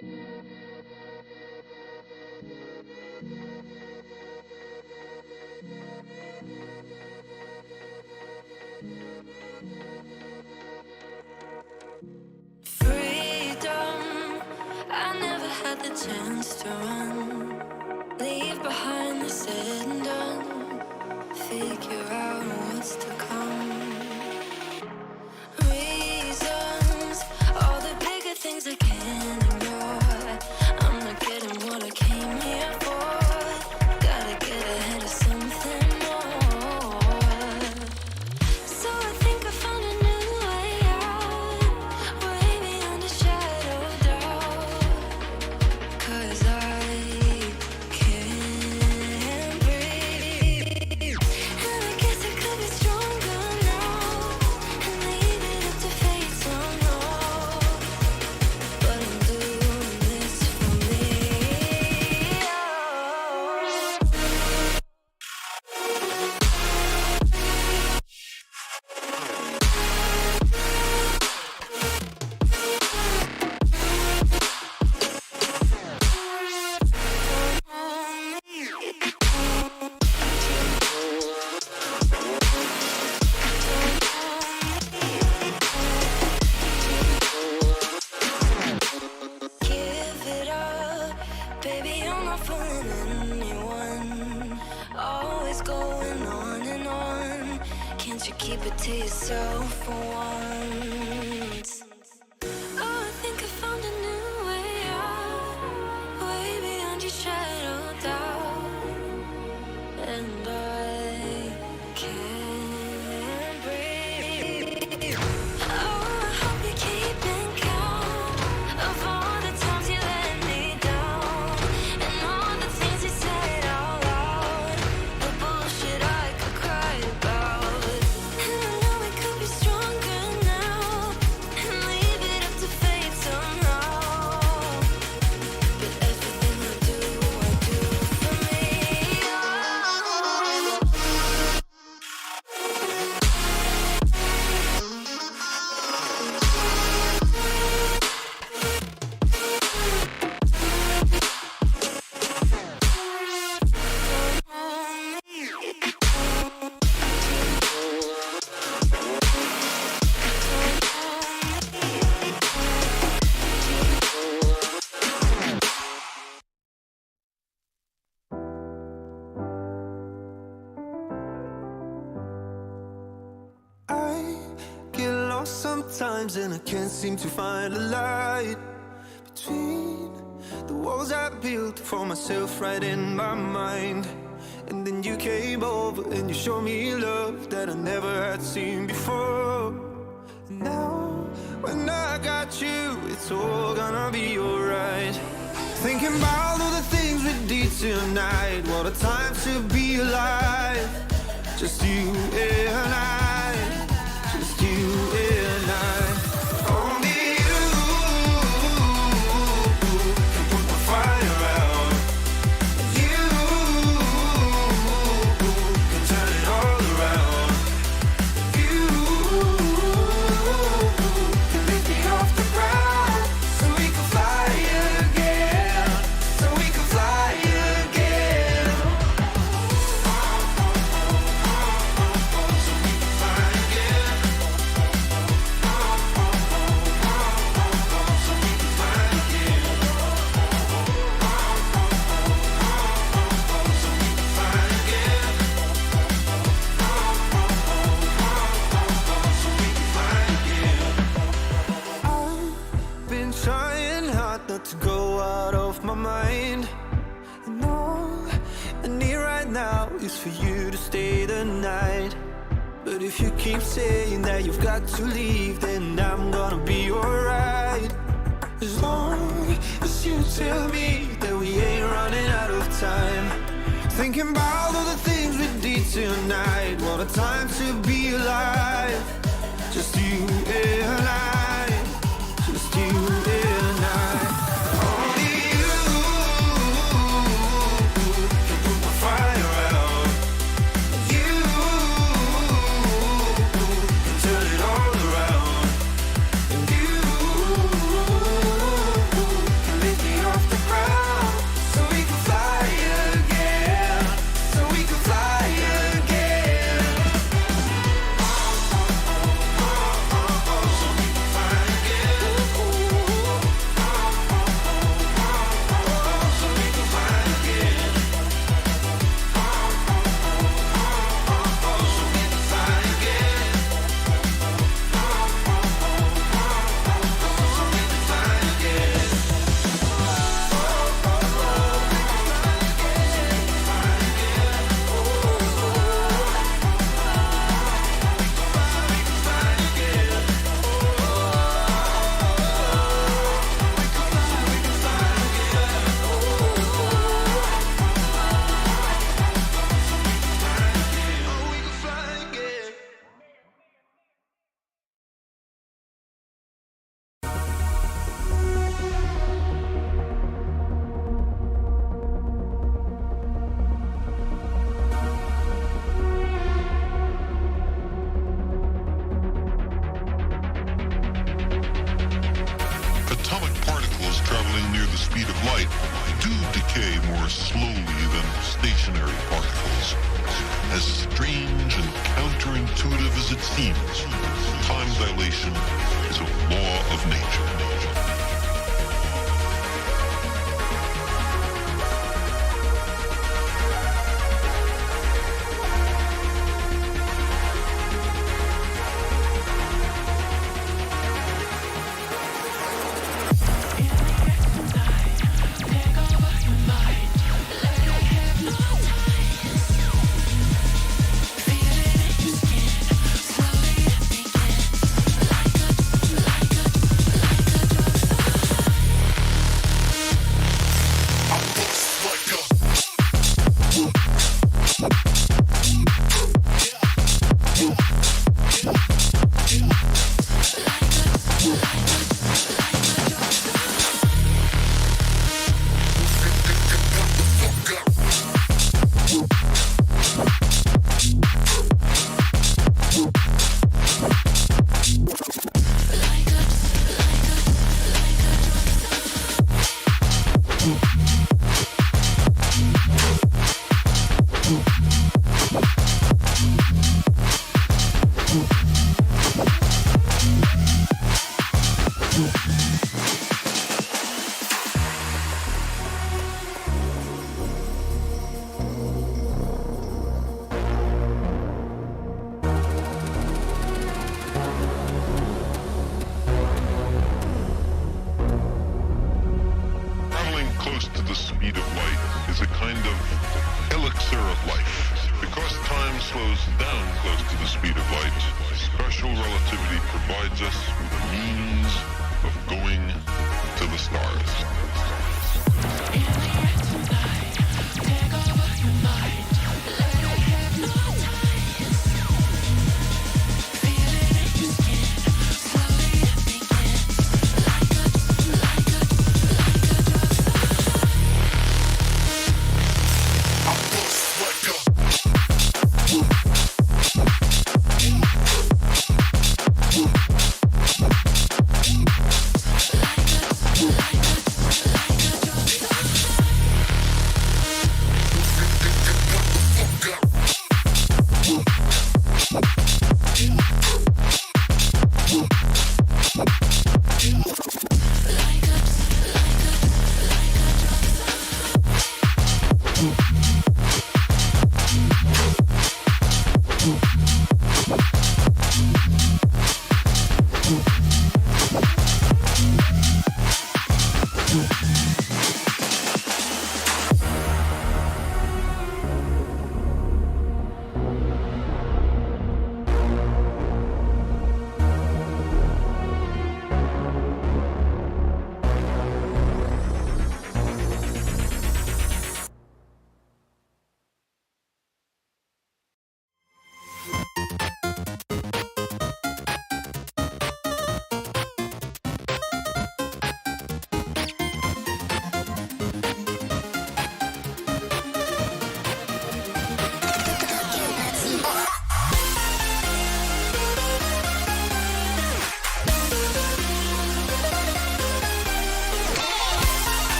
Freedom, I never had the chance to run. Leave behind the said and done. Figure out what's to come. Reasons, all the bigger things I can't ignore. I'm not getting what I came here for. Gotta get ahead of something more. So I think I found a new way out, way beyond a shadow of doubt. 'Cause I can't breathe. And I guess I could be stronger now and leave it up to fate somehow. But I'm doing this for me. Give it up, baby, I'm not fooling anyone. Always going on and on. Can't you keep it to yourself for once? Oh, I think I found a new way out, way beyond your shadow of doubt. And I can't breathe. Oh, I hope you're keeping count of all the times you let me down, and all the things you said out loud, the bullshit I could cry about. And I know we could be stronger now and leave it up to fate somehow. But everything I do for me. I get lost sometimes and I can't seem to find a light between the walls I built for myself right in my mind. And then you came over and you showed me love that I never had seen before. And now when I got you, it's all gonna be alright. Thinking about all the things we did tonight, what a time to be alive. Just you and I, just you and I. Only you can put the fire out. You can turn it all around. You can lift me off the ground, so we can fly again, so we can fly again. I've been trying hard not to go out of my mind, and all I need right now is for you to stay the night. But if you keep saying that you've got to leave, then I'm gonna be alright. As long as you tell me that we ain't running out of time. Thinking about all the things we did tonight, what a time to be alive. Just you and I, just you and I. Only you can put the fire out. You can turn it all around. And you can lift decay more slowly than stationary particles. As strange and counterintuitive as it seems, time dilation is a law of nature.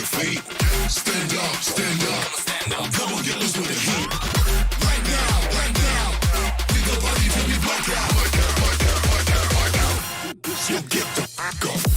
your feet. Stand up, stand up. Come on, get loose with the heat. Right now. Leave the body till we black out. So get the fuck up.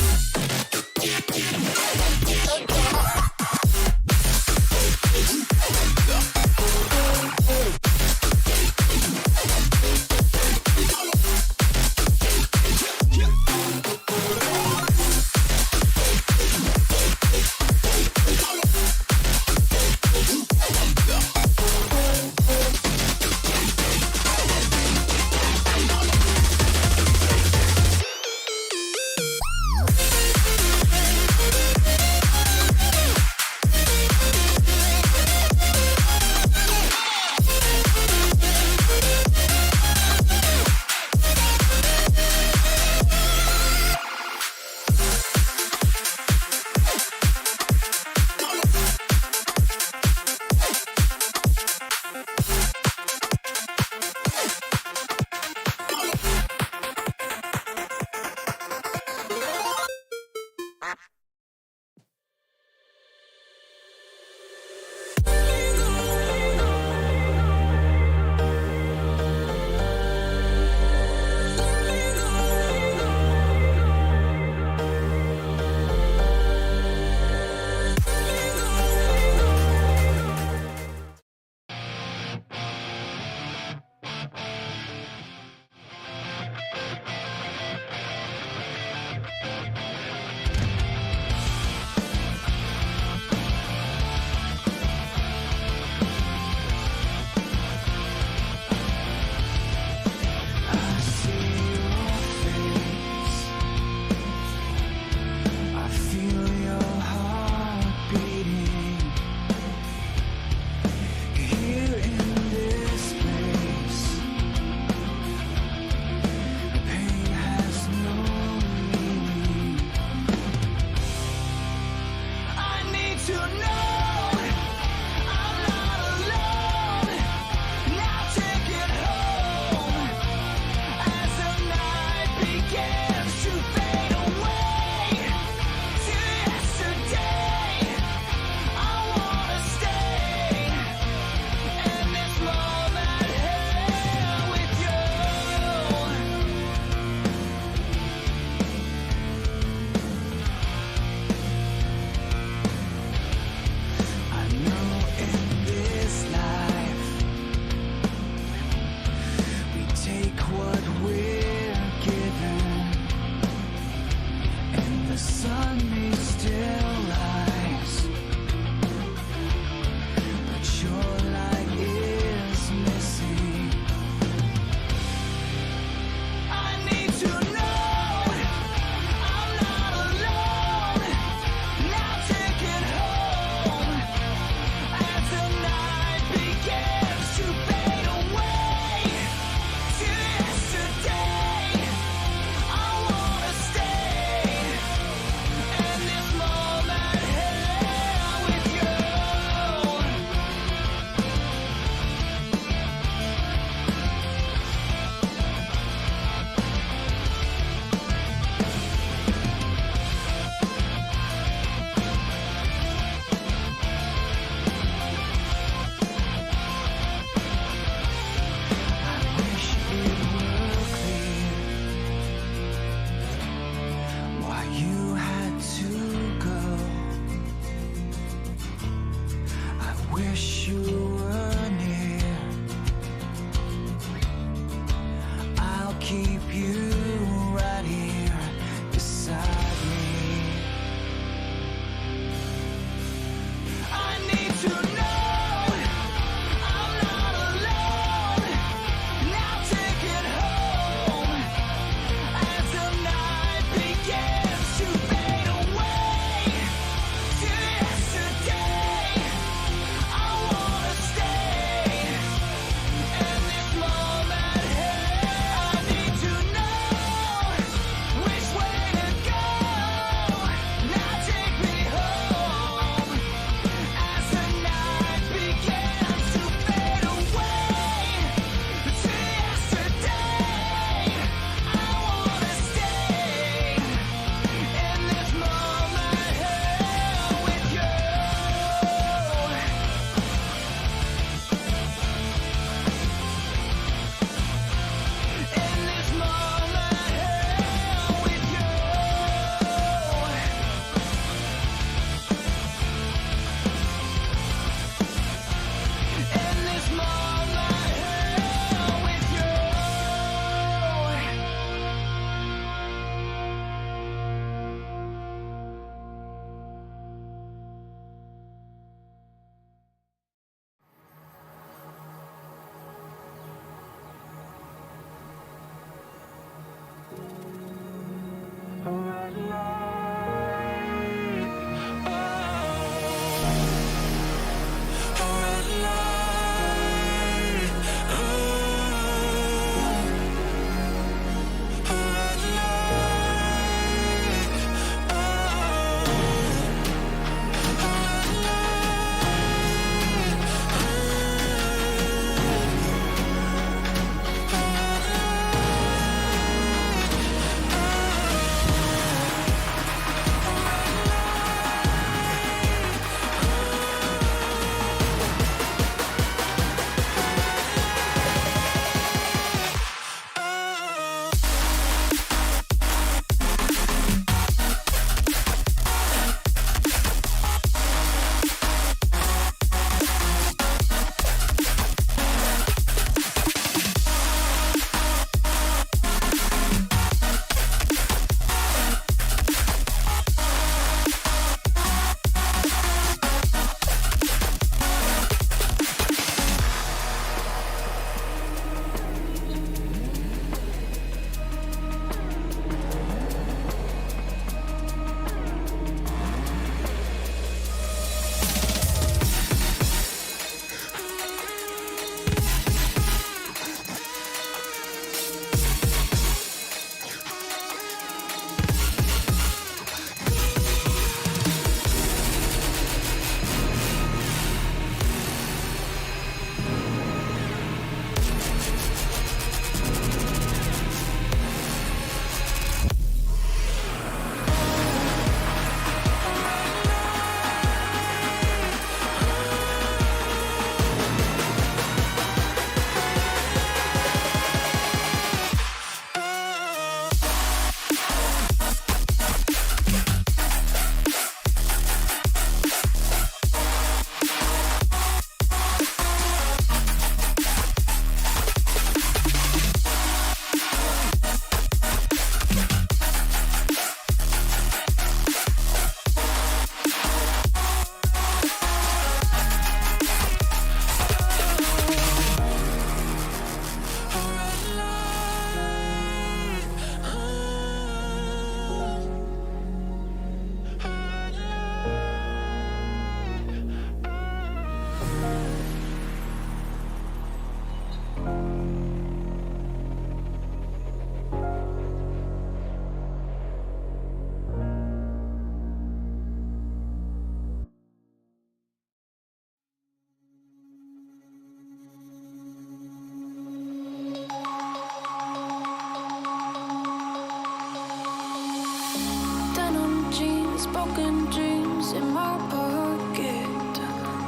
broken dreams in my pocket.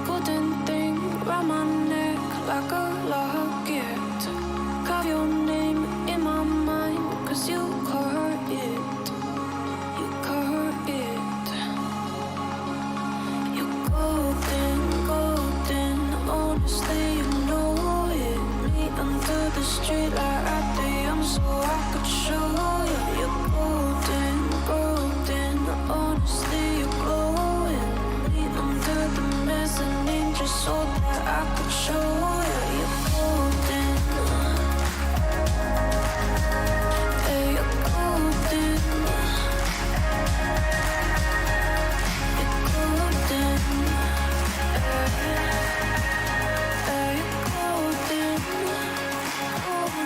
Golden thing round my neck like a locket. Carve your name in my mind, 'cause you caught it. You caught it. You're golden, golden. Honestly, you know it. Me under the street light at the so I could show you. You're golden, golden. Honestly, you're glowing. Me under the mezzanine just so that I could show you. You're golden. Yeah, you're golden. You're golden. Yeah, you're golden. Golden.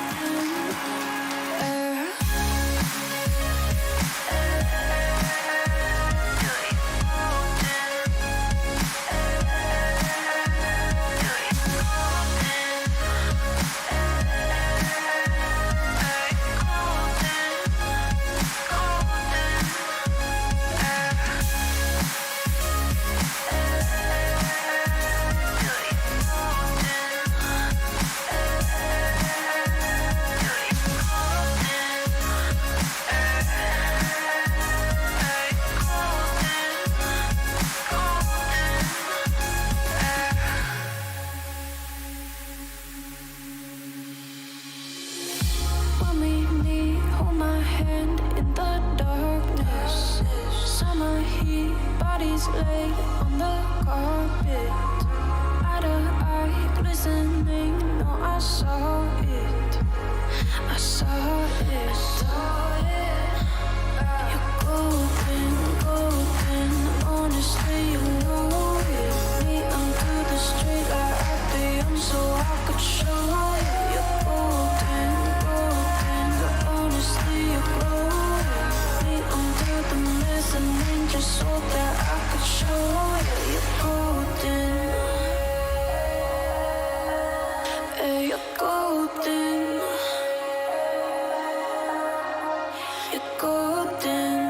When we meet, hold my hand in the darkness. Summer heat, bodies lay on the carpet. Eye to eye, glistening, no, I saw it. I saw it. You're golden, golden. Honestly, you know it. Me under the street light at the end so I could show you. You're golden, golden. Honestly, you're glowing. Me under the mezzanine just so that I could show you. You're golden. Yeah, you're golden. You're golden.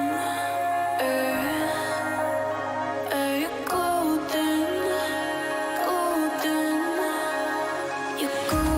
Yeah, you're golden. Golden. You're golden.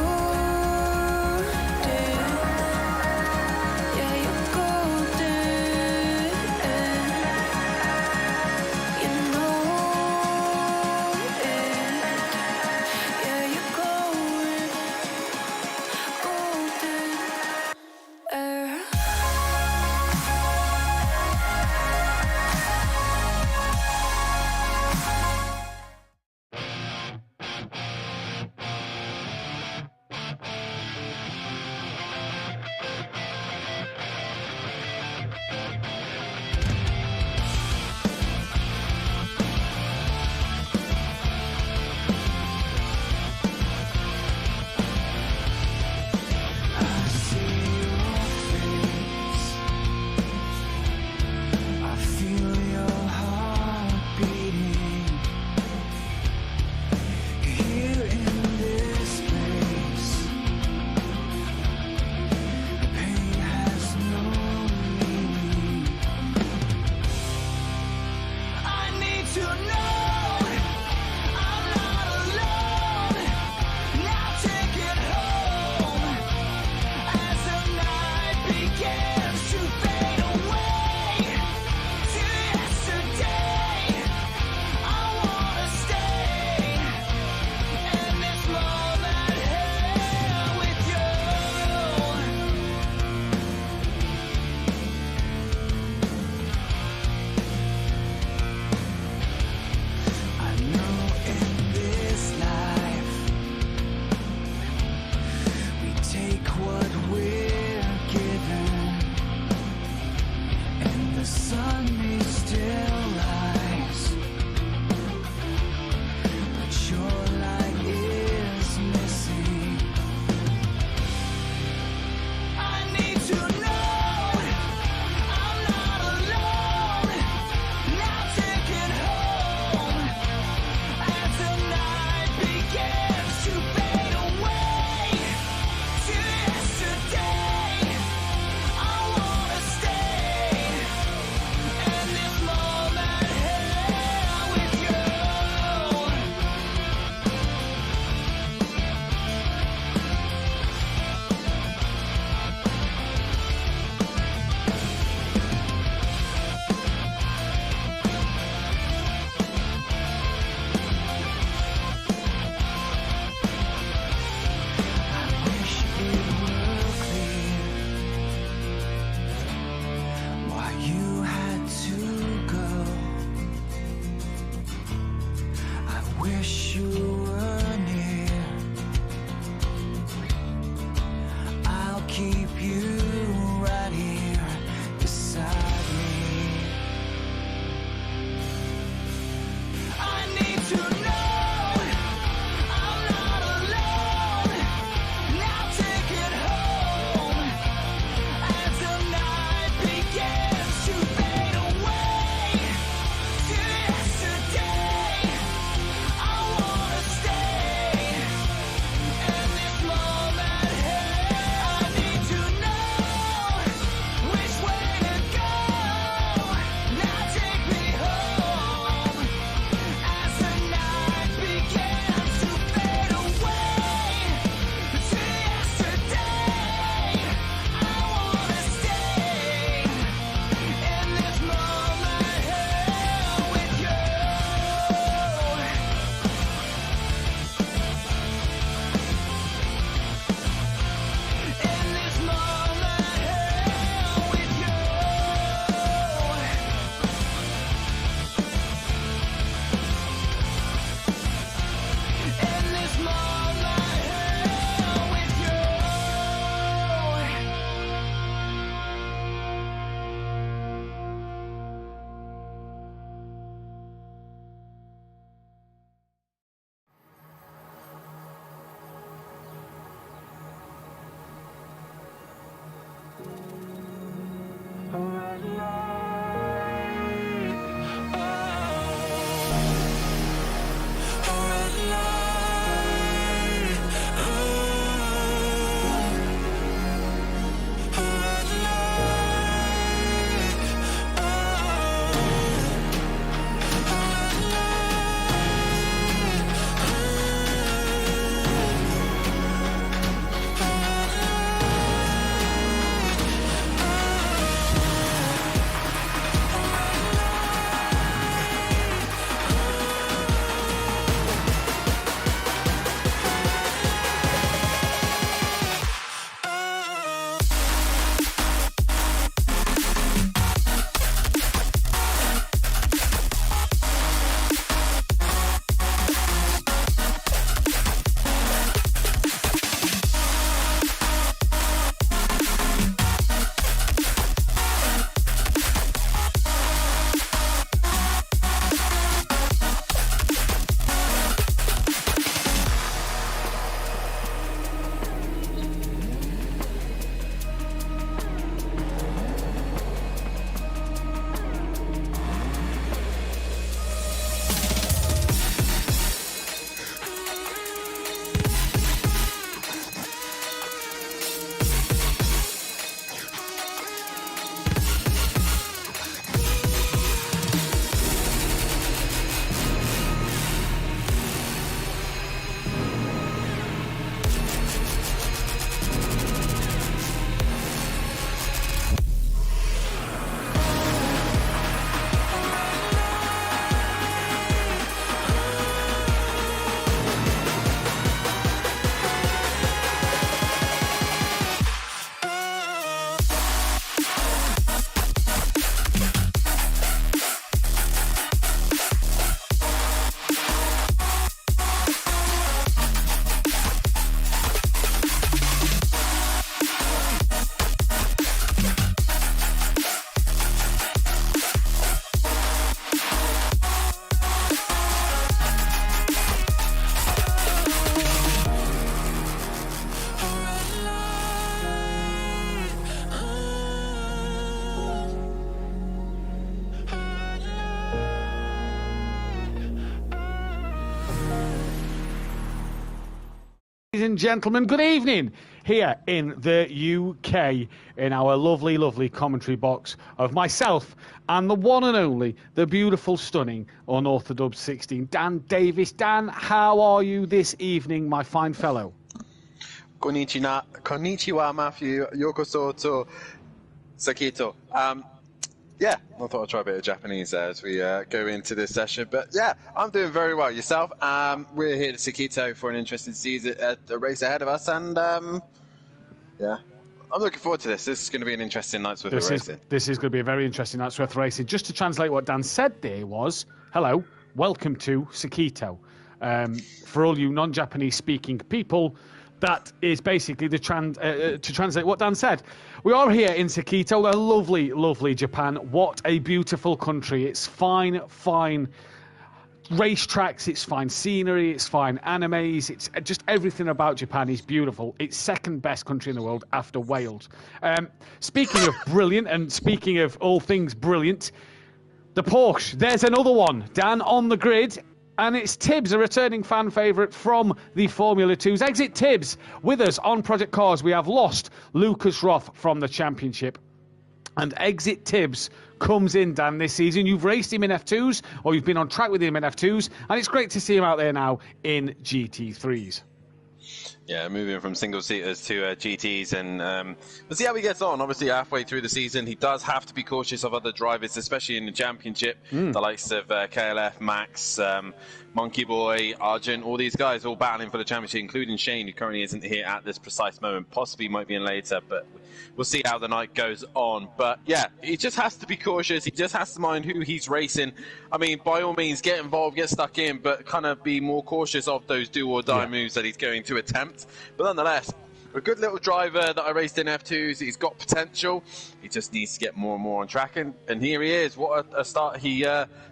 you right here beside me. I need to know I'm not alone. Now take it home as the night begins to fade away to yesterday. I wanna stay in this moment here. I need to know which way to go. Now take me home as the night begins to fade away to yesterday. I wanna stay in this moment here with you. In this moment here with you. In this moment here with you. Ladies and gentlemen, good evening here in the UK in our lovely, lovely commentary box of myself and the one and only, the beautiful, stunning, unorthodox 16, Dan Davis. Dan, how are you this evening, my fine fellow? Konnichiwa, Mathew. Yokoso to Sakitto. Yeah, I thought I'd try a bit of Japanese as we go into this session. But yeah, I'm doing very well. Yourself? We're here at Sakitto for an interesting season, the race ahead of us, and yeah, I'm looking forward to this. This is going to be an interesting night's worth of racing. This is going to be a very interesting night's worth of racing. Just to translate what Dan said there was, hello, welcome to Sakitto. For all you non-Japanese speaking people, that is basically the to translate what Dan said. We are here in Sakitto, a lovely, lovely Japan. What a beautiful country. It's fine racetracks, it's fine scenery, it's fine animes, it's just everything about Japan is beautiful. It's second best country in the world after Wales. Speaking of brilliant, and speaking of all things brilliant, the Porsche, there's another one, Dan, on the grid. And it's Tibbs, a returning fan favourite from the Formula 2s. Exit Tibbs. With us on Project Cars, we have lost Lucas Roth from the championship. And Exit Tibbs comes in, Dan, this season. You've raced him in F2s, or you've been on track with him in F2s, and it's great to see him out there now in GT3s. Yeah, moving from single-seaters to GTs, and we'll see how he gets on. Obviously, halfway through the season, he does have to be cautious of other drivers, especially in the championship. The likes of KLF, Max, Monkey Boy, Argent, all these guys all battling for the championship, including Shane, who currently isn't here at this precise moment. Possibly might be in later, but we'll see how the night goes on. But yeah, he just has to be cautious. He just has to mind who he's racing. I mean, by all means, get involved, get stuck in, but kind of be more cautious of those do-or-die moves that he's going to attempt. But nonetheless, a good little driver that I raced in F2s. He's got potential. He just needs to get more and more on track. And here he is. What a start he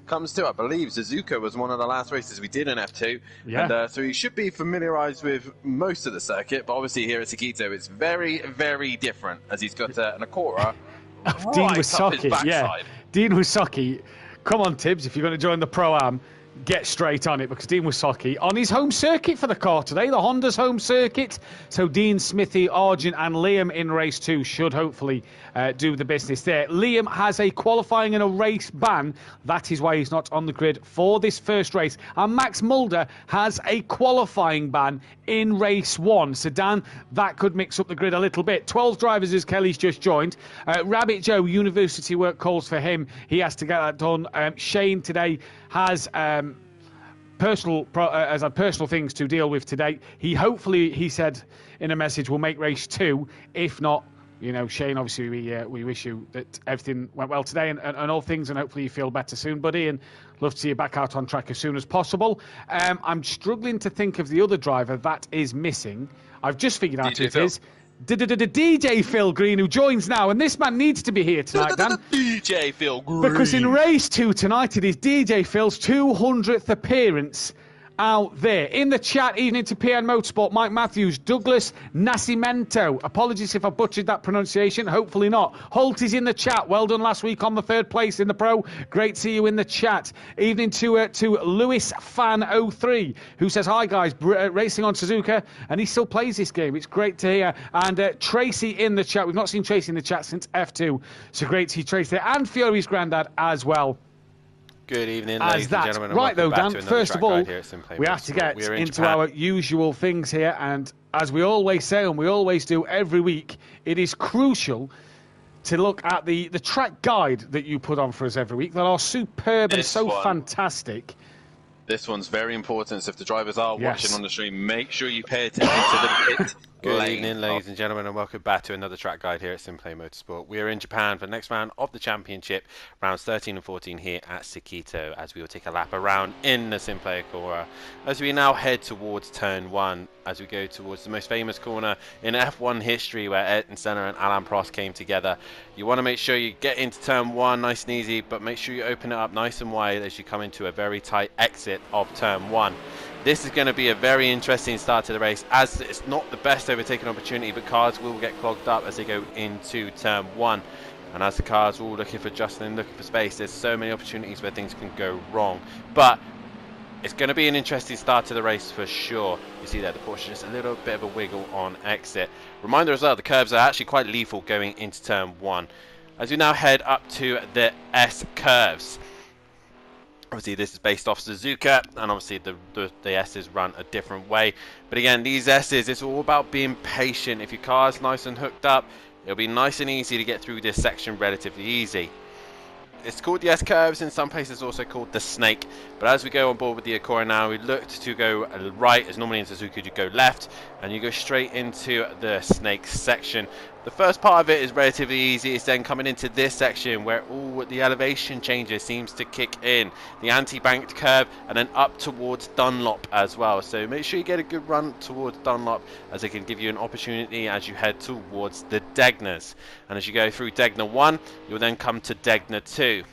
comes to. I believe Suzuka was one of the last races we did in F2. Yeah. And so he should be familiarised with most of the circuit. But obviously here at Sakitto, it's very, very different, as he's got an Acura Dean right up his Wasaki, backside. yeah. Dean Wasaki. Come on, Tibbs, if you're going to join the Pro-Am, get straight on it, because Dean Wasaki on his home circuit for the car today, the Honda's home circuit. So Dean, Smithy, Argent and Liam in race 2 should hopefully do the business there. Liam has a qualifying and a race ban. That is why he's not on the grid for this first race. And Max Mulder has a qualifying ban in race 1. So Dan, that could mix up the grid a little bit. 12 drivers as Kelly's just joined. Rabbit Joe, university work calls for him. He has to get that done. Shane today has personal things to deal with today. He said in a message, will make race 2. If not, you know, Shane, obviously we wish you that everything went well today and all things, and hopefully you feel better soon, buddy, and love to see you back out on track as soon as possible. I'm struggling to think of the other driver that is missing. I've just figured out who it is. DJ Phil Green, who joins now, and this man needs to be here tonight, Dan. DJ Phil Green. Because in race 2 tonight, it is DJ Phil's 200th appearance out there. In the chat, evening to PN Motorsport, Mike Matthews, Douglas Nascimento. Apologies if I butchered that pronunciation. Hopefully not. Holt is in the chat. Well done last week on the 3rd place in the Pro. Great to see you in the chat. Evening to Lewis Fan 03, who says, hi guys, racing on Suzuka, and he still plays this game. It's great to hear. And Tracy in the chat. We've not seen Tracy in the chat since F2, so great to see Tracy there. And Fury's granddad as well. Good evening, ladies and gentlemen. Right, though, Dan, first of all, we have to get into Japan. our usual things here. And as we always say, and we always do every week, it is crucial to look at the track guide that you put on for us every week that are superb and so fantastic. This one's very important. So if the drivers are watching on the stream, make sure you pay attention to the pit. Good evening, ladies and gentlemen, and welcome back to another track guide here at Simplay Motorsport. We are in Japan for the next round of the championship, rounds 13 and 14 here at Sakitto, as we will take a lap around in the Simplay Acura, as we now head towards turn 1, as we go towards the most famous corner in F1 history, where Ayrton Senna and Alain Prost came together. You want to make sure you get into turn 1 nice and easy, but make sure you open it up nice and wide as you come into a very tight exit of turn 1. This is going to be a very interesting start to the race, as it's not the best overtaking opportunity, but cars will get clogged up as they go into turn 1. And as the cars are all looking for Justin, looking for space, there's so many opportunities where things can go wrong. But it's going to be an interesting start to the race for sure. You see there, the Porsche just a little bit of a wiggle on exit. Reminder as well, the curves are actually quite lethal going into turn 1. As we now head up to the S curves. Obviously, this is based off Suzuka, and obviously the S's run a different way. But again, these S's, it's all about being patient. If your car's nice and hooked up, it'll be nice and easy to get through this section relatively easy. It's called the S-curves, in some places also called the snake. But as we go on board with the Acura now, we look to go right, as normally in Suzuka you go left, and you go straight into the snake section, The first part of it is relatively easy. It's then coming into this section where all the elevation changes seems to kick in. The anti-banked curve and then up towards Dunlop as well. So make sure you get a good run towards Dunlop, as it can give you an opportunity as you head towards the Degners. And as you go through Degner 1, you'll then come to Degner 2.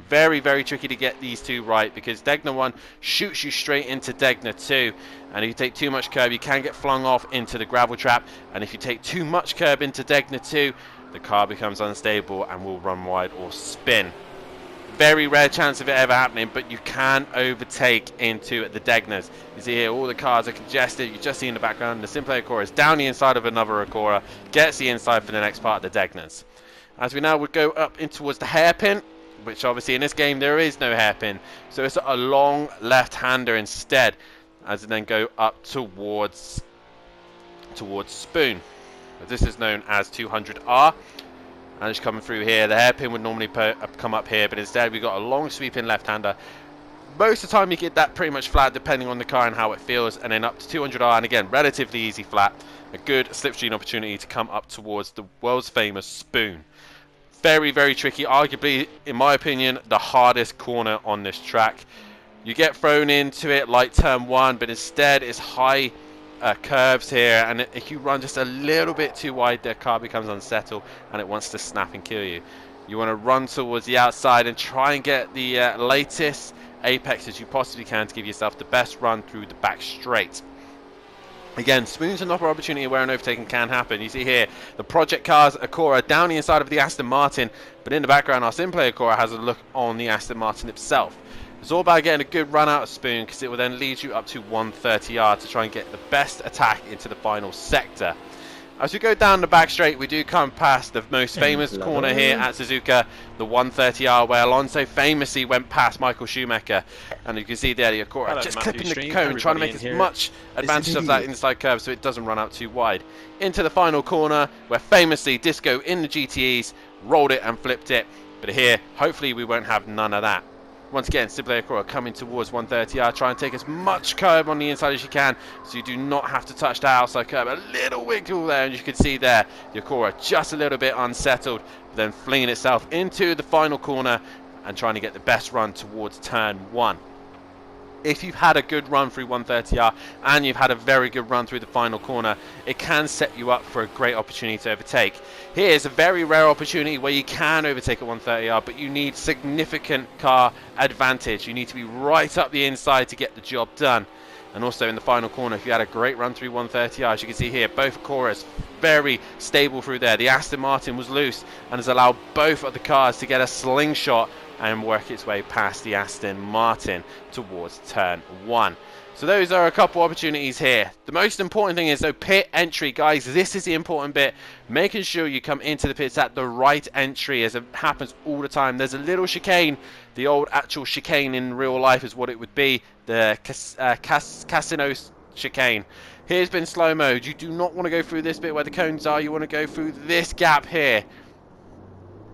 Very, very tricky to get these two right, because Degner 1 shoots you straight into Degner 2, and if you take too much curb you can get flung off into the gravel trap, and if you take too much curb into Degner 2, the car becomes unstable and will run wide or spin. Very rare chance of it ever happening, but you can overtake into the Degners. You see here all the cars are congested. You just see in the background the Simplay Acura is down the inside of another Acura, gets the inside for the next part of the Degners. As we now would go up in towards the hairpin, which obviously in this game there is no hairpin, so it's a long left-hander instead, as it then go up towards Spoon. This is known as 200R, and it's coming through here. The hairpin would normally come up here, but instead we've got a long sweeping left-hander. Most of the time you get that pretty much flat depending on the car and how it feels, and then up to 200R, and again relatively easy flat, a good slipstream opportunity to come up towards the world's famous Spoon. Very, very tricky, arguably, in my opinion, the hardest corner on this track. You get thrown into it like turn 1, but instead it's high curves here, and if you run just a little bit too wide, the car becomes unsettled and it wants to snap and kill you. You want to run towards the outside and try and get the latest apex as you possibly can to give yourself the best run through the back straight. Again, Spoon's another opportunity where an overtaking can happen. You see here the project cars Acura down the inside of the Aston Martin, but in the background our Simplay Acura has a look on the Aston Martin itself. It's all about getting a good run out of Spoon, because it will then lead you up to 130R to try and get the best attack into the final sector. As we go down the back straight, we do come past the most famous corner here at Suzuka, the 130R, where Alonso famously went past Michael Schumacher. And you can see there the Acura just clipping the cone, trying to make as much advantage of that inside curve so it doesn't run out too wide. Into the final corner, where famously Disco in the GTEs rolled it and flipped it. But here, hopefully we won't have none of that. Once again, Simplay Acura coming towards 130R. Try and take as much curb on the inside as you can, so you do not have to touch the outside curb. A little wiggle there, and you can see there the Acura just a little bit unsettled, then flinging itself into the final corner and trying to get the best run towards turn 1. If you've had a good run through 130R and you've had a very good run through the final corner, it can set you up for a great opportunity to overtake. Here's a very rare opportunity where you can overtake at 130R, but you need significant car advantage. You need to be right up the inside to get the job done. And also in the final corner, if you had a great run through 130R, as you can see here, both Acuras very stable through there. The Aston Martin was loose and has allowed both of the cars to get a slingshot and work its way past the Aston Martin towards turn 1. So those are a couple opportunities here. The most important thing is though pit entry, guys. This is the important bit. Making sure you come into the pits at the right entry, as it happens all the time. There's a little chicane. The old actual chicane in real life is what it would be. The Casino chicane. Here's been slow mode. You do not want to go through this bit where the cones are. You want to go through this gap here.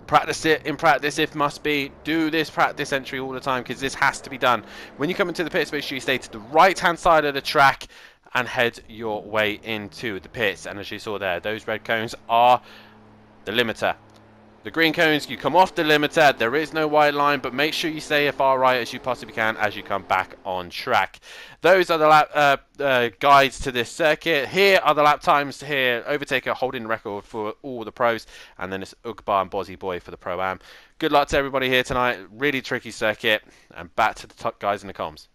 Practice it in practice if must be. Do this practice entry all the time, because this has to be done. When you come into the pits, make sure you stay to the right hand side of the track and head your way into the pits. And as you saw there, those red cones are the limiter. The green cones, you come off the limiter. There is no white line, but make sure you stay as far right as you possibly can as you come back on track. Those are the lap guides to this circuit. Here are the lap times here. Overtaker holding the record for all the pros, and then it's Ugbar and Bozzy Boy for the Pro-Am. Good luck to everybody here tonight. Really tricky circuit, and back to the top guys in the comms.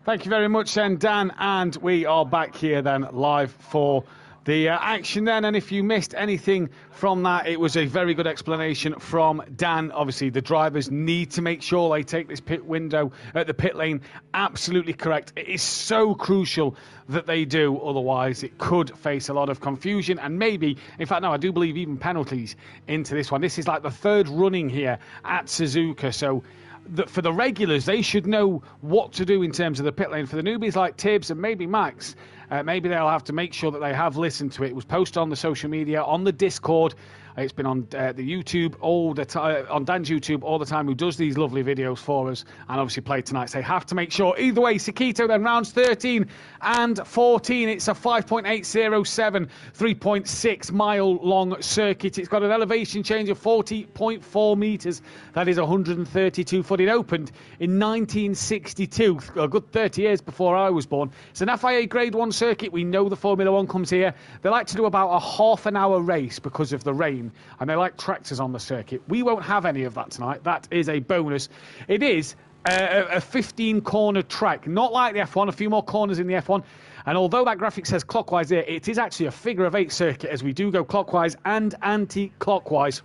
Thank you very much then, Dan, and we are back here then live for the action then. And if you missed anything from that, it was a very good explanation from Dan. Obviously the drivers need to make sure they take this pit window at the pit lane absolutely correct. It is so crucial that they do, otherwise it could face a lot of confusion and maybe, in fact no, I do believe even penalties into this one. This is like the third running here at Suzuka, so for the regulars, they should know what to do in terms of the pit lane. For the newbies like Tibbs and maybe Max, maybe they'll have to make sure that they have listened to it. It was posted on the social media, on the Discord, It's been on the YouTube all the time, on Dan's YouTube all the time, who does these lovely videos for us, and obviously played tonight. So they have to make sure. Either way, Sakitto then rounds 13 and 14. It's a 5.807, 3.6 mile long circuit. It's got an elevation change of 40.4 metres. That is 132 foot. It opened in 1962, a good 30 years before I was born. It's an FIA Grade 1 circuit. We know the Formula 1 comes here. They like to do about a half an hour race because of the rain, and they like tractors on the circuit. We won't have any of that tonight. That is a bonus. It is a 15-corner track, not like the F1, a few more corners in the F1. And although that graphic says clockwise there, it is actually a figure of 8 circuit, as we do go clockwise and anti-clockwise.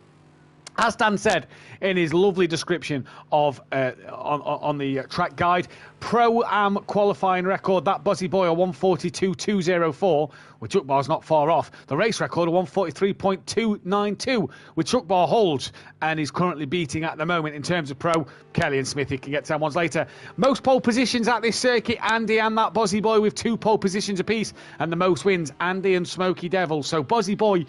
As Dan said in his lovely description of on the track guide, Pro-Am qualifying record, that Buzzy Boy, a 142.204, with Chuck Bar's not far off. The race record, a 143.292, with Chuck Bar holds, and is currently beating at the moment in terms of Pro. Kelly and Smithy can get 10 ones later. Most pole positions at this circuit, Andy and that Buzzy Boy with 2 pole positions apiece, and the most wins, Andy and Smoky Devil. So Buzzy Boy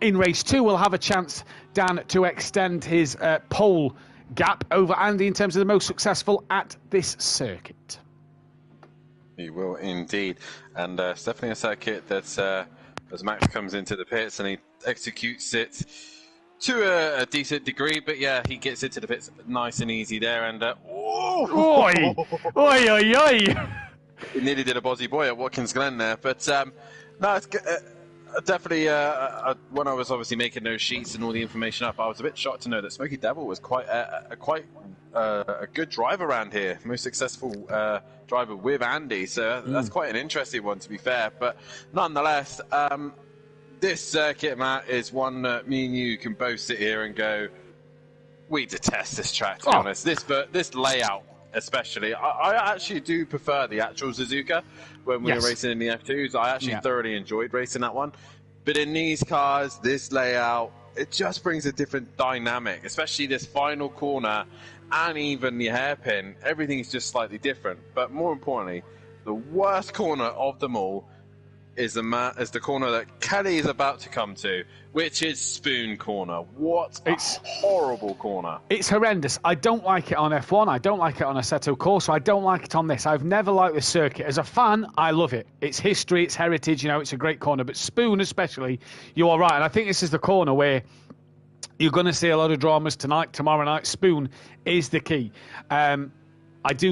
in race 2 will have a chance, Dan, to extend his pole gap over Andy in terms of the most successful at this circuit. He will indeed. And it's definitely a circuit that, as Max comes into the pits and he executes it to a decent degree, but yeah, he gets into the pits nice and easy there. And Oi! Oi, oi, oi! He nearly did a Bozzy Boy at Watkins Glen there. But no, it's definitely, when I was obviously making those sheets and all the information up, I was a bit shocked to know that Smoky Devil was quite a good driver around here, most successful driver with Andy. So that's quite an interesting one, to be fair. But nonetheless, this circuit, Matt, is one that me and you can both sit here and go, we detest this track, to be honest. This layout, especially. I actually do prefer the actual Suzuka when we were racing in the F2s. I actually thoroughly enjoyed racing that one. But in these cars, this layout, it just brings a different dynamic, especially this final corner and even the hairpin. Everything's just slightly different. But more importantly, the worst corner of them all is the corner that Kelly is about to come to, which is Spoon Corner. What a horrible corner. It's horrendous. I don't like it on F1. I don't like it on Assetto Corsa. I don't like it on this. I've never liked this circuit. As a fan, I love it. It's history, it's heritage, it's a great corner. But Spoon especially, you are right. And I think this is the corner where you're going to see a lot of dramas tonight, tomorrow night. Spoon is the key. I agree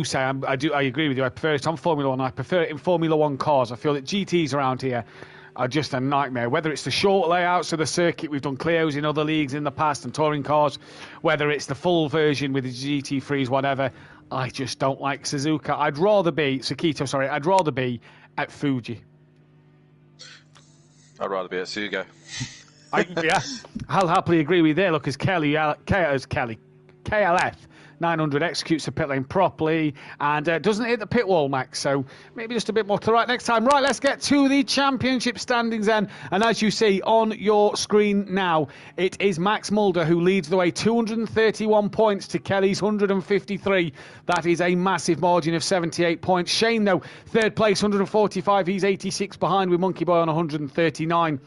with you. I prefer it on Formula 1. I prefer it in Formula 1 cars. I feel that GTs around here are just a nightmare. Whether it's the short layouts of the circuit, we've done Clios in other leagues in the past and touring cars, whether it's the full version with the GT3s, whatever, I just don't like Suzuka. I'd rather be at Fuji. I'd rather be at Sugo. I'll happily agree with you there. Look, as KLF 900 executes the pit lane properly and doesn't hit the pit wall, Max. So maybe just a bit more to the right next time. Right, let's get to the championship standings then. And as you see on your screen now, it is Max Mulder who leads the way, 231 points to Kelly's 153. That is a massive margin of 78 points. Shane, though, third place, 145. He's 86 behind with Monkey Boy on 139.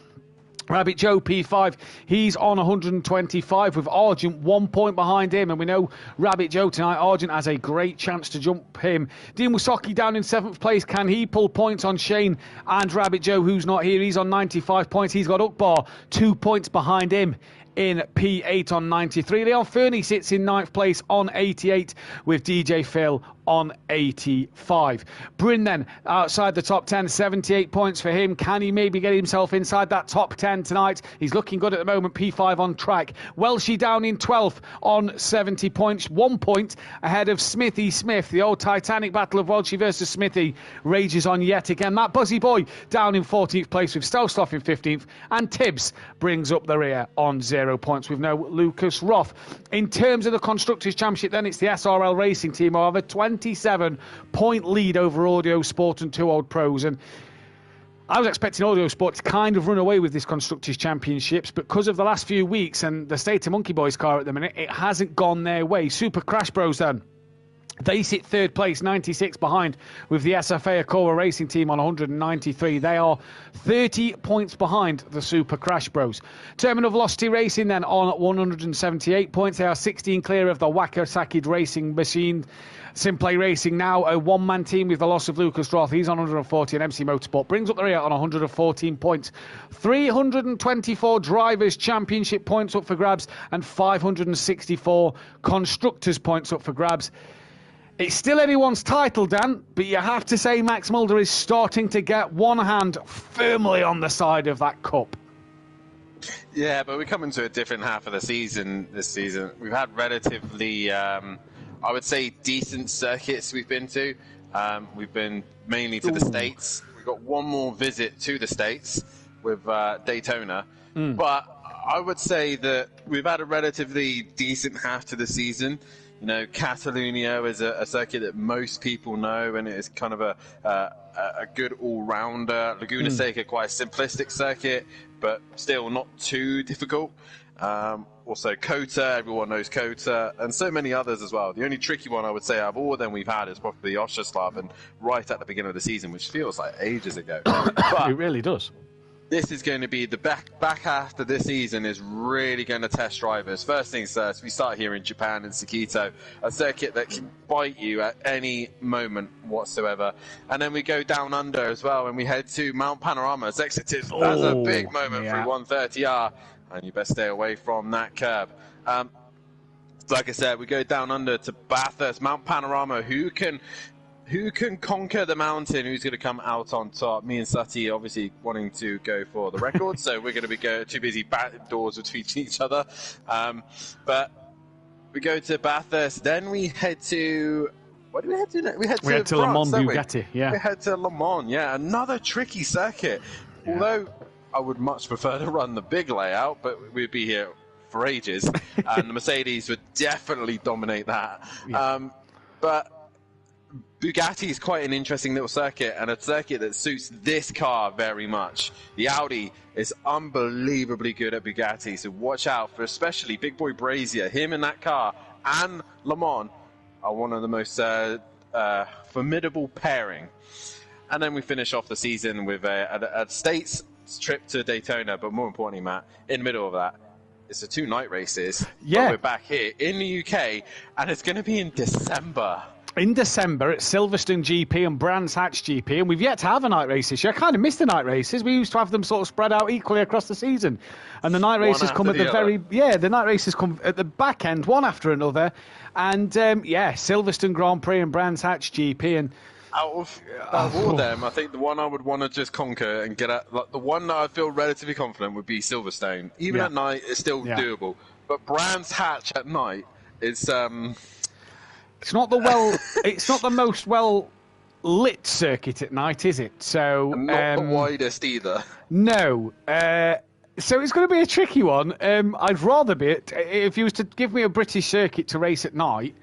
Rabbit Joe P5, he's on 125 with Argent 1 point behind him, and we know Rabbit Joe tonight, Argent has a great chance to jump him. Dean Wasaki down in 7th place. Can he pull points on Shane and Rabbit Joe, who's not here? He's on 95 points. He's got Ukbar 2 points behind him in P8 on 93. Leon Fernie sits in 9th place on 88 with DJ Phil on 85. Bryn then outside the top 10, 78 points for him. Can he maybe get himself inside that top 10 tonight? He's looking good at the moment. P5 on track. Welshie down in 12th on 70 points, 1 point ahead of Smithy Smith. The old Titanic battle of Welshie versus Smithy rages on yet again. That Buzzy Boy down in 14th place with Stelstoff in 15th, and Tibbs brings up the rear on 0 points with no Lucas Roth. In terms of the Constructors' Championship, then it's the SRL Racing Team who have a 27-point lead over Audio Sport and 2 Old Pros. And I was expecting Audio Sport to kind of run away with this Constructors' Championships, but because of the last few weeks and the state of Monkey Boy's car at the minute, it hasn't gone their way. Super Crash Bros then They sit third place, 96 behind, with the SFA Acora Racing Team on 193. They are 30 points behind the Super Crash Bros. Terminal Velocity Racing then on 178 points. They are 16 clear of the Wakasaki Racing Machine. Simplay Racing now a one-man team with the loss of Lucas Roth. He's on 140, and MC Motorsport brings up the rear on 114 points. 324 Drivers' Championship points up for grabs and 564 Constructors' points up for grabs. It's still anyone's title, Dan, but you have to say Max Mulder is starting to get one hand firmly on the side of that cup. Yeah, but we're coming to a different half of the season this season. We've had relatively, I would say, decent circuits we've been to. We've been mainly to the States. We've got one more visit to the States with Daytona. But I would say that we've had a relatively decent half to the season. You know, Catalunya is a circuit that most people know, and it is kind of a good all-rounder. Laguna Seca, quite a simplistic circuit, but still not too difficult. Also, Kota, everyone knows Kota, and so many others as well. The only tricky one I would say out of all of them we've had is probably Ostroslav, and right at the beginning of the season, which feels like ages ago. But it really does. this is going to be the back half of this season is really going to test drivers. First things first, we start here in Japan in Sakitto, a circuit that can bite you at any moment whatsoever. And then we go down under as well, and we head to Mount Panorama. Executive, that's a big moment through 130R, and you best stay away from that curb. Like I said, we go down under to Bathurst, Mount Panorama. Who can conquer the mountain? Who's going to come out on top? Me and Sati obviously wanting to go for the record, so we're going to be too busy batting doors between each other. But we go to Bathurst, then we head to... What do we head to next? We head to Le France, Mans Bugatti, yeah. We head to Le Mans, yeah. Another tricky circuit. Yeah. Although I would much prefer to run the big layout, but we'd be here for ages, and the Mercedes would definitely dominate that. Yeah. But Bugatti is quite an interesting little circuit, and a circuit that suits this car very much. The Audi is unbelievably good at Bugatti, so watch out for especially Big Boy Brazier. Him in that car and Le Mans are one of the most formidable pairing. And then we finish off the season with a States trip to Daytona, but more importantly, Matt, in the middle of that, it's the 2 night races. Yeah. But we're back here in the UK, and it's going to be in December. In December at Silverstone GP and Brands Hatch GP, and we've yet to have a night race this year. I kind of missed the night races. We used to have them sort of spread out equally across the season, and the night races come at the the night races come at the back end, one after another. And Silverstone Grand Prix and Brands Hatch GP, and out of all of them, I think the one I would want to just conquer and get at, like, the one that I feel relatively confident would be Silverstone. Even at night, it's still doable. But Brands Hatch at night is it's not the most well lit circuit at night, is it? So not the widest either. No. So it's going to be a tricky one. I'd rather be if you was to give me a British circuit to race at night.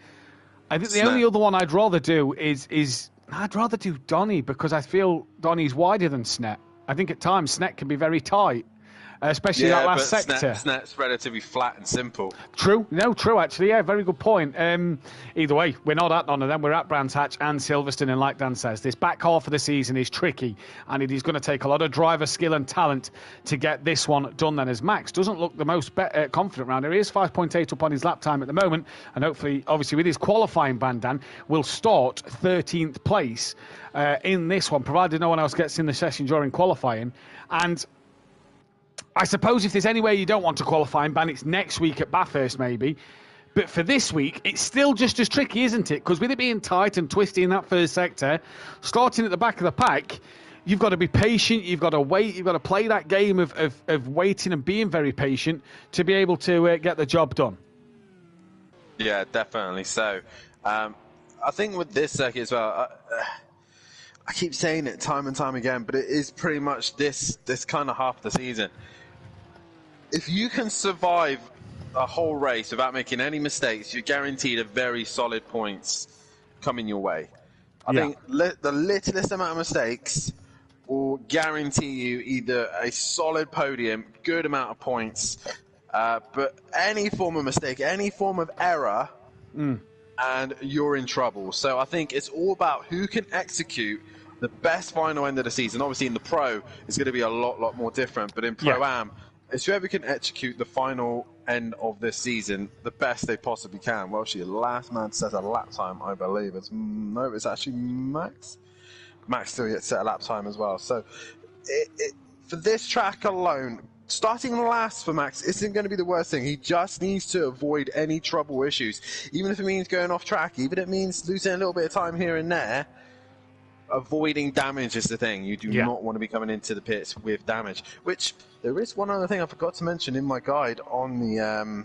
I think the only other one I'd rather do is I'd rather do Donny, because I feel Donny's wider than Snet. I think at times Snet can be very tight, especially that last sector. Snet's relatively flat and simple. True, actually, yeah, very good point. Either way, we're not at none of them. We're at Brands Hatch and Silverstone, and like Dan says, this back half of the season is tricky, and it is going to take a lot of driver skill and talent to get this one done then, as Max doesn't look the most confident round here. He is 5.8 up on his lap time at the moment, and hopefully, obviously, with his qualifying ban, Dan, will start 13th place in this one, provided no one else gets in the session during qualifying. And I suppose if there's any way you don't want to qualify and ban, it's next week at Bathurst maybe. But for this week, it's still just as tricky, isn't it? Because with it being tight and twisty in that first sector, starting at the back of the pack, you've got to be patient, you've got to wait, you've got to play that game of waiting and being very patient to be able to get the job done. Yeah, definitely so. I think with this circuit as well, I keep saying it time and time again, but it is pretty much this kind of half of the season. If you can survive a whole race without making any mistakes, you're guaranteed a very solid points coming your way. I think the littlest amount of mistakes will guarantee you either a solid podium, good amount of points, but any form of mistake, any form of error and you're in trouble. So I think it's all about who can execute the best final end of the season. Obviously, in the Pro, it's going to be a lot more different. But in Pro-Am, it's whoever can execute the final end of this season the best they possibly can. Well, actually, last man set a lap time, I believe. It's actually Max. Max still yet set a lap time as well. So for this track alone, starting last for Max isn't going to be the worst thing. He just needs to avoid any trouble issues. Even if it means going off track, even if it means losing a little bit of time here and there, avoiding damage is the thing. You do not want to be coming into the pits with damage. Which, there is one other thing I forgot to mention in my guide on the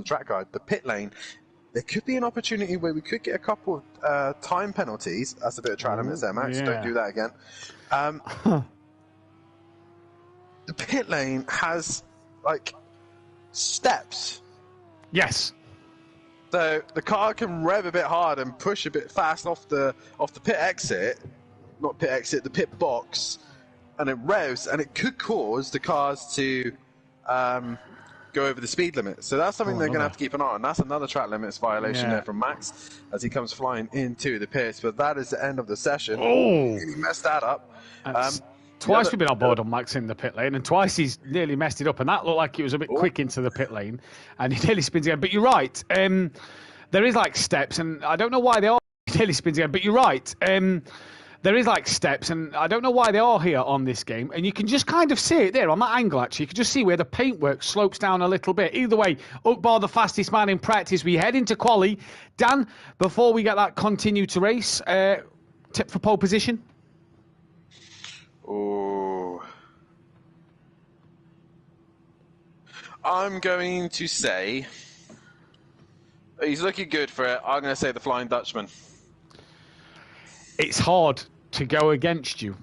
track guide, the pit lane. There could be an opportunity where we could get a couple of time penalties. That's a bit of track limits there, Max. Yeah. Don't do that again. The pit lane has, like, steps. Yes. So the car can rev a bit hard and push a bit fast off the pit exit, not pit exit, the pit box, and it revs, and it could cause the cars to go over the speed limit. So that's something they're going to have to keep an eye on. That's another track limits violation there from Max as he comes flying into the pits. But that is the end of the session. Oh, he messed that up. Twice we've been on board on Max in the pit lane, and twice he's nearly messed it up, and that looked like it was a bit quick into the pit lane, and he nearly spins again. But you're right, there is like steps, and I don't know why they are. He nearly spins again, but you're right. There is like steps, and I don't know why they are here on this game, and you can just kind of see it there on that angle, actually. You can just see where the paintwork slopes down a little bit. Either way, Ukbar, the fastest man in practice. We head into quali. Dan, before we get that continue to race, tip for pole position? Oh, I'm going to say he's looking good for it. I'm going to say the Flying Dutchman. It's hard to go against you.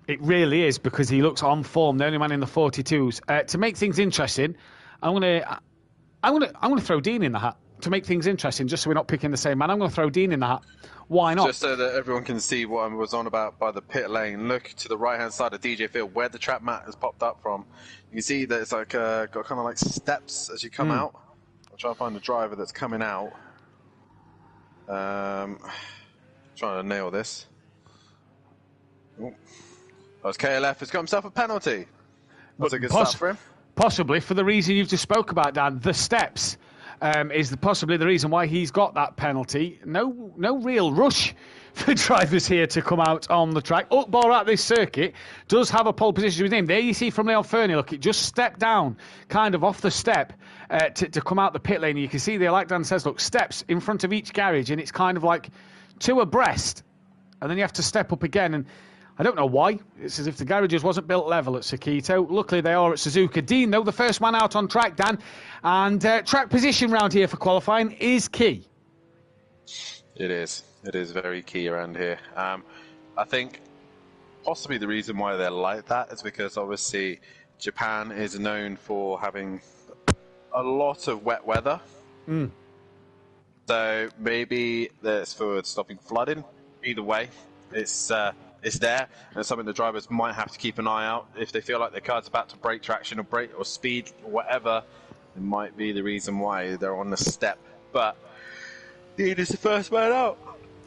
It really is, because he looks on form, the only man in the 42s. To make things interesting, I'm going to throw Dean in the hat. To make things interesting, just so we're not picking the same man, I'm going to throw Dean in the hat. Why not? Just so that everyone can see what I was on about by the pit lane. Look to the right-hand side of DJ Field, where the trap mat has popped up from. You can see that it's like got kind of like steps as you come out. I'll try and find the driver that's coming out. Trying to nail this. Oh, KLF has got himself a penalty. That's a good start for him. Possibly for the reason you've just spoke about, Dan. The steps is possibly the reason why he's got that penalty. No real rush for drivers here to come out on the track. Ukbar at this circuit does have a pole position with him. There you see from Leon Fernie, look, it just stepped down kind of off the step to come out the pit lane. You can see there, like Dan says, look, steps in front of each garage, and it's kind of like two abreast, and then you have to step up again. And I don't know why. It's as if the garages wasn't built level at Sakitto. Luckily, they are at Suzuka. Dean, though, the first man out on track, Dan. And track position round here for qualifying is key. It is. It is very key around here. I think possibly the reason why they're like that is because, obviously, Japan is known for having a lot of wet weather. So maybe that's for stopping flooding. Either way, it's there, and it's something the drivers might have to keep an eye out. If they feel like their car's about to break traction or speed or whatever, it might be the reason why they're on the step. But Dean is the first man out.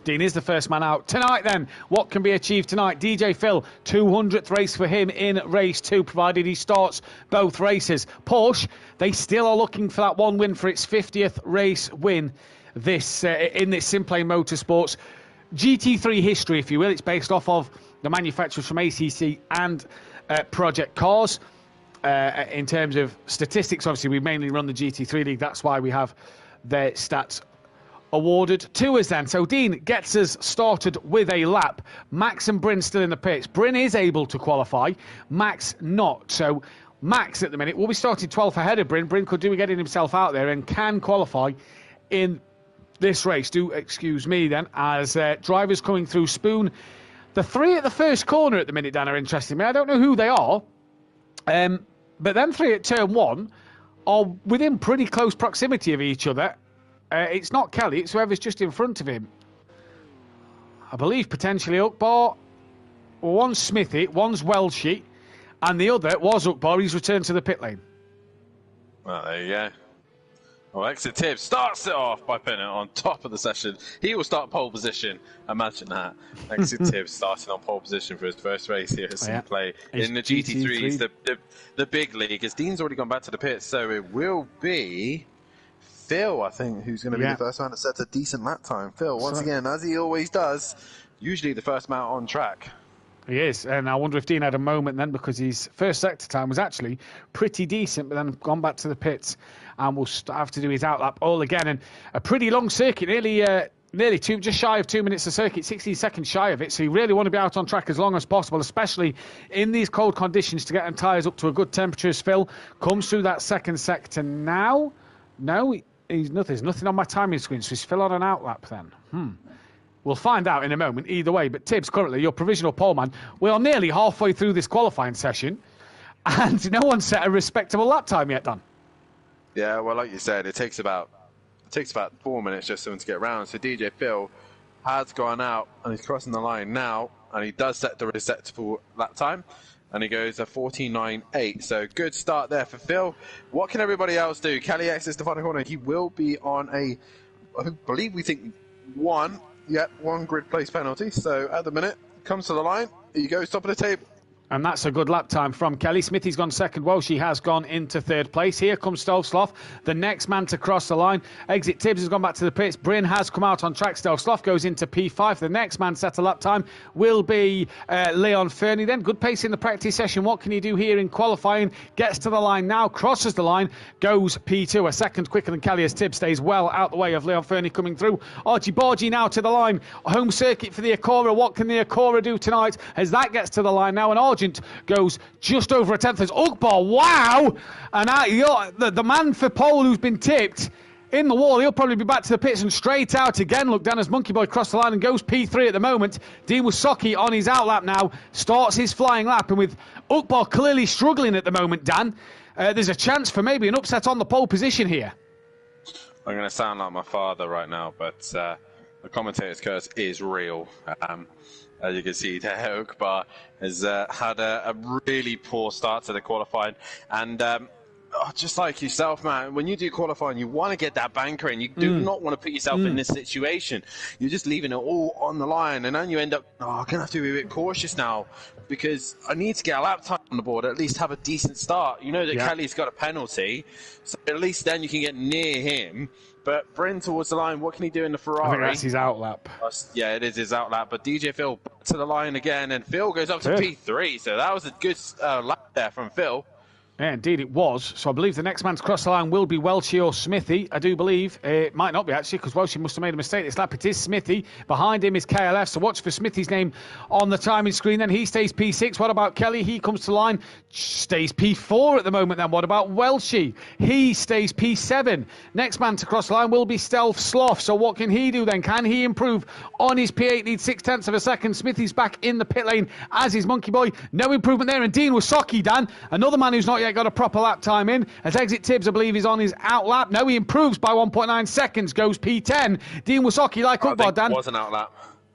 Dean is the first man out. Tonight, then, what can be achieved tonight? DJ Phil, 200th race for him in race 2, provided he starts both races. Porsche, they still are looking for that one win for its 50th race win in this Simplay Motorsports GT3 history, if you will. It's based off of the manufacturers from ACC and Project Cars. In terms of statistics, obviously, we mainly run the GT3 League. That's why we have their stats awarded to us then. So Dean gets us started with a lap. Max and Bryn still in the pits. Bryn is able to qualify, Max not. So Max at the minute will be starting 12th ahead of Bryn. Bryn could do getting himself out there and can qualify in this race. Do excuse me then, as drivers coming through Spoon. The three at the first corner at the minute, Dan, are interesting me. I don't know who they are, but them three at turn 1 are within pretty close proximity of each other. It's not Kelly, it's whoever's just in front of him. I believe potentially Ukbar. One's Smithy, one's Welshie, and the other was Ukbar. He's returned to the pit lane. Well, there you go. Well, Exit Tibbs starts it off by putting it on top of the session. He will start pole position. Imagine that. Exit Tibbs starting on pole position for his first race here at Simplay in the GT3s, the big league. As Dean's already gone back to the pits, so it will be Phil, I think, who's going to be the first man that sets a decent lap time. Phil, once again, as he always does, usually the first man on track. He is, and I wonder if Dean had a moment then, because his first sector time was actually pretty decent, but then gone back to the pits and will have to do his outlap all again. And a pretty long circuit, nearly just shy of 2 minutes of circuit, 16 seconds shy of it. So you really want to be out on track as long as possible, especially in these cold conditions, to get them tyres up to a good temperature. As Phil comes through that second sector now. No, there's nothing on my timing screen, so he's Phil on an outlap then. We'll find out in a moment either way. But Tibbs, currently your provisional pole man. We are nearly halfway through this qualifying session, and no one's set a respectable lap time yet, Dan. Yeah, well, like you said, it takes about 4 minutes just for him to get around. So DJ Phil has gone out and he's crossing the line now, and he does set the respectable lap time, and he goes a 14.98. So good start there for Phil. What can everybody else do? Kelly exits the final corner. He will be on I believe we think one grid place penalty. So at the minute, comes to the line, he goes top of the table. And that's a good lap time from Kelly. Smithy's gone second. Welsh has gone into third place. Here comes Stovsloff, the next man to cross the line. Exit Tibbs has gone back to the pits. Bryn has come out on track. Stovsloff goes into P5. The next man set a lap time will be Leon Fernie. Then good pace in the practice session. What can he do here in qualifying? Gets to the line now, crosses the line, goes P2. A second quicker than Kelly as Tibbs stays well out the way of Leon Fernie coming through. Archie Borgi now to the line. Home circuit for the Acura. What can the Acura do tonight as that gets to the line now? And Argent goes just over a tenth as Ukbar. Wow! And the man for pole who's been tipped in the wall, he'll probably be back to the pits and straight out again. Look, Dan, as Monkey Boy crossed the line and goes P3 at the moment. Dean Wasocki on his outlap now, starts his flying lap, and with Ukbar clearly struggling at the moment, Dan, there's a chance for maybe an upset on the pole position here. I'm going to sound like my father right now, but the commentator's curse is real. As you can see, Ukbar has had a really poor start to the qualifying. And just like yourself, man, when you do qualifying, you want to get that banker in. You do not want to put yourself in this situation. You're just leaving it all on the line. And then you end up, I'm going to have to be a bit cautious now because I need to get a lap time on the board, at least have a decent start. You know that Kelly's got a penalty, so at least then you can get near him. But Bryn towards the line, what can he do in the Ferrari? I think that's his outlap. Yeah, it is his outlap. But DJ Phil back to the line again, and Phil goes up to P3. So that was a good lap there from Phil. Yeah, indeed it was. So I believe the next man to cross the line will be Welchie or Smithy. I do believe. It might not be, actually, because Welchie must have made a mistake this lap. It is Smithy. Behind him is KLF. So watch for Smithy's name on the timing screen. Then he stays P6. What about Kelly? He comes to the line. Stays P4 at the moment then. What about Welchie? He stays P7. Next man to cross the line will be Stealth Sloth. So what can he do then? Can he improve on his P8 lead 0.6 of a second? Smithy's back in the pit lane as is Monkey Boy. No improvement there. And Dean Wasocki, Dan, another man who's not yet got a proper lap time in. As Exit Tibbs, I believe, is on his outlap. No, he improves by 1.9 seconds, goes P10. Dean Wasocki, like Ukbar, Dan. It was an outlap.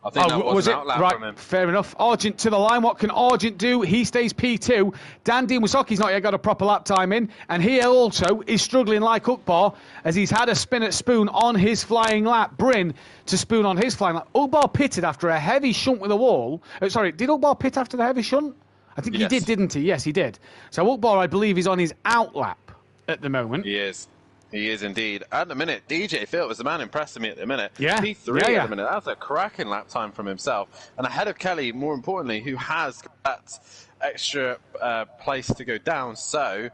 I think that was an outlap from him. Fair enough. Argent to the line. What can Argent do? He stays P2. Dean Wasocki's not yet got a proper lap time in. And he also is struggling like Ukbar as he's had a spin at Spoon on his flying lap. Bryn to Spoon on his flying lap. Ukbar pitted after a heavy shunt with a wall. Sorry, did Ukbar pit after the heavy shunt? I think he did, didn't he? Yes, he did. So Ukbar, I believe, is on his outlap at the moment. He is. He is indeed. At the minute, DJ Phil was the man impressing me at the minute. Yeah. P3 at the minute. That's a cracking lap time from himself. And ahead of Kelly, more importantly, who has that extra place to go down. So,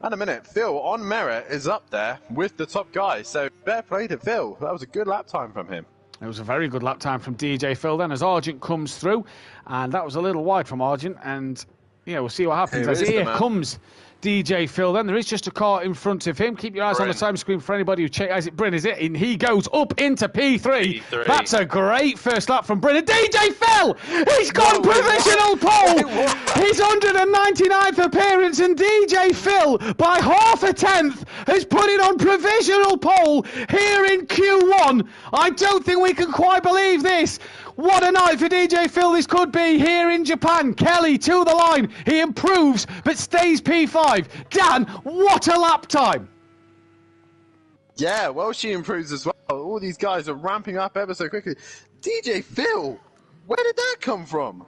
at the minute, Phil, on merit, is up there with the top guys. So, fair play to Phil. That was a good lap time from him. It was a very good lap time from DJ Phil then as Argent comes through. And that was a little wide from Argent. And, yeah, we'll see what happens. As here comes DJ Phil then. There is just a car in front of him. Keep your eyes on the time screen for anybody who checks. Is it Bryn, is it? And he goes up into P3. That's a great first lap from Bryn. And DJ Phil! He's gone provisional pole! His 199th appearance, and DJ Phil, by half a tenth, has put it on provisional pole here in Q1. I don't think we can quite believe this. What a night for DJ Phil this could be here in Japan. Kelly to the line. He improves, but stays P5. Dan, what a lap time. Yeah, well, she improves as well. All these guys are ramping up ever so quickly. DJ Phil, where did that come from?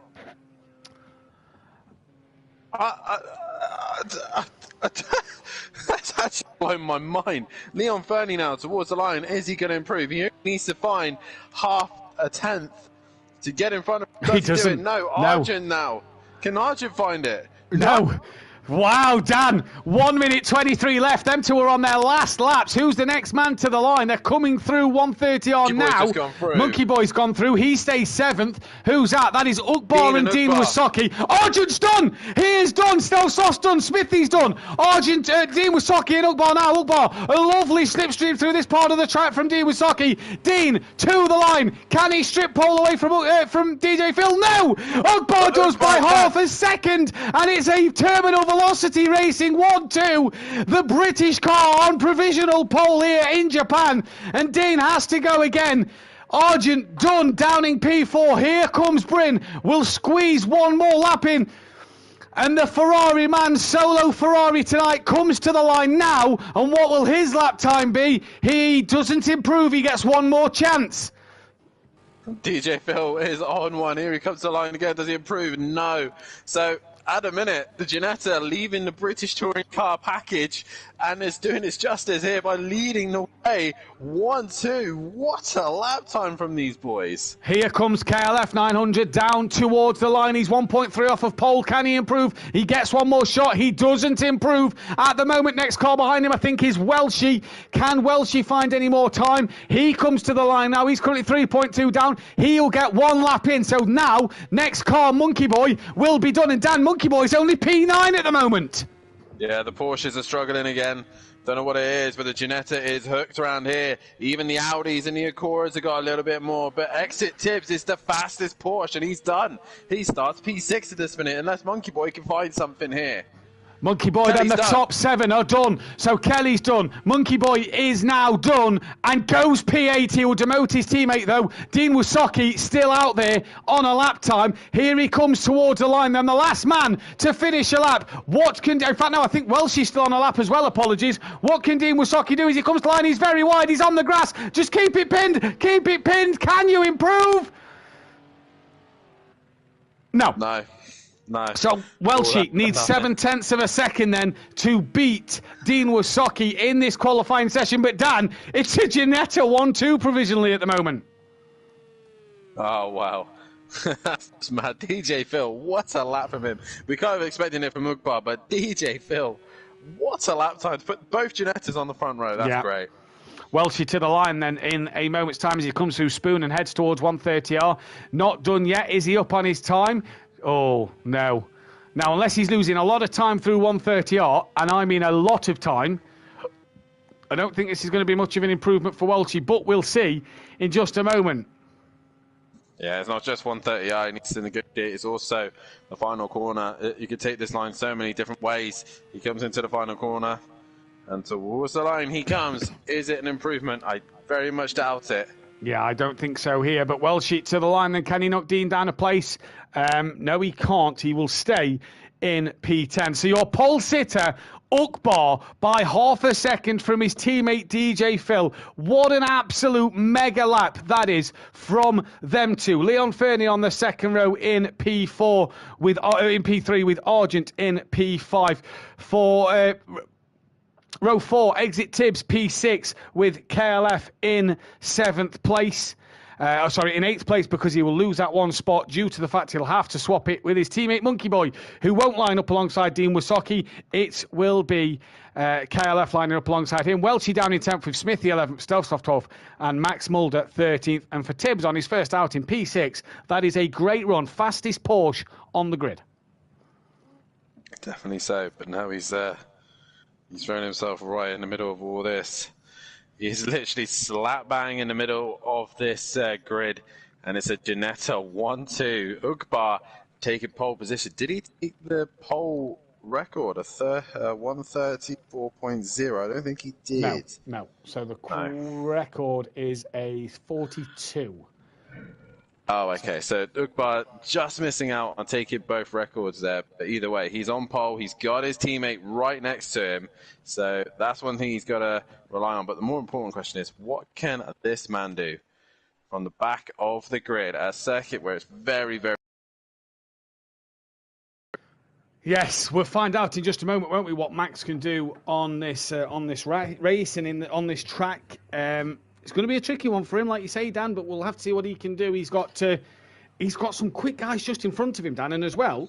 That's actually blown my mind. Leon Fernie now towards the line. Is he going to improve? He needs to find half a tenth to get in front of him. He Does doesn't. do it? No, No. Arjun now. Can Arjun find it? No. Wow, Dan. 1 minute 23 left. Them two are on their last laps. Who's the next man to the line? They're coming through 130 on Monkey Boy's now. just gone through. Monkey Boy's gone through. He stays 7th. Who's that? That is Ukbar and Dean Ukbar. Wasaki. Arjun's done. He is done. Stelsoft's done. Smithy's done. Arjun, Dean Wasaki and Ukbar now. Ukbar, a lovely slipstream through this part of the track from Dean Wasaki. Dean to the line. Can he strip pole away from DJ Phil? No. Ukbar does by half a second, and it's a terminal velocity racing 1-2. The British car on provisional pole here in Japan, and Dean has to go again. Argent done, Downing P4. Here comes Bryn. Will squeeze one more lap in, and the Ferrari man, solo Ferrari tonight, comes to the line now. And what will his lap time be? He doesn't improve. He gets one more chance. DJ Phil is on one. Here he comes to the line again. Does he improve? No. So at a minute, the Ginetta leaving the British Touring Car package and is doing its justice here by leading the way. 1-2. What a lap time from these boys. Here comes KLF 900 down towards the line. He's 1.3 off of pole. Can he improve? He gets one more shot. He doesn't improve. At the moment, next car behind him, I think, is Welshie. Can Welshie find any more time? He comes to the line now. He's currently 3.2 down. He'll get one lap in. So now, next car, Monkey Boy, will be done. And Dan, Monkey Boy's only P9 at the moment. Yeah, the Porsches are struggling again. Don't know what it is, but the Ginetta is hooked around here. Even the Audis and the Acuras have got a little bit more. But Exit Tips is the fastest Porsche, and he's done. He starts P6 at this minute, unless Monkey Boy can find something here. Monkey Boy, then the top 7 are done. So Kelly's done. Monkey Boy is now done and goes P8. He will demote his teammate, though. Dean Wasaki still out there on a lap time. Here he comes towards the line. Then the last man to finish a lap. What can... In fact, no, I think Welshie's still on a lap as well. Apologies. What can Dean Wasaki do as he comes to the line? He's very wide. He's on the grass. Just keep it pinned. Keep it pinned. Can you improve? No. No. No. So Welshie needs 7/10 of a second then to beat Dean Wasaki in this qualifying session. But Dan, it's a Ginetta 1-2 provisionally at the moment. Oh, wow. That's mad. DJ Phil, what a lap from him. We kind of expecting it from Ukbar, but DJ Phil, what a lap time to put both Ginettas on the front row. That's great. Welshie to the line then in a moment's time as he comes through Spoon and heads towards 130R. Not done yet. Is he up on his time? Oh, no. Now, unless he's losing a lot of time through 130R, and I mean a lot of time, I don't think this is going to be much of an improvement for Welshie, but we'll see in just a moment. Yeah, it's not just 130R, he needs to negotiate, it's also the final corner. You could take this line so many different ways. He comes into the final corner, and towards the line he comes. Is it an improvement? I very much doubt it. Yeah, I don't think so here, but Welshie to the line, then can he knock Dean down a place? No, he can't. He will stay in P10. So your pole sitter, Ukbar, by half a second from his teammate DJ Phil. What an absolute mega lap that is from them two. Leon Fernie on the second row in P4 with in P3 with Argent in P5 for. Row 4, Exit Tibbs, P6, with KLF in 7th place. In 8th place, because he will lose that one spot due to the fact he'll have to swap it with his teammate Monkey Boy, who won't line up alongside Dean Wasaki. It will be KLF lining up alongside him. Welshie down in 10th with Smithy 11th, Stelsoft 12th, and Max Mulder 13th. And for Tibbs on his first out in P6, that is a great run. Fastest Porsche on the grid. Definitely so, but now he's thrown himself right in the middle of all this. He's literally slap bang in the middle of this grid, and it's a Ginetta 1-2. Ukbar taking pole position. Did he take the pole record, a 134.0? I don't think he did. No. So the record is a 42. Oh, okay. So Ukbar just missing out on taking both records there. But either way, he's on pole. He's got his teammate right next to him. So that's one thing he's got to rely on. But the more important question is, what can this man do from the back of the grid at a circuit where it's very, very... Yes, we'll find out in just a moment, won't we, what Max can do on this race and on this track. It's going to be a tricky one for him, like you say, Dan, but we'll have to see what he can do. He's got some quick guys just in front of him, Dan, and as well,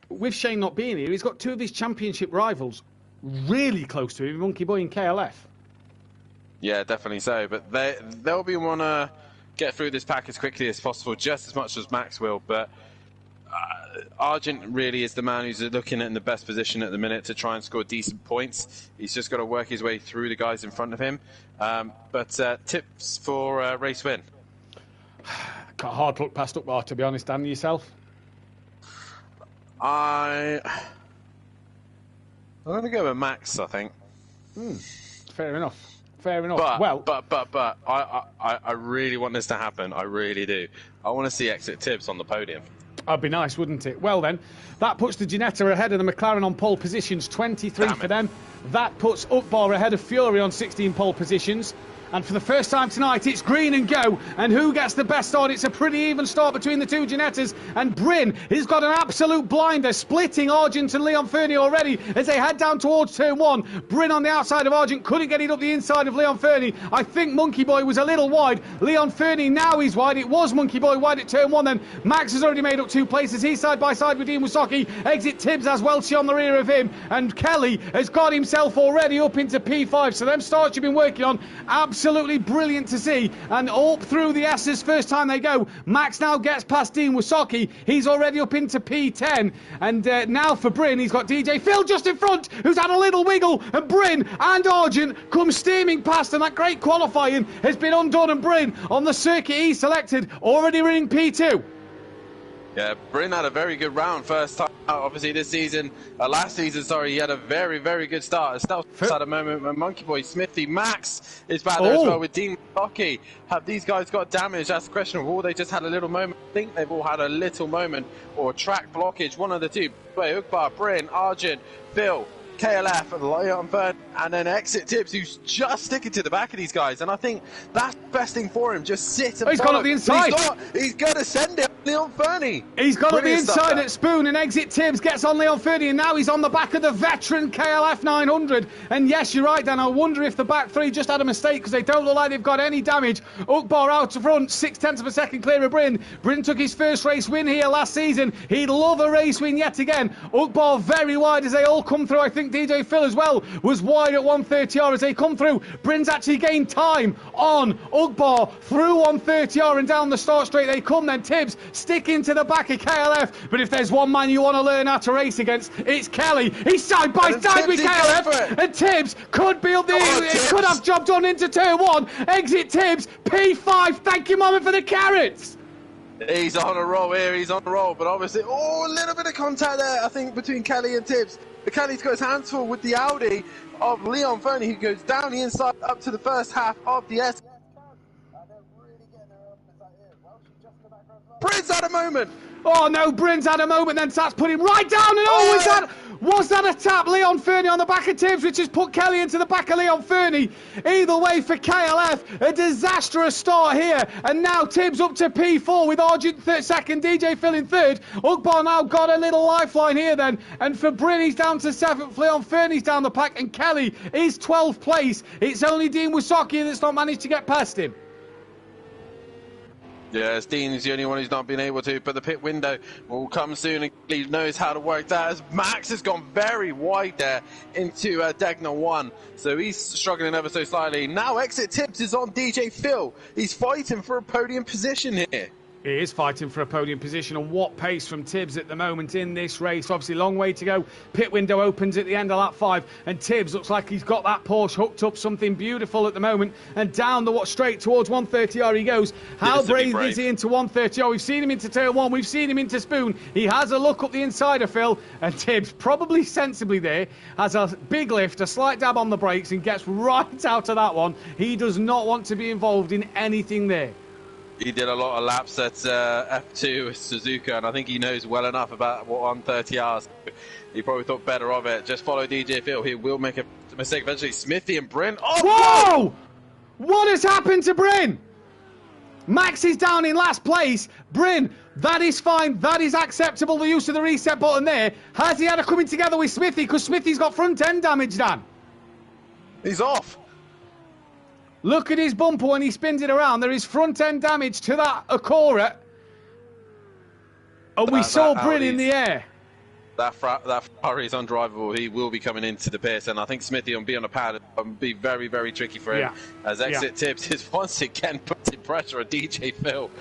with Shane not being here, he's got two of his championship rivals really close to him, Monkey Boy and KLF. Yeah, definitely so. But they'll be want to get through this pack as quickly as possible, just as much as Max will. But Argent really is the man who's looking in the best position at the minute to try and score decent points. He's just got to work his way through the guys in front of him. But tips for race win? Got a hard look past Ukbar, to be honest, Dan, yourself? I'm going to go with Max, I think. Fair enough. Fair enough. But I really want this to happen. I really do. I want to see Exit Tibbs on the podium. That'd be nice, wouldn't it? Well then, that puts the Ginetta ahead of the McLaren on pole positions, 23 for them. That puts Ukbar ahead of Fury on 16 pole positions. And for the first time tonight, it's green and go. And who gets the best start? It's a pretty even start between the two Ginettas. And Bryn, he's got an absolute blinder, splitting Argent and Leon Fernie already as they head down towards turn one. Bryn on the outside of Argent, couldn't get it up the inside of Leon Fernie. I think Monkey Boy was a little wide. Leon Fernie now he's wide. It was Monkey Boy wide at turn one then. Max has already made up 2 places. He's side by side with Dean Wasocki. Exit Tibbs has Welchie on the rear of him. And Kelly has got himself already up into P5. So them starts you've been working on, absolutely brilliant to see. And up through the S's first time they go. Max now gets past Dean Wasocki. He's already up into P10. And now for Bryn, he's got DJ Phil just in front, who's had a little wiggle. And Bryn and Argent come steaming past. And that great qualifying has been undone. And Bryn on the circuit he selected, already running P2. Yeah, Bryn had a very good round first time out, obviously this season. Last season, sorry, he had a very, very good start. Still had a moment when Monkey Boy, Smithy, Max is back there as well with Dean Wasocki. Have these guys got damage? That's the question. Or they just had a little moment? I think they've all had a little moment or track blockage, one of the two. Ukbar, Bryn, Argent, Phil, KLF and Leon Fern, and then Exit Tibbs, who's just sticking to the back of these guys. And I think that's the best thing for him. Just sit and he's gone up the inside. He's going to send it. Leon Fernie. He's got up the inside at Spoon, and Exit Tibbs gets on Leon Fernie, and now he's on the back of the veteran KLF 900. And yes, you're right, Dan. I wonder if the back three just had a mistake because they don't look like they've got any damage. Ukbar out front, 0.6 of a second clear of Bryn. Bryn took his first race win here last season. He'd love a race win yet again. Ukbar very wide as they all come through. I think DJ Phil as well was wide at 130R as they come through. Bryn's actually gained time on Ukbar through 130R and down the start straight they come. Then Tibbs sticking to the back of KLF. But if there's one man you want to learn how to race against, it's Kelly. He's side by side with KLF. And Tibbs could be up the could have job done into turn one. Exit Tibbs, P5. Thank you, Mama, for the carrots. He's on a roll here, he's on a roll, but obviously, a little bit of contact there, I think, between Kelly and Tibbs. But Kelly's got his hands full with the Audi of Leon Fernie, who goes down the inside up to the first half of the S. Bryn's had a moment. Oh no, Bryn's had a moment, then Tat's put him right down, and was that a tap? Leon Fernie on the back of Tibbs, which has put Kelly into the back of Leon Fernie. Either way for KLF, a disastrous start here, and now Tibbs up to P4 with Argent second, DJ Phil in third. Ukbar now got a little lifeline here then, and for Bryn he's down to 7th, Leon Fernie's down the pack, and Kelly is 12th place. It's only Dean Wasocki that's not managed to get past him. Yes, Dean is the only one who's not been able to, but the pit window will come soon and he knows how to work that, as Max has gone very wide there into Degner 1, so he's struggling ever so slightly. Now Exit Tibbs is on DJ Phil. He's fighting for a podium position here. He is fighting for a podium position, and what pace from Tibbs at the moment in this race. Obviously, long way to go. Pit window opens at the end of lap 5, and Tibbs looks like he's got that Porsche hooked up something beautiful at the moment, and down the straight towards 130R he goes. How brave is he into 130R? We've seen him into turn 1, we've seen him into Spoon. He has a look up the inside of Phil, and Tibbs, probably sensibly there, has a big lift, a slight dab on the brakes, and gets right out of that one. He does not want to be involved in anything there. He did a lot of laps at F2 with Suzuka, and I think he knows well enough about what on 30 hours. He probably thought better of it. Just follow DJ Phil. He will make a mistake eventually. Smithy and Bryn. Oh, whoa! What has happened to Bryn? Max is down in last place. Bryn, that is fine. That is acceptable, the use of the reset button there. Has he had a coming together with Smithy? Because Smithy's got front end damage, Dan. He's off. Look at his bumper when he spins it around. There is front end damage to that Acura. And we saw Bryn in the air. That Ferrari is undrivable. He will be coming into the pits, and I think Smithy will be on the pad and be very, very tricky for him. As exit tips is once again putting pressure on DJ Phil.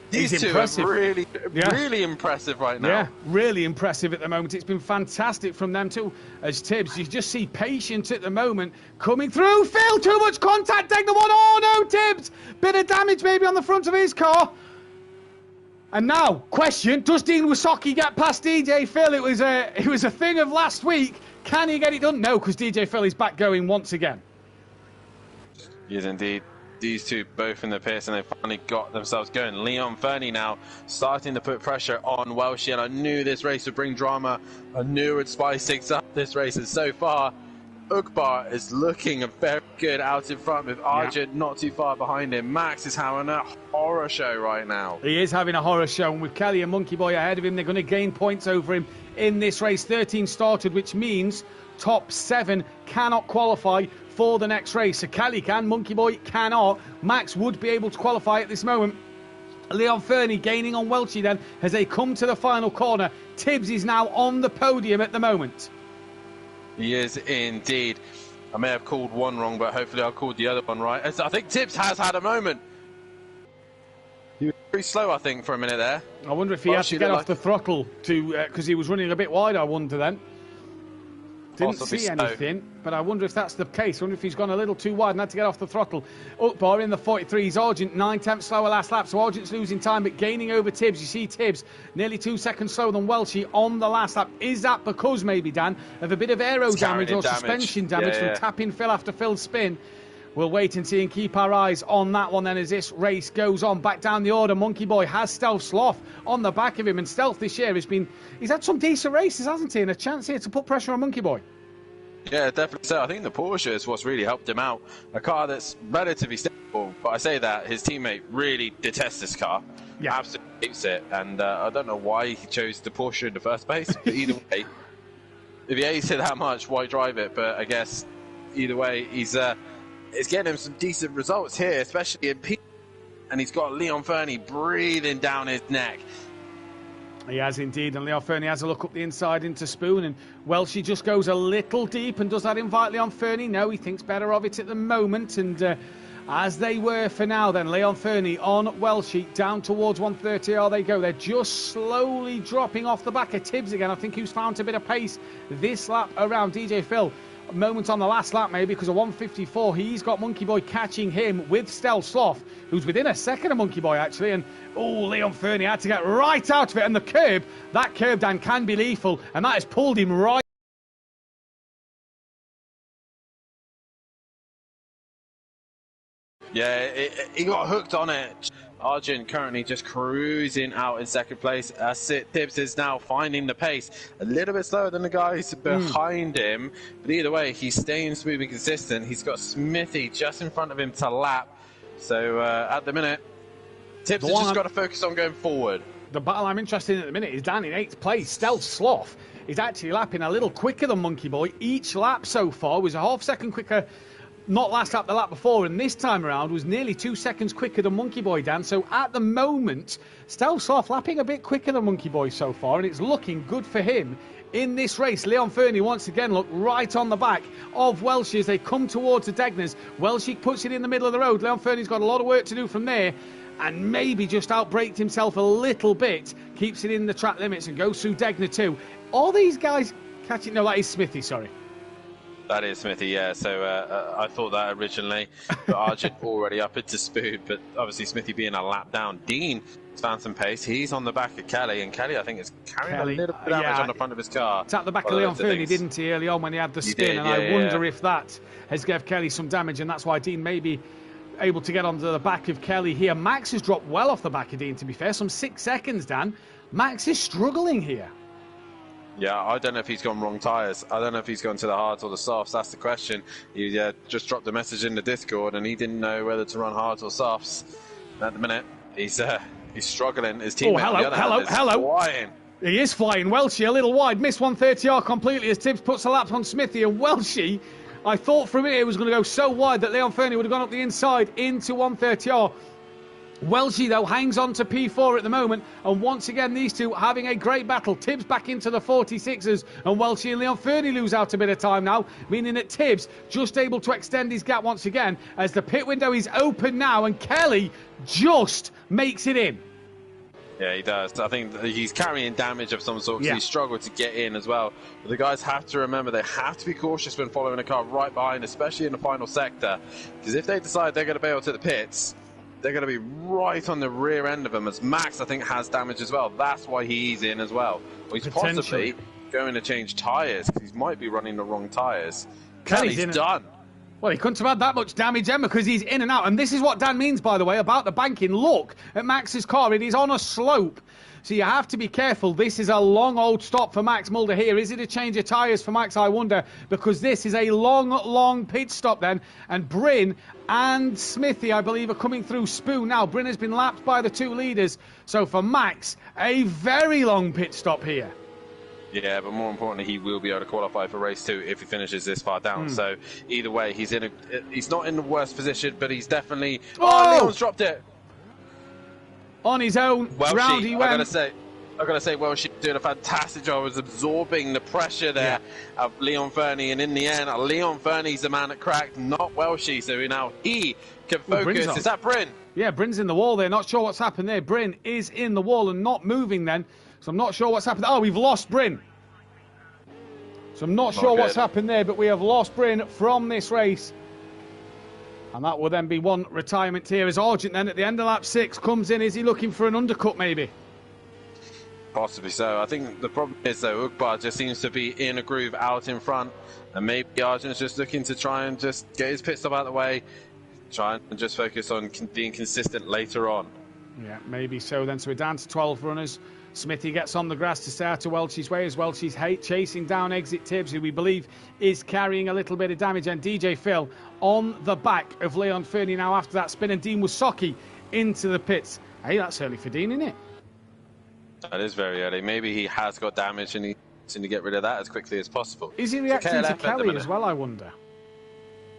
These two are really impressive right now. Yeah, really impressive at the moment. It's been fantastic from them too. As Tibbs, you just see patience at the moment coming through. Phil, too much contact. Take the one. Oh no, Tibbs. Bit of damage maybe on the front of his car. And now, question, does Dean Wysocki get past DJ Phil? It was a thing of last week. Can he get it done? No, because DJ Phil is back going once again. Yes, indeed. These two both in the pits, and they finally got themselves going. Leon Fernie now starting to put pressure on Welsh, and I knew this race would bring drama. I knew it would spice things up this race, and so far, Ugbar is looking very good out in front with Arjun not too far behind him. Max is having a horror show right now. He is having a horror show, and with Kelly and Monkey Boy ahead of him, they're going to gain points over him in this race. 13 started, which means top 7 cannot qualify for the next race. So Kelly can, Monkey Boy cannot. Max would be able to qualify at this moment. Leon Fernie gaining on Welchie then as they come to the final corner. Tibbs is now on the podium at the moment. He is indeed. I may have called one wrong, but hopefully I'll call the other one right. As I think Tibbs has had a moment. He was very slow, I think, for a minute there. I wonder if he had to get off the throttle to because he was running a bit wide, I wonder then. Didn't see anything, but I wonder if that's the case. I wonder if he's gone a little too wide and had to get off the throttle. Ukbar in the 43s. Argent 9/10 slower last lap, so Argent's losing time, but gaining over Tibbs. You see Tibbs nearly 2 seconds slower than Welchie on the last lap. Is that because, maybe, Dan, of a bit of aero damage or suspension damage from tapping Phil after Phil's spin? We'll wait and see and keep our eyes on that one then as this race goes on. Back down the order, Monkey Boy has Stealth Sloth on the back of him, and Stealth this year he's had some decent races, hasn't he? And a chance here to put pressure on Monkey Boy. Yeah, definitely so. I think the Porsche is what's really helped him out. A car that's relatively stable, but I say that his teammate really detests this car. Yeah. Absolutely hates it, and I don't know why he chose the Porsche in the first place, but either way, if he hates it that much, why drive it? But I guess either way, it's getting him some decent results here, especially in P. And he's got Leon Fernie breathing down his neck. He has indeed, and Leon Fernie has a look up the inside into Spoon, and Welshie just goes a little deep, and does that invite Leon Fernie? No, he thinks better of it at the moment, and as they were for now then, Leon Fernie on Welshie, down towards 130, they go. They're just slowly dropping off the back of Tibbs again. I think who's found a bit of pace this lap around DJ Phil. A moment on the last lap maybe, because of 154 he's got Monkey Boy catching him with Stealth Sloth, who's within a second of Monkey Boy actually, and Leon Fernie had to get right out of it, and the curb, that curb, Dan, can be lethal, and that has pulled him right. Yeah, he got hooked on it. Arjun currently just cruising out in second place. Tibbs is now finding the pace. A little bit slower than the guys behind him. But either way, he's staying smooth and consistent. He's got Smithy just in front of him to lap. So at the minute, Tibbs has just got to focus on going forward. The battle I'm interested in at the minute is down in 8th place. Stealth Sloth is actually lapping a little quicker than Monkey Boy. Each lap so far was a half second quicker. Not last lap, the lap before, and this time around was nearly 2 seconds quicker than Monkey Boy, Dan. So at the moment, Stealth Sloth lapping a bit quicker than Monkey Boy so far, and it's looking good for him in this race. Leon Fernie once again look right on the back of Welshie as they come towards the Degners. Welshie puts it in the middle of the road. Leon Fernie's got a lot of work to do from there, and maybe just outbraked himself a little bit. Keeps it in the track limits and goes through Degner too. All these guys catching... No, that is Smithy, sorry. That is Smithy, yeah. So I thought that originally, but Arjun already up into Spoon. But obviously Smithy being a lap down. Dean has found some pace. He's on the back of Kelly, and Kelly I think is carrying a little bit of damage on the front of his car. Tapped the back of Leon Fernie, didn't he, early on when he had the spin? I wonder if that has given Kelly some damage, and that's why Dean maybe able to get onto the back of Kelly here. Max has dropped well off the back of Dean, to be fair. Some 6 seconds, Dan. Max is struggling here. Yeah, I don't know if he's gone wrong tyres. I don't know if he's gone to the hards or the softs. That's the question. He just dropped a message in the Discord, and he didn't know whether to run hards or softs. At the minute, he's struggling. His teammate on the other hand is flying. He is flying. Welshie a little wide. Missed 130R completely as Tibbs puts a lap on Smithy. And Welshie, I thought for a minute it was going to go so wide that Leon Fernie would have gone up the inside into 130R. Welshie, though, hangs on to P4 at the moment, and once again, these two having a great battle. Tibbs back into the 46ers, and Welshie and Leon Fernie lose out a bit of time now, meaning that Tibbs just able to extend his gap once again, as the pit window is open now, and Kelly just makes it in. Yeah, he does. I think he's carrying damage of some sort, because he struggled to get in as well. But the guys have to remember they have to be cautious when following a car right behind, especially in the final sector, because if they decide they're going to bail to the pits, they're going to be right on the rear end of them, as Max, I think, has damage as well. That's why he's in as well. Or he's possibly going to change tyres, because he might be running the wrong tyres. Kelly's done. Well, he couldn't have had that much damage, Emma, because he's in and out. And this is what Dan means, by the way, about the banking. Look at Max's car. It is on a slope. So you have to be careful. This is a long old stop for Max Mulder here. Is it a change of tyres for Max, I wonder? Because this is a long pit stop then. And Bryn and Smithy, I believe, are coming through Spoon now. Bryn has been lapped by the two leaders. So for Max, a very long pit stop here. Yeah, but more importantly, he will be able to qualify for race 2 if he finishes this far down. So either way, he's not in the worst position, but he's definitely... Oh, Leon's dropped it. On his own, round he went. I gotta say, Welshie's doing a fantastic job of absorbing the pressure there of Leon Fernie, and in the end, Leon Fernie's the man that cracked, not Welshie. So now he can focus. Is that Bryn? Yeah, Bryn's in the wall there. Not sure what's happened there. Bryn is in the wall and not moving then. So I'm not sure what's happened. Oh, we've lost Bryn. So I'm not sure what's happened there, but we have lost Bryn from this race. And that will then be one retirement here as Argent then at the end of lap 6 comes in. Is he looking for an undercut maybe? Possibly so. I think the problem is, though, Ukbar just seems to be in a groove out in front. And maybe Argent's just looking to try and just get his pit stop out of the way. Try and just focus on being consistent later on. Yeah, maybe so then. So we're down to 12 runners. Smithy gets on the grass to stay out of Welshie's way as Welshie's chasing down Exit Tibbs, who we believe is carrying a little bit of damage, and DJ Phil on the back of Leon Fernie now after that spin, and Dean Wasocki into the pits. Hey, that's early for Dean, isn't it? That is very early. Maybe he has got damage and he's going to get rid of that as quickly as possible. Is he reacting to Kelly as well, I wonder?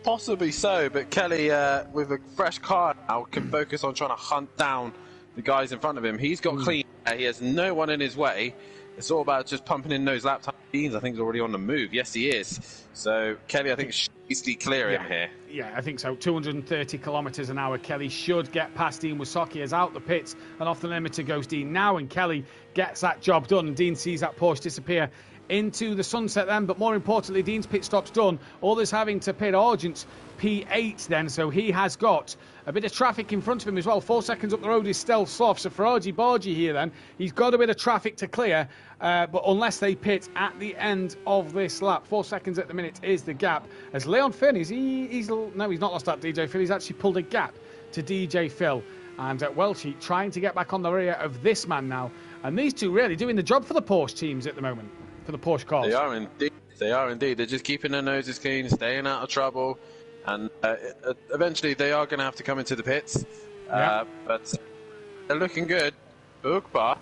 Possibly so, but Kelly, with a fresh car now, can focus on trying to hunt down the guys in front of him. He's got clean air. He has no one in his way. It's all about just pumping in those lap time. Deans, I think, is already on the move. Yes, he is. So Kelly, I think, should easily clear him here. Yeah, I think so. 230 kilometres an hour. Kelly should get past Dean Wasocki as out the pits, and off the limiter goes Dean now, and Kelly gets that job done. And Dean sees that Porsche disappear into the sunset then, but more importantly, Dean's pit stop's done. Others having to pit. Argent's P8 then, so he has got a bit of traffic in front of him as well. 4 seconds up the road is still soft, so for Argy Bargy here then, he's got a bit of traffic to clear, but unless they pit at the end of this lap. 4 seconds at the minute is the gap, as Leon Fernie, he's not lost that DJ Phil, he's actually pulled a gap to DJ Phil, and Welshie trying to get back on the rear of this man now, and these two really doing the job for the Porsche teams at the moment, for the Porsche cars. They are indeed. They are indeed. They're just keeping their noses clean, staying out of trouble. And eventually they are going to have to come into the pits. But they're looking good. Ukbar,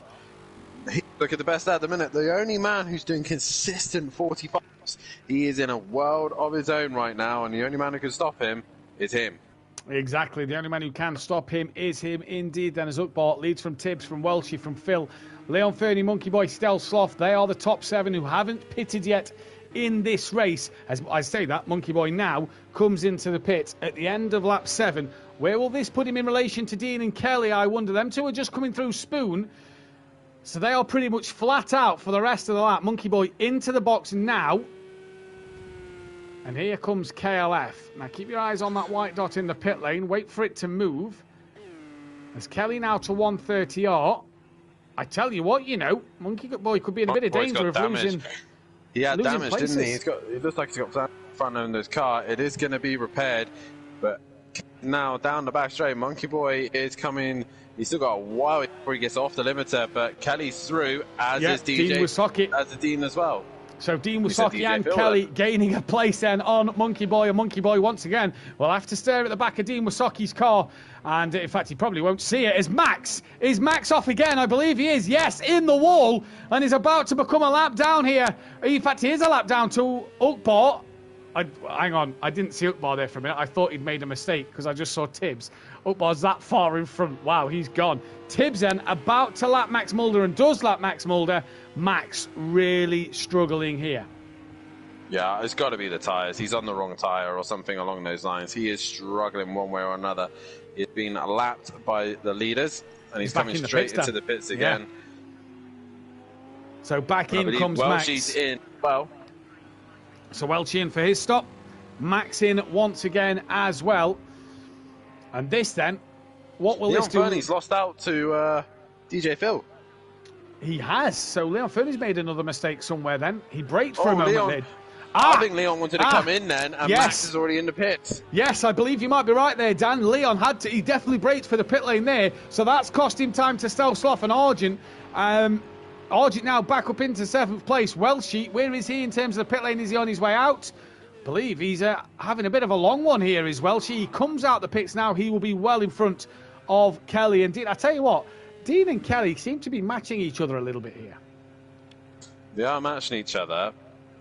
look at the best at the minute. The only man who's doing consistent 45s. He is in a world of his own right now, and the only man who can stop him is him. Exactly. The only man who can stop him is him indeed. Then as Ukbar leads from Tibbs, from Welshie, from Phil, Leon Fernie, Monkey Boy, Stel Sloth. They are the top 7 who haven't pitted yet in this race. As I say that, Monkey Boy now comes into the pit at the end of lap 7. Where will this put him in relation to Dean and Kelly, I wonder? Them two are just coming through Spoon, so they are pretty much flat out for the rest of the lap. Monkey Boy into the box now, and here comes KLF. Now keep your eyes on that white dot in the pit lane, wait for it to move, as Kelly now to 130R. I tell you what, you know, Monkey Boy could be in a bit of danger of losing. He had damage, didn't he? It looks like he's got front end of his car. It is going to be repaired, but now down the back straight. Monkey Boy is coming. He's still got a while before he gets off the limiter, but Kelly's through, as is DJ. Dean Wasaki. As is Dean as well. So Dean Wasaki and Kelly gaining a place then on Monkey Boy, and Monkey Boy once again will have to stare at the back of Dean Wasaki's car, and in fact he probably won't see it. Is Max off again? I believe he is. Yes, in the wall, and he's about to become a lap down here. In fact, he is a lap down to Ukbar. Hang on, I didn't see Ukbar there for a minute. I thought he'd made a mistake because I just saw Tibbs. Ukbar's that far in front. Wow, he's gone. Tibbs then about to lap Max Mulder, and does lap Max Mulder. Max really struggling here. Yeah, it's got to be the tyres. He's on the wrong tyre or something along those lines. He is struggling one way or another. He's been lapped by the leaders, and he's coming straight into the pits again. Yeah. So back in comes Max. She's in. Well. So Welchie in for his stop. Max in once again as well. And this then, what will this do? Leon Fernie's lost out to DJ Phil. He has. So Leon Fernie's made another mistake somewhere then. He braked for a moment Leon. then. I think Leon wanted to come in then, and Max is already in the pits. Yes, I believe you might be right there, Dan. Leon had to. He definitely braked for the pit lane there. So that's cost him time to stealth slough and Argent. Argent now back up into 7th place. Welchie, where is he in terms of the pit lane? Is he on his way out? I believe he's having a bit of a long one here as Welchie. He comes out the pits now. He will be well in front of Kelly and Dean. I tell you what, Dean and Kelly seem to be matching each other a little bit here. They are matching each other.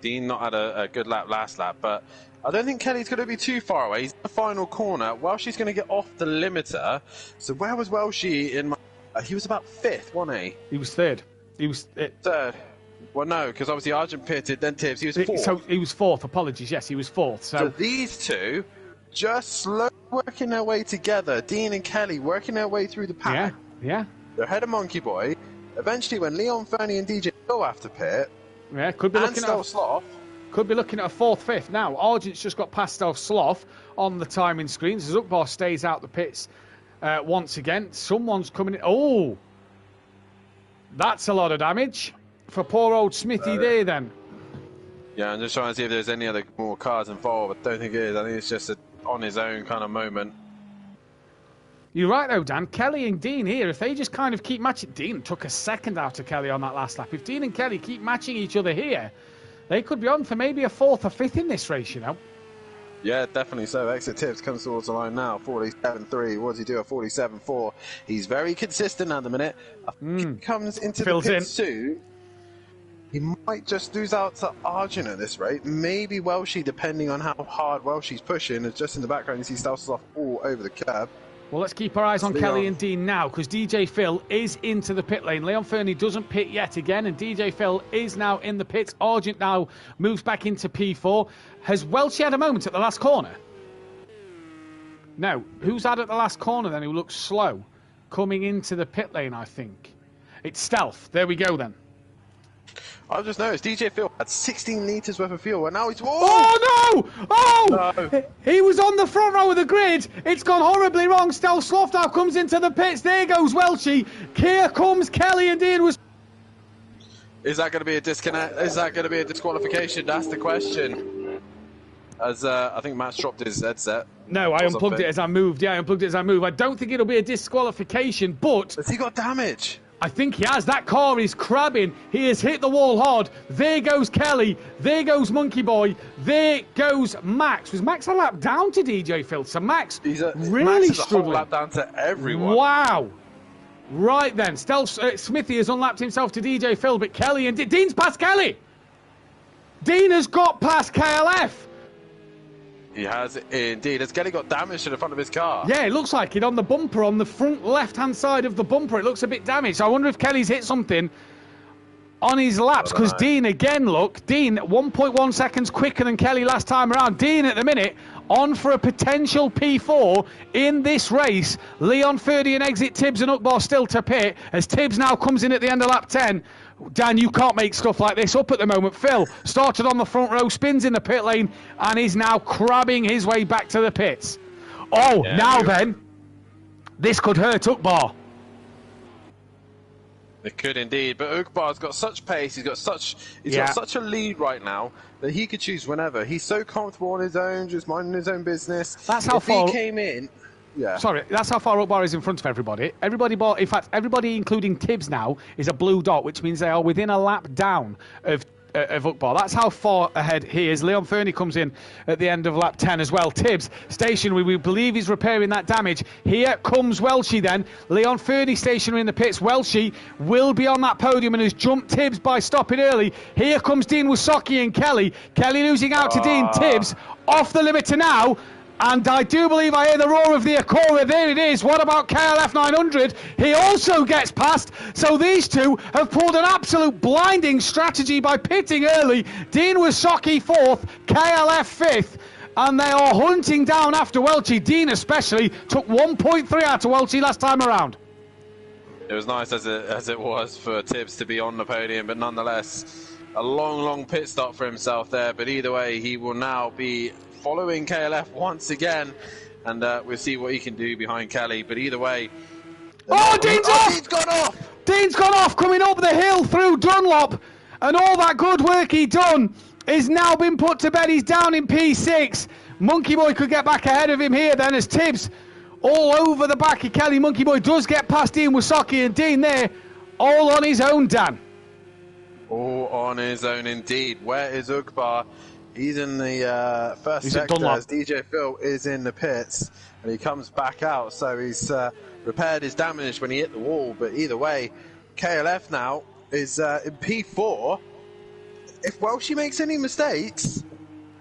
Dean not had a good lap last lap, but I don't think Kelly's going to be too far away. He's in the final corner. Welshie's going to get off the limiter. So where was Welshie in my... he was about 5th, wasn't he? He was 3rd. He was... Third. Well, no, because obviously Argent pitted, then Tibbs. He was 4th. So he was 4th. Apologies. Yes, he was 4th. So these two just slowly working their way together. Dean and Kelly working their way through the pack. Yeah. They're ahead of Monkey Boy. Eventually, when Leon Fernie and DJ go after pit, yeah, could be looking at Sloth. Could be looking at a 4th, 5th. Now, Argent's just got past Stealth Sloth on the timing screens as Ukbar stays out the pits once again. Someone's coming in. Oh! That's a lot of damage for poor old Smithy there then. Yeah, I'm just trying to see if there's any other more cars involved. I don't think it is. I think it's just on his own kind of moment. You're right though, Dan. Kelly and Dean here, if they just kind of keep matching... Dean took a second out of Kelly on that last lap. If Dean and Kelly keep matching each other here, they could be on for maybe a 4th or 5th in this race, you know. Yeah, definitely so. Exit Tips comes towards the line now. 47.3. What does he do at 47.4? He's very consistent at the minute. He comes into the pit soon. He might just lose out to Argent at this rate. Maybe Welshie, depending on how hard Welshie's pushing. It's just in the background, you see Stealth off all over the curb. Well, let's keep our eyes on Kelly and Dean now, because DJ Phil is into the pit lane. Leon Fernie doesn't pit yet again, and DJ Phil is now in the pits. Argent now moves back into P4. Has Welchie had a moment at the last corner? No. Who's had at the last corner then who looks slow? Coming into the pit lane, I think. It's Stealth. There we go then. I've just noticed DJ Phil had 16 litres worth of fuel, and now he's... Oh, no! Oh! No. He was on the front row of the grid. It's gone horribly wrong. Stealth Sloth now comes into the pits. There goes Welchie. Here comes Kelly and Dean. Is that going to be a disconnect? Is that going to be a disqualification? That's the question. As I think Matt's dropped his headset. No, I unplugged it as I moved. Yeah, I unplugged it as I moved. I don't think it'll be a disqualification, but... Has he got damage? I think he has. That car is crabbing. He has hit the wall hard. There goes Kelly. There goes Monkey Boy. There goes Max. Was Max a lap down to DJ Phil? So Max really Max is struggling. A whole lap down to everyone. Wow. Right then. Smithy has unlapped himself to DJ Phil, but Kelly and Dean's past Kelly. Dean has got past KLF. He has indeed. Has Kelly got damage to the front of his car? Yeah, it looks like it on the bumper, on the front left-hand side of the bumper. It looks a bit damaged. I wonder if Kelly's hit something on his laps, because Dean, again, look, Dean 1.1 seconds quicker than Kelly last time around. Dean, at the minute, on for a potential P4 in this race. Leon Fernie and exit Tibbs and Ukbar still to pit, as Tibbs now comes in at the end of lap 10. Dan, you can't make stuff like this up at the moment. Phil started on the front row, spins in the pit lane, and is now crabbing his way back to the pits. Oh, yeah, now then, this could hurt Ukbar. It could indeed, but Ugbar's got such pace. He's got such a lead right now that he could choose whenever. He's so comfortable on his own, just minding his own business. That's how far he came in. Yeah. Sorry, that's how far Ugbar is in front of everybody. In fact, everybody, including Tibbs now, is a blue dot, which means they are within a lap down of Ugbar. That's how far ahead he is. Leon Fernie comes in at the end of lap 10 as well. Tibbs stationary. We believe he's repairing that damage. Here comes Welshie then. Leon Fernie stationary in the pits. Welshie will be on that podium and has jumped Tibbs by stopping early. Here comes Dean Wysocki and Kelly. Kelly losing out to Dean. Tibbs off the limiter now. And I do believe I hear the roar of the Acura. There it is. What about KLF 900? He also gets past. So these two have pulled an absolute blinding strategy by pitting early. Dean Wysocki 4th, KLF 5th. And they are hunting down after Welchie. Dean especially took 1.3 out of Welchie last time around. It was nice as it was for Tibbs to be on the podium, but nonetheless, a long pit stop for himself there. But either way, he will now be following KLF once again, and we'll see what he can do behind Kelly. But either way, Dean's off! Dean's gone off! Dean's gone off, coming up the hill through Dunlop, and all that good work he done is now been put to bed. He's down in P6. Monkey Boy could get back ahead of him here then, as Tibbs all over the back of Kelly. Monkey Boy does get past Dean Wysocki, and Dean there all on his own, Dan. All on his own indeed. Where is Ugbar? He's in the first sector as DJ Phil is in the pits, and he comes back out. So he's repaired his damage when he hit the wall. But either way, KLF now is in P4. If Welshie makes any mistakes,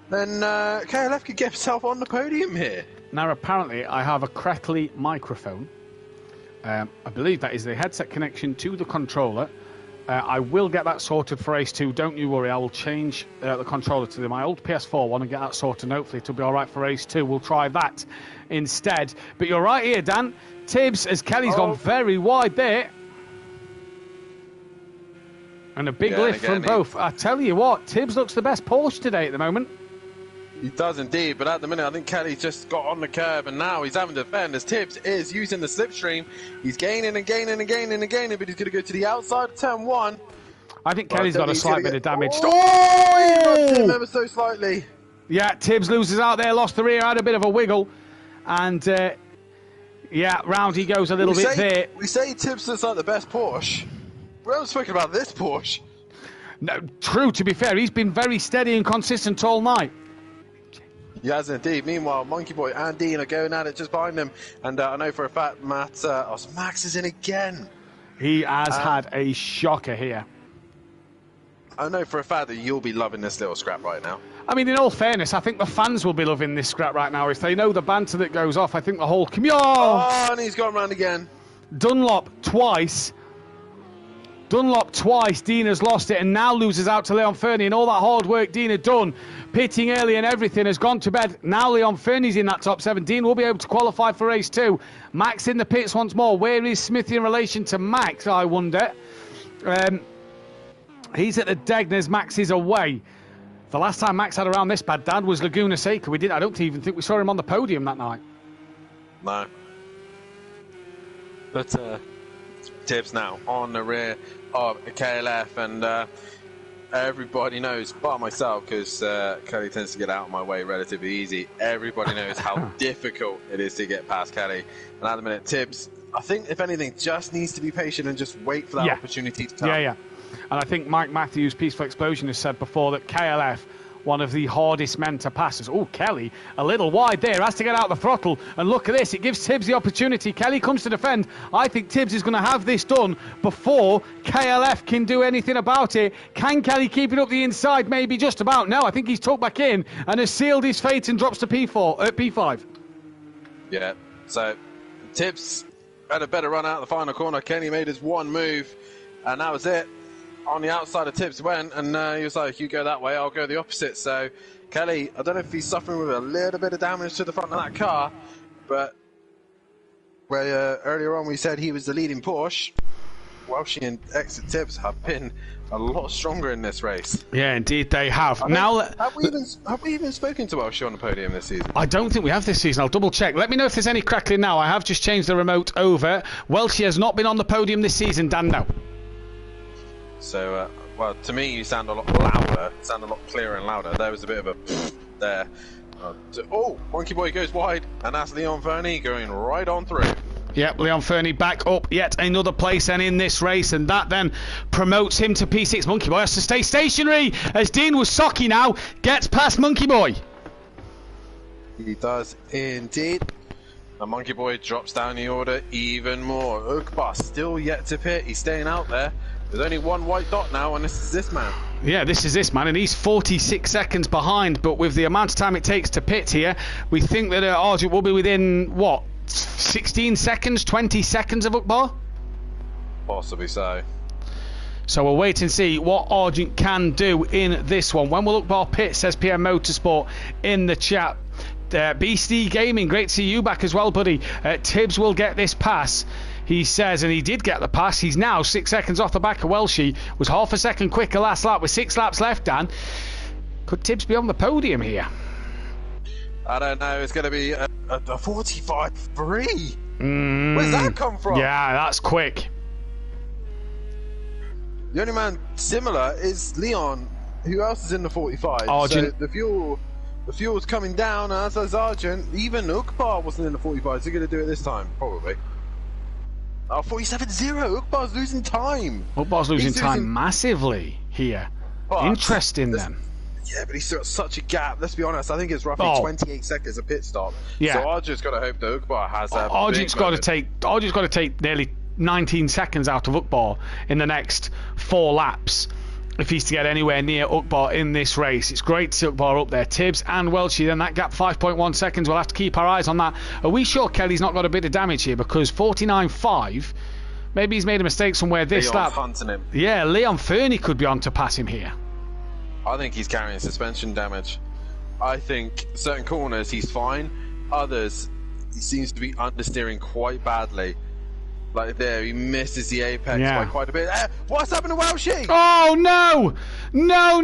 then KLF could get himself on the podium here. Now, apparently, I have a crackly microphone. I believe that is the headset connection to the controller. I will get that sorted for Race 2. Don't you worry. I will change the controller to my old PS4 one and get that sorted. And hopefully it'll be all right for Race 2. We'll try that instead. But you're right here, Dan. Tibbs, as Kelly's gone very wide there. And a big lift from both. I tell you what, Tibbs looks the best Porsche today at the moment. He does indeed, but at the minute I think Kelly's just got on the curb, and now he's having to defend as Tibbs is using the slipstream. He's gaining and gaining and gaining and gaining, but he's going to go to the outside of turn 1. I think Kelly's got a slight bit of damage. He rubbed him ever so slightly. Yeah, Tibbs loses out there, lost the rear, had a bit of a wiggle, and round he goes a little bit there. We say Tibbs looks like the best Porsche. We haven't spoken about this Porsche. No, true, to be fair, he's been very steady and consistent all night. He has indeed. Meanwhile, Monkey Boy and Dean are going at it just behind him. And I know for a fact Max is in again. He has had a shocker here. I know for a fact that you'll be loving this little scrap right now. I mean, in all fairness, I think the fans will be loving this scrap right now. If they know the banter that goes off, I think the whole community... Oh, and he's gone round again. Dunlop twice, Dean has lost it and now loses out to Leon Fernie, and all that hard work Dean had done, pitting early and everything, has gone to bed. Now Leon Fernie's in that top 7. Dean will be able to qualify for race 2. Max in the pits once more. Where is Smithy in relation to Max, I wonder? He's at the Degners. Max is away. The last time Max had around this bad, Dad, was Laguna Seca. I don't even think we saw him on the podium that night. No. But Tibbs now on the rear of KLF, and everybody knows, bar myself, because Kelly tends to get out of my way relatively easy. Everybody knows how difficult it is to get past Kelly. And at the minute, Tibbs, I think, if anything, just needs to be patient and just wait for that opportunity to come. Yeah. And I think Mike Matthews, Peaceful Explosion, has said before that KLF, one of the hardest men to pass. Oh, Kelly, a little wide there, has to get out the throttle. And look at this, it gives Tibbs the opportunity. Kelly comes to defend. I think Tibbs is going to have this done before KLF can do anything about it. Can Kelly keep it up the inside? Maybe just about. No, I think he's tucked back in and has sealed his fate and drops to P5. Yeah, so Tibbs had a better run out the final corner. Kenny made his one move, and that was it. On the outside of Tibbs went, and he was like, you go that way, I'll go the opposite. So Kelly, I don't know if he's suffering with a little bit of damage to the front of that car, but where earlier on we said he was the leading Porsche, Welshie and Exit Tibbs have been a lot stronger in this race. Yeah, indeed they have. Have we even spoken to Welshie on the podium this season? I don't think we have this season. I'll double check. Let me know if there's any crackling now. I have just changed the remote over. Welshie has not been on the podium this season, Dan, no. So, well, to me, you sound a lot louder, sound a lot clearer and louder. There was a bit of a there. Oh, Monkey Boy goes wide, and that's Leon Fernie going right on through. Yep, Leon Fernie back up yet another place and in this race, and that then promotes him to P6. Monkey Boy has to stay stationary as Dean Wasocki now gets past Monkey Boy. He does indeed. And Monkey Boy drops down the order even more. Ukbar still yet to pit. He's staying out there. There's only one white dot now, and this is this man. Yeah, this is this man, and he's 46 seconds behind. But with the amount of time it takes to pit here, we think that Argent will be within, what, 16 seconds, 20 seconds of Ukbar? Possibly so. So we'll wait and see what Argent can do in this one. When will Ukbar pit, says PM Motorsport in the chat. BC Gaming, great to see you back as well, buddy. Tibbs will get this pass, he says, and he did get the pass. He's now 6 seconds off the back of Welshie. Was half a second quicker last lap with 6 laps left, Dan. Could Tibbs be on the podium here? I don't know. It's going to be a 45.3. Where's that come from? Yeah, that's quick. The only man similar is Leon. Who else is in the 45? Argent. So the fuel's coming down, as does Argent. Even Ukbar wasn't in the 45. Is he going to do it this time? Probably. 47.0. Ukbar's losing time. Ukbar's losing time massively here. But interesting then. Yeah, but he's still got such a gap. Let's be honest. I think it's roughly 28 seconds a pit stop. Yeah. So Argent's got to hope that Ukbar has a Argent's got to take nearly 19 seconds out of Ukbar in the next 4 laps if he's to get anywhere near Ukbar in this race. It's great to see Ukbar up there. Tibbs and Welchie, then that gap 5.1 seconds. We'll have to keep our eyes on that. Are we sure Kelly's not got a bit of damage here? Because 49.5, maybe he's made a mistake somewhere this Leon's lap. hunting him. Yeah, Leon Fernie could be on to pass him here. I think he's carrying suspension damage. I think certain corners he's fine. Others, he seems to be understeering quite badly. Like there, he misses the apex by quite a bit. What's happened to Welshie? Oh no! No!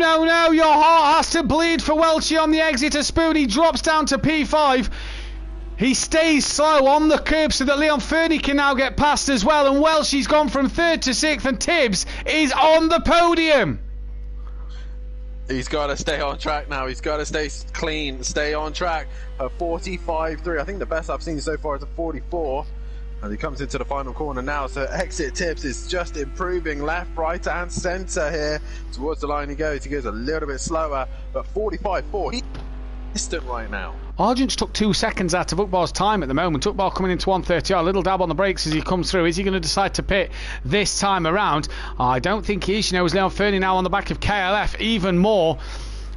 Your heart has to bleed for Welchie on the exit of Spoon. He drops down to P5. He stays slow on the curb so that Leon Fernie can now get past as well. And Welshie's gone from 3rd to 6th, and Tibbs is on the podium. He's got to stay on track now. He's got to stay clean, stay on track. A 45.3. I think the best I've seen so far is a 44. And he comes into the final corner now, so exit Tibbs is just improving left, right and centre here. Towards the line he goes a little bit slower, but 45.4, he's distant right now. Argent's took 2 seconds out of Ukbar's time at the moment. Ukbar coming into 130, a little dab on the brakes as he comes through. Is he going to decide to pit this time around? I don't think he is. You know, as Leon Fernie now on the back of KLF even more.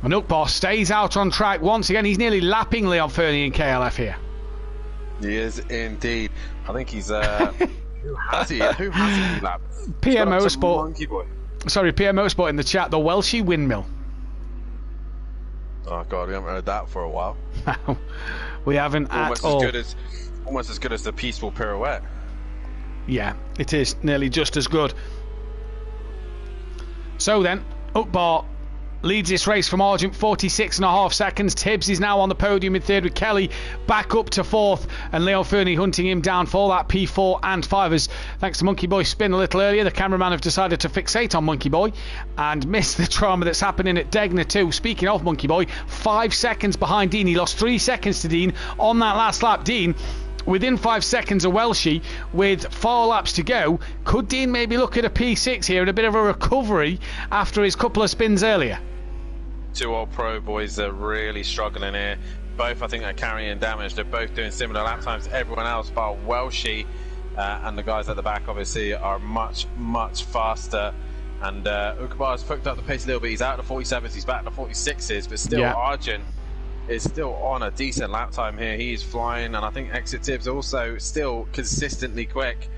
And Ukbar stays out on track once again. He's nearly lapping Leon Fernie in KLF here. He is indeed. I think he's who has he lapped? PM Motorsport. Monkey Boy. Sorry, PM Motorsport in the chat. The Welshie windmill. Oh god, we haven't heard that for a while. We haven't almost at all. Almost as good as the peaceful pirouette. Yeah, it is nearly just as good. So then, Ukbar leads this race from Argent, 46.5 seconds. Tibbs is now on the podium in 3rd with Kelly back up to 4th, and Leon Fernie hunting him down for that P4 and 5. Thanks to Monkey Boy spin a little earlier, the cameraman have decided to fixate on Monkey Boy and miss the drama that's happening at Degner too. Speaking of Monkey Boy, 5 seconds behind Dean. He lost 3 seconds to Dean on that last lap. Dean within 5 seconds of Welshie with 4 laps to go. Could Dean maybe look at a P6 here and a bit of a recovery after his couple of spins earlier? 2 old pro boys are really struggling here. Both, I think, are carrying damage. They're both doing similar lap times to everyone else, but Welshie and the guys at the back, obviously, are much faster. And Ukbar's poked up the pace a little bit. He's out of the 47s, he's back to the 46s, but still, Argent is still on a decent lap time here. He's flying, and I think Exit Tibbs also still consistently quick.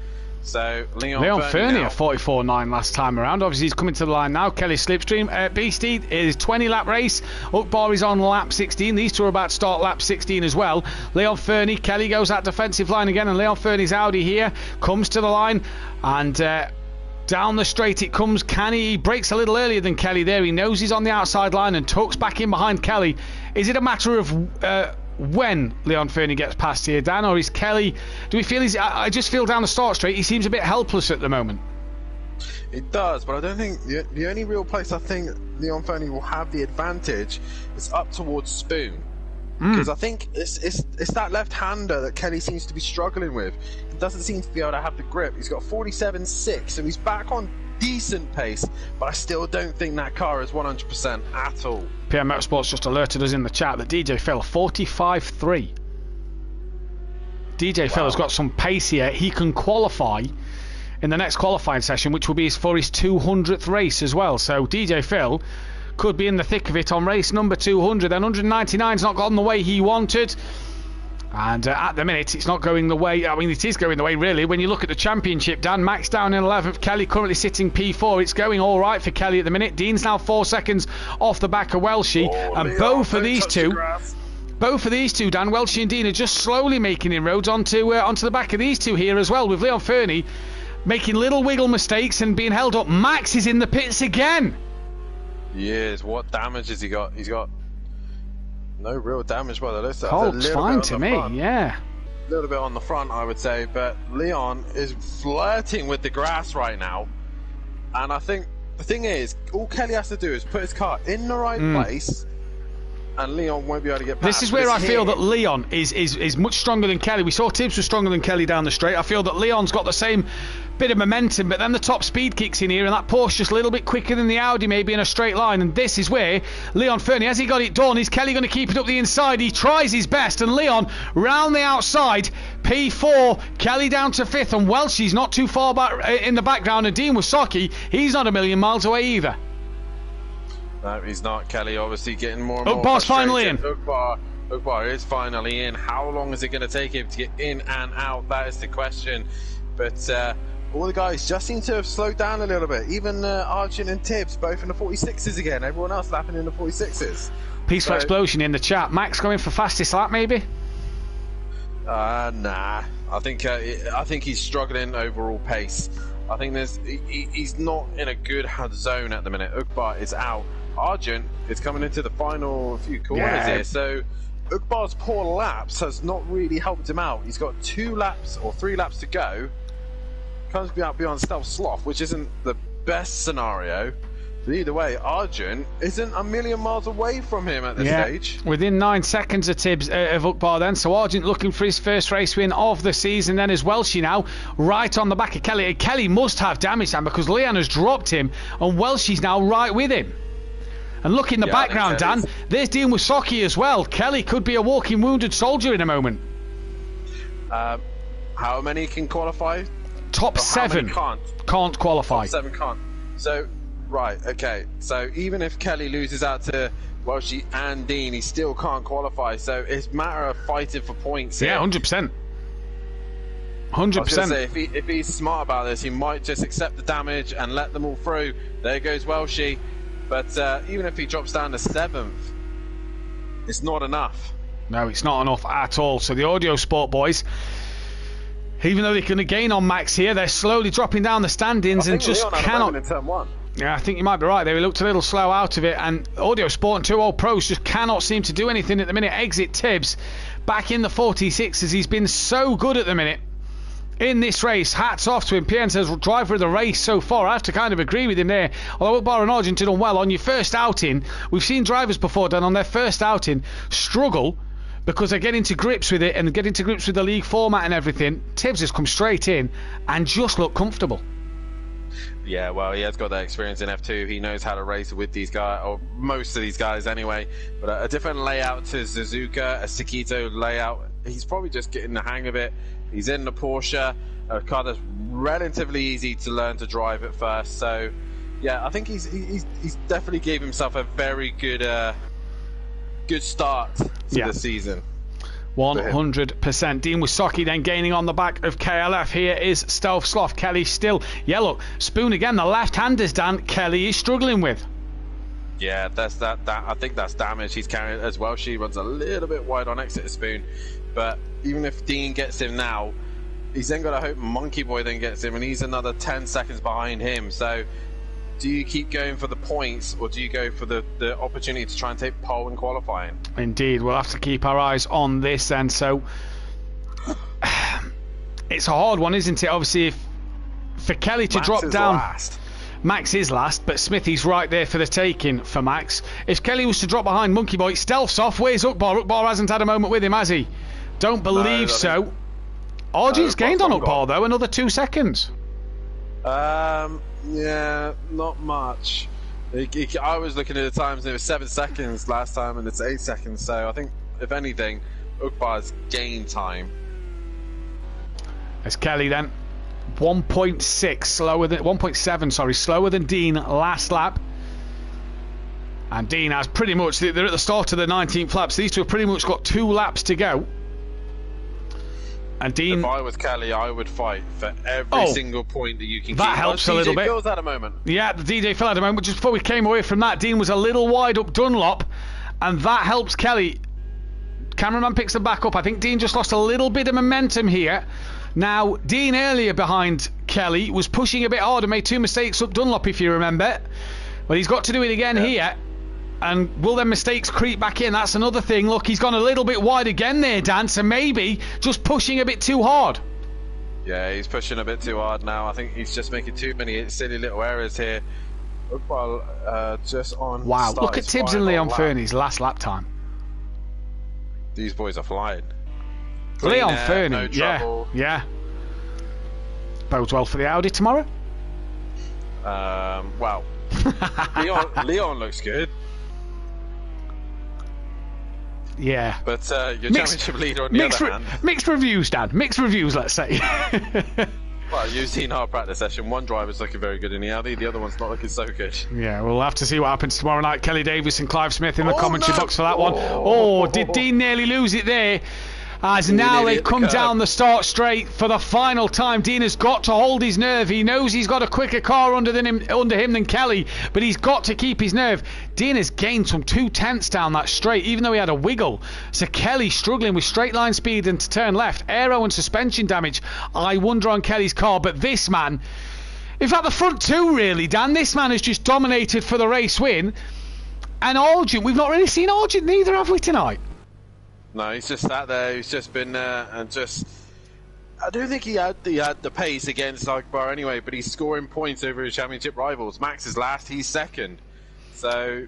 So Leon Fernie at 44.9 last time around. Obviously he's coming to the line now. Kelly Slipstream. Beastie is 20 lap race. Ukbar is on lap 16. These two are about to start lap 16 as well. Leon Fernie, Kelly goes that defensive line again, and Leon Fernie's Audi here comes to the line, and down the straight it comes. He brakes a little earlier than Kelly there. He knows he's on the outside line and tucks back in behind Kelly. Is it a matter of when Leon Fernie gets past here, Dan, or is Kelly, do we feel I just feel down the start straight he seems a bit helpless at the moment? It does, but I don't think the only real place I think Leon Fernie will have the advantage is up towards Spoon. Because I think it's that left-hander that Kelly seems to be struggling with. He doesn't seem to be able to have the grip. He's got 47.6, so he's back on decent pace, but I still don't think that car is 100% at all. PM Motorsports just alerted us in the chat that DJ Phil 45.3. DJ Phil has got some pace here. He can qualify in the next qualifying session, which will be for his 200th race as well. So DJ Phil could be in the thick of it on race number 200. And 199's not gone the way he wanted. And at the minute, it's not going the way... I mean, it is going the way, really. When you look at the championship, Dan, Max down in 11th. Kelly currently sitting P4. It's going all right for Kelly at the minute. Dean's now 4 seconds off the back of Welshie. And both of these two... Both of these two, Dan, Welshie and Dean, are just slowly making inroads onto the back of these two here as well, with Leon Fernie making little wiggle mistakes and being held up. Max is in the pits again. Yes, what damage has he got? He's got no real damage by the looks of it. Colt's fine to me, yeah. A little bit on the front, I would say, but Leon is flirting with the grass right now. And I think the thing is, all Kelly has to do is put his car in the right place, and Leon won't be able to get past. This is where I feel that Leon is much stronger than Kelly. We saw Tibbs was stronger than Kelly down the straight. I feel that Leon's got the same bit of momentum, but then the top speed kicks in here, and that Porsche just a little bit quicker than the Audi, maybe in a straight line. And this is where Leon Fernie, has he got it done? Is Kelly going to keep it up the inside? He tries his best, and Leon round the outside, P4, Kelly down to 5th, and Welshie's not too far back in the background, and Dean Wasaki, he's not a million miles away either. No, he's not. Kelly obviously getting more and more Ukbar's finally in. Ukbar is finally in. How long is it going to take him to get in and out? That is the question. But all the guys just seem to have slowed down a little bit. Even Arjun and Tibbs, both in the 46s again. Everyone else lapping in the 46s. Peaceful explosion in the chat. Max going for fastest lap, maybe? Nah. I think he's struggling overall pace. I think he's not in a good zone at the minute. Ukbar is out. Arjun is coming into the final few corners here, so Ukbar's poor laps has not really helped him out. He's got 2 laps or 3 laps to go. Comes out beyond Stealth Sloth, which isn't the best scenario. But either way, Arjun isn't a million miles away from him at this stage. Within 9 seconds of Tibbs of Ukbar then. So Arjun looking for his first race win of the season. Then is Welshie now right on the back of Kelly. Kelly must have damage time because Leon has dropped him and Welshie's now right with him. And look in the background, Dan. There's Dean Wasaki as well. Kelly could be a walking wounded soldier in a moment. How many can qualify? Top 7 can't qualify. Top 7 can't. So, right, okay. So even if Kelly loses out to Welshie and Dean, he still can't qualify. So it's a matter of fighting for points here. Yeah, 100%. 100%. I was gonna say, if he's smart about this, he might just accept the damage and let them all through. There goes Welshie. But even if he drops down to 7th, it's not enough. No, it's not enough at all. So the Audio Sport boys, even though they can gain on Max here, they're slowly dropping down the standings and just cannot. In turn 1. Yeah, I think you might be right. They looked a little slow out of it, and Audio Sport and 2 old pros just cannot seem to do anything at the minute. Exit Tibbs back in the 46s. He's been so good at the minute in this race. Hats off to him. PN says driver of the race so far. I have to kind of agree with him there. Although Ukbar and Arjun did well on your first outing. We've seen drivers before done on their first outing struggle because they get into grips with it and get into grips with the league format and everything. Tibbs has come straight in and just looked comfortable. Yeah, well, he has got that experience in F2. He knows how to race with these guys, or most of these guys anyway. But a different layout to Suzuka, a Sakitto layout. He's probably just getting the hang of it. He's in the Porsche, a car that's relatively easy to learn to drive at first. So, yeah, I think he's definitely gave himself a very good start to the season. 100%. Dean Wasaki then gaining on the back of KLF. Here is Stealth Sloth. Kelly still. Yeah, look, Spoon again. The left-handers, Dan, Kelly is struggling with. Yeah, that's that. I think that's damage he's carrying as well. She runs a little bit wide on exit of Spoon. But even if Dean gets him now, he's then got to hope Monkey Boy then gets him, and he's another 10 seconds behind him. So do you keep going for the points, or do you go for the opportunity to try and take pole in qualifying? Indeed, we'll have to keep our eyes on this then. So it's a hard one, isn't it? Obviously, if for Kelly to Max drop is down. last. Max is last, but Smithy's right there for the taking for Max. If Kelly was to drop behind Monkey Boy, stealth's off. Where's Ukbar? Ukbar hasn't had a moment with him, has he? Don't believe so. Argent's gained on Ukbar, though, another 2 seconds. Yeah, not much. I was looking at the times and it was 7 seconds last time and it's 8 seconds, so I think, if anything, Ukbar's gained time. There's Kelly then. 1.6 slower than 1.7, sorry, slower than Dean last lap. And Dean has pretty much, they're at the start of the 19th lap, so these two have pretty much got 2 laps to go. And Dean, if I was Kelly, I would fight for every single point that you can. That helps a little bit. DJ Phil's had a moment. Yeah, the DJ Phil had a moment. Just before we came away from that, Dean was a little wide up Dunlop, and that helps Kelly. Cameraman picks them back up. I think Dean just lost a little bit of momentum here. Now, Dean earlier behind Kelly was pushing a bit harder, made 2 mistakes up Dunlop, if you remember. But he's got to do it again here. And will their mistakes creep back in? That's another thing. Look, he's gone a little bit wide again there, Dan, so maybe just pushing a bit too hard. Yeah, he's pushing a bit too hard now. I think he's just making too many silly little errors here. Just on. Wow, look at Tibbs and Leon Fernie's last lap time. These boys are flying. Leon Fernie, no trouble. yeah. Bodes well for the Audi tomorrow. Well, Leon looks good. Yeah. But your championship leader on the other hand. Mixed reviews, Dan. Mixed reviews, let's say. Well, you've seen our practice session. One driver's looking very good in the Audi, the other one's not looking so good. Yeah, we'll have to see what happens tomorrow night. Kelly Davis and Clive Smith in the commentary box for that one. Oh, did Dean nearly lose it there? As now they've come down the start straight for the final time. Dean has got to hold his nerve. He knows he's got a quicker car under him than Kelly, but he's got to keep his nerve. Dean has gained some 2/10 down that straight, even though he had a wiggle. So Kelly struggling with straight line speed and to turn left. Aero and suspension damage, I wonder on Kelly's car. But this man, in fact the front two really, Dan, this man has just dominated for the race win. And Argent, we've not really seen Argent neither, have we, tonight? No, he's just sat there. He's just been there and just. I don't think he had the pace against Akbar anyway, but he's scoring points over his championship rivals. Max is last, he's second, so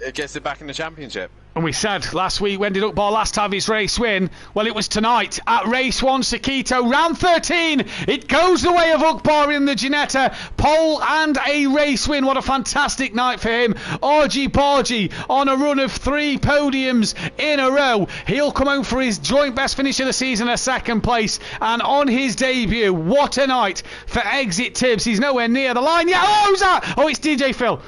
it gets it back in the championship. And we said last week, when did Ukbar last have his race win? Well, it was tonight at race 1, Sakitto, round 13. It goes the way of Ukbar in the Ginetta. Pole and a race win. What a fantastic night for him. Argy Bargy on a run of 3 podiums in a row. He'll come home for his joint best finish of the season, a 2nd place. And on his debut, what a night for Exit Tibbs. He's nowhere near the line. Yeah, oh, who's that? Oh, it's DJ Phil.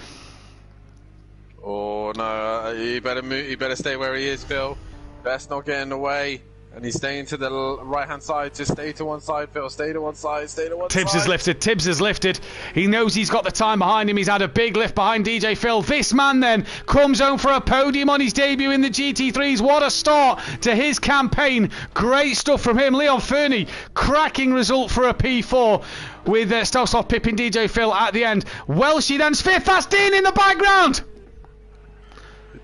Oh no, he better move. He better stay where he is, Phil. Best not get in the way. And he's staying to the right-hand side. Just stay to one side, Phil. Stay to one side. Stay to one side. Tibbs has lifted. Tibbs has lifted. He knows he's got the time behind him. He's had a big lift behind DJ Phil. This man then comes home for a podium on his debut in the GT3s. What a start to his campaign. Great stuff from him. Leon Fernie, cracking result for a P4 with Stelsov pipping DJ Phil at the end. Welshie then 5th. Fast Dean in the background.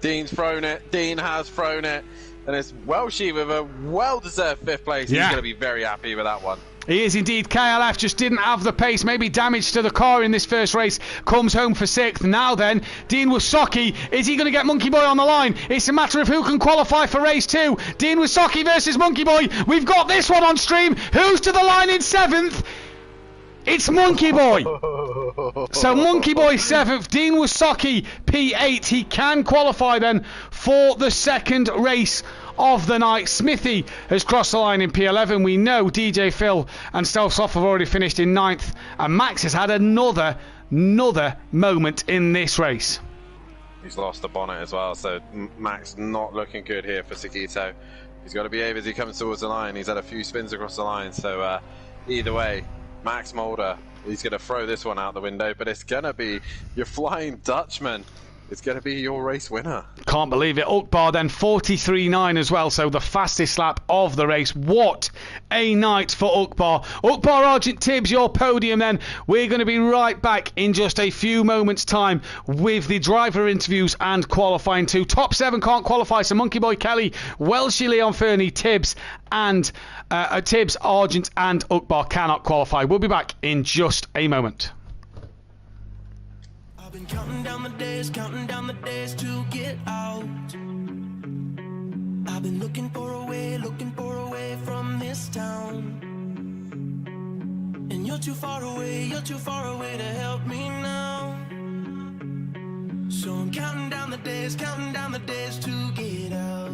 Dean's thrown it. Dean has thrown it. And it's Welshie with a well-deserved 5th place. He's going to be very happy with that one. He is indeed. KLF just didn't have the pace. Maybe damage to the car in this first race. Comes home for 6th. Now then, Dean Wasocki. Is he going to get Monkey Boy on the line? It's a matter of who can qualify for race 2. Dean Wasocki versus Monkey Boy. We've got this one on stream. Who's to the line in 7th? It's Monkey Boy. So Monkey Boy 7th, Dean Wasocki P8. He can qualify then for the 2nd race of the night. Smithy has crossed the line in P11. We know DJ Phil and Stelsov have already finished in 9th. And Max has had another moment in this race. He's lost the bonnet as well, so Max not looking good here for Sakitto. He's got to behave as he comes towards the line. He's had a few spins across the line, so either way, Max Mulder, he's going to throw this one out the window, but it's going to be your Flying Dutchman is going to be your race winner. Can't believe it. Ukbar then 43.9 as well, so the fastest lap of the race. What a night for Ukbar. Ukbar Argent Tibbs, your podium then. We're going to be right back in just a few moments' time with the driver interviews and qualifying too. Top 7 can't qualify, so Monkey Boy Kelly, Welshie Leon Fernie, Tibbs, and Tibbs, Argent and Ukbar cannot qualify. We'll be back in just a moment. I've been counting down the days to get out. I've been looking for a way from this town. And you're too far away to help me now. So I'm counting down the days to get out.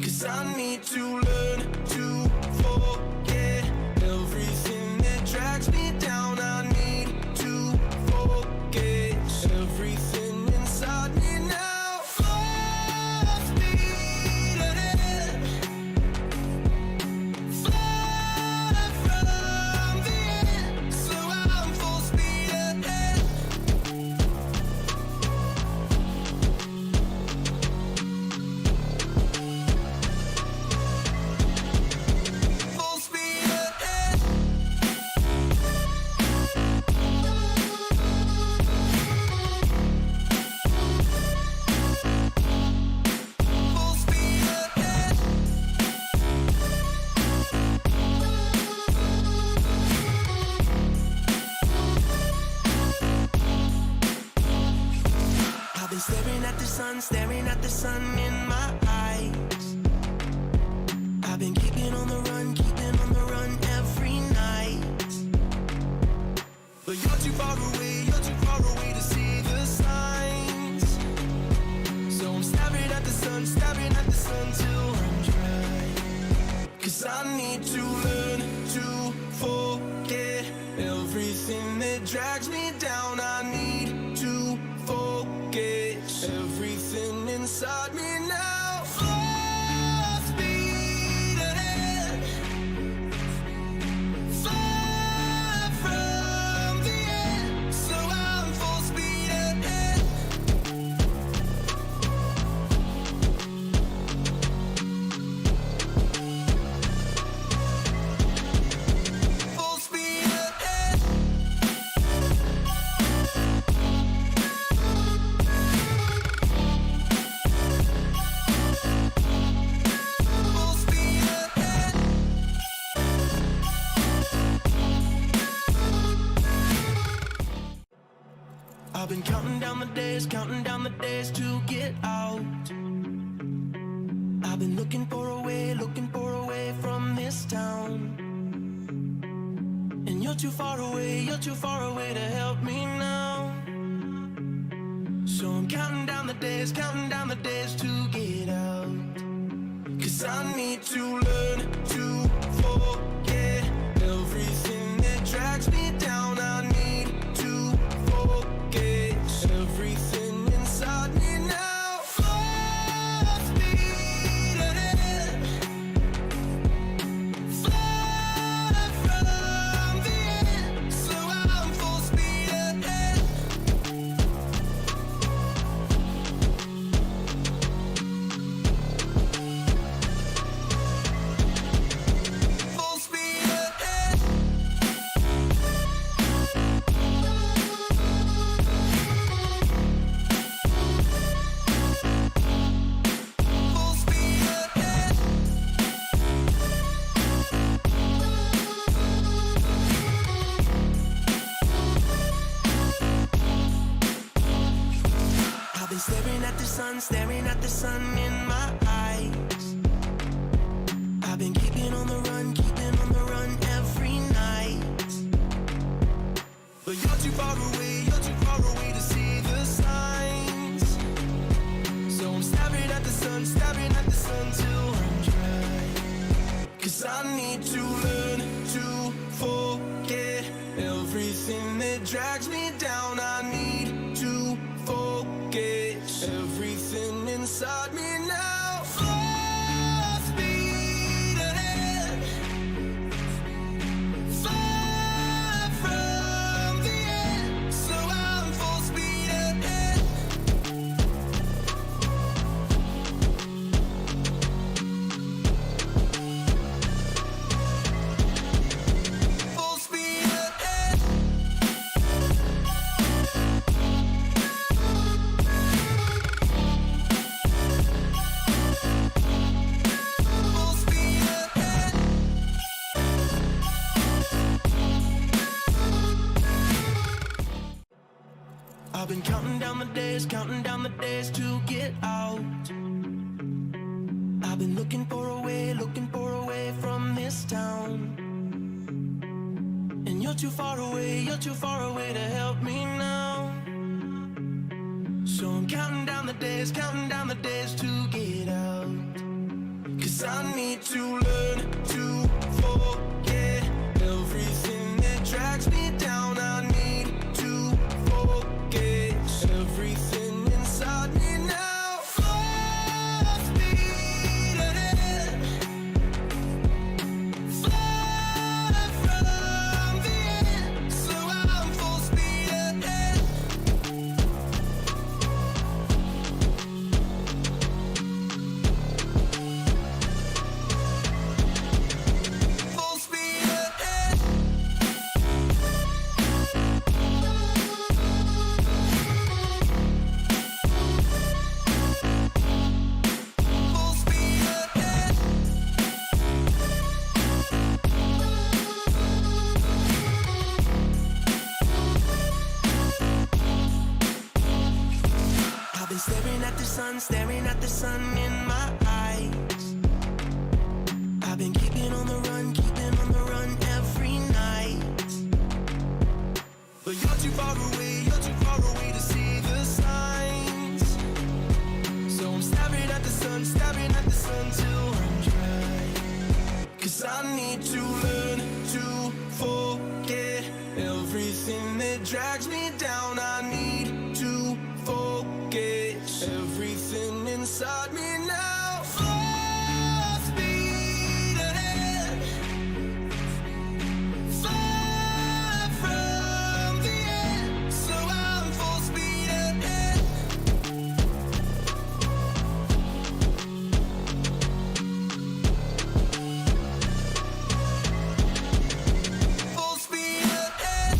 'Cause I need to learn to forget everything that drags me down. I need to forget everything inside me now. Full speed ahead, fly from the end. So I'm full speed ahead. Full speed ahead. Full speed ahead. I've been staring at the sun in my eyes. I've been keeping on the run every night. But you're too far away to see the signs. So I'm staring at the sun till I'm dry. 'Cause I need to learn to forget everything that drags me down. I need to forget everything inside me now. Full speed ahead, fly from the end. So I'm full speed ahead. Full speed ahead. Full speed ahead. I've been counting down the days to get out. I've been looking for a way from this town. And you're too far away to help me now. So I'm counting down the days to get out. 'Cause I need to learn to forget everything that drags me down. I need to forget everything inside me now. Full speed ahead, fly from the end. So I'm full speed ahead. Full speed ahead. Full speed ahead. I've been staring at the sun in my eyes. I've been keeping on the run every night. But you're too far away to see the signs. So I'm staring at the sun till I'm dry. 'Cause I need to learn to forget everything that drags me down. I need to forget everything inside me now. Full speed ahead, fly from the end. So I'm full speed ahead. I've been counting down the days to get out. I've been looking for a way from this town. And you're too far away to help me now. So I'm counting down the days to get out. 'Cause I need to learn to forget everything that drags me down. I need to forget everything inside me now. Full speed ahead, fly from the end. So I'm full speed ahead. Full speed ahead. Full speed ahead. I've been staring at the sun in my eyes. I've been keeping on the run every night. But you're too far away to see the signs. So I'm staring at the sun till I'm dry. 'Cause I need to learn to forget everything that drags me down. I need to forget everything inside me now. Full speed ahead, fly from the end. So I'm full speed ahead. Full speed ahead.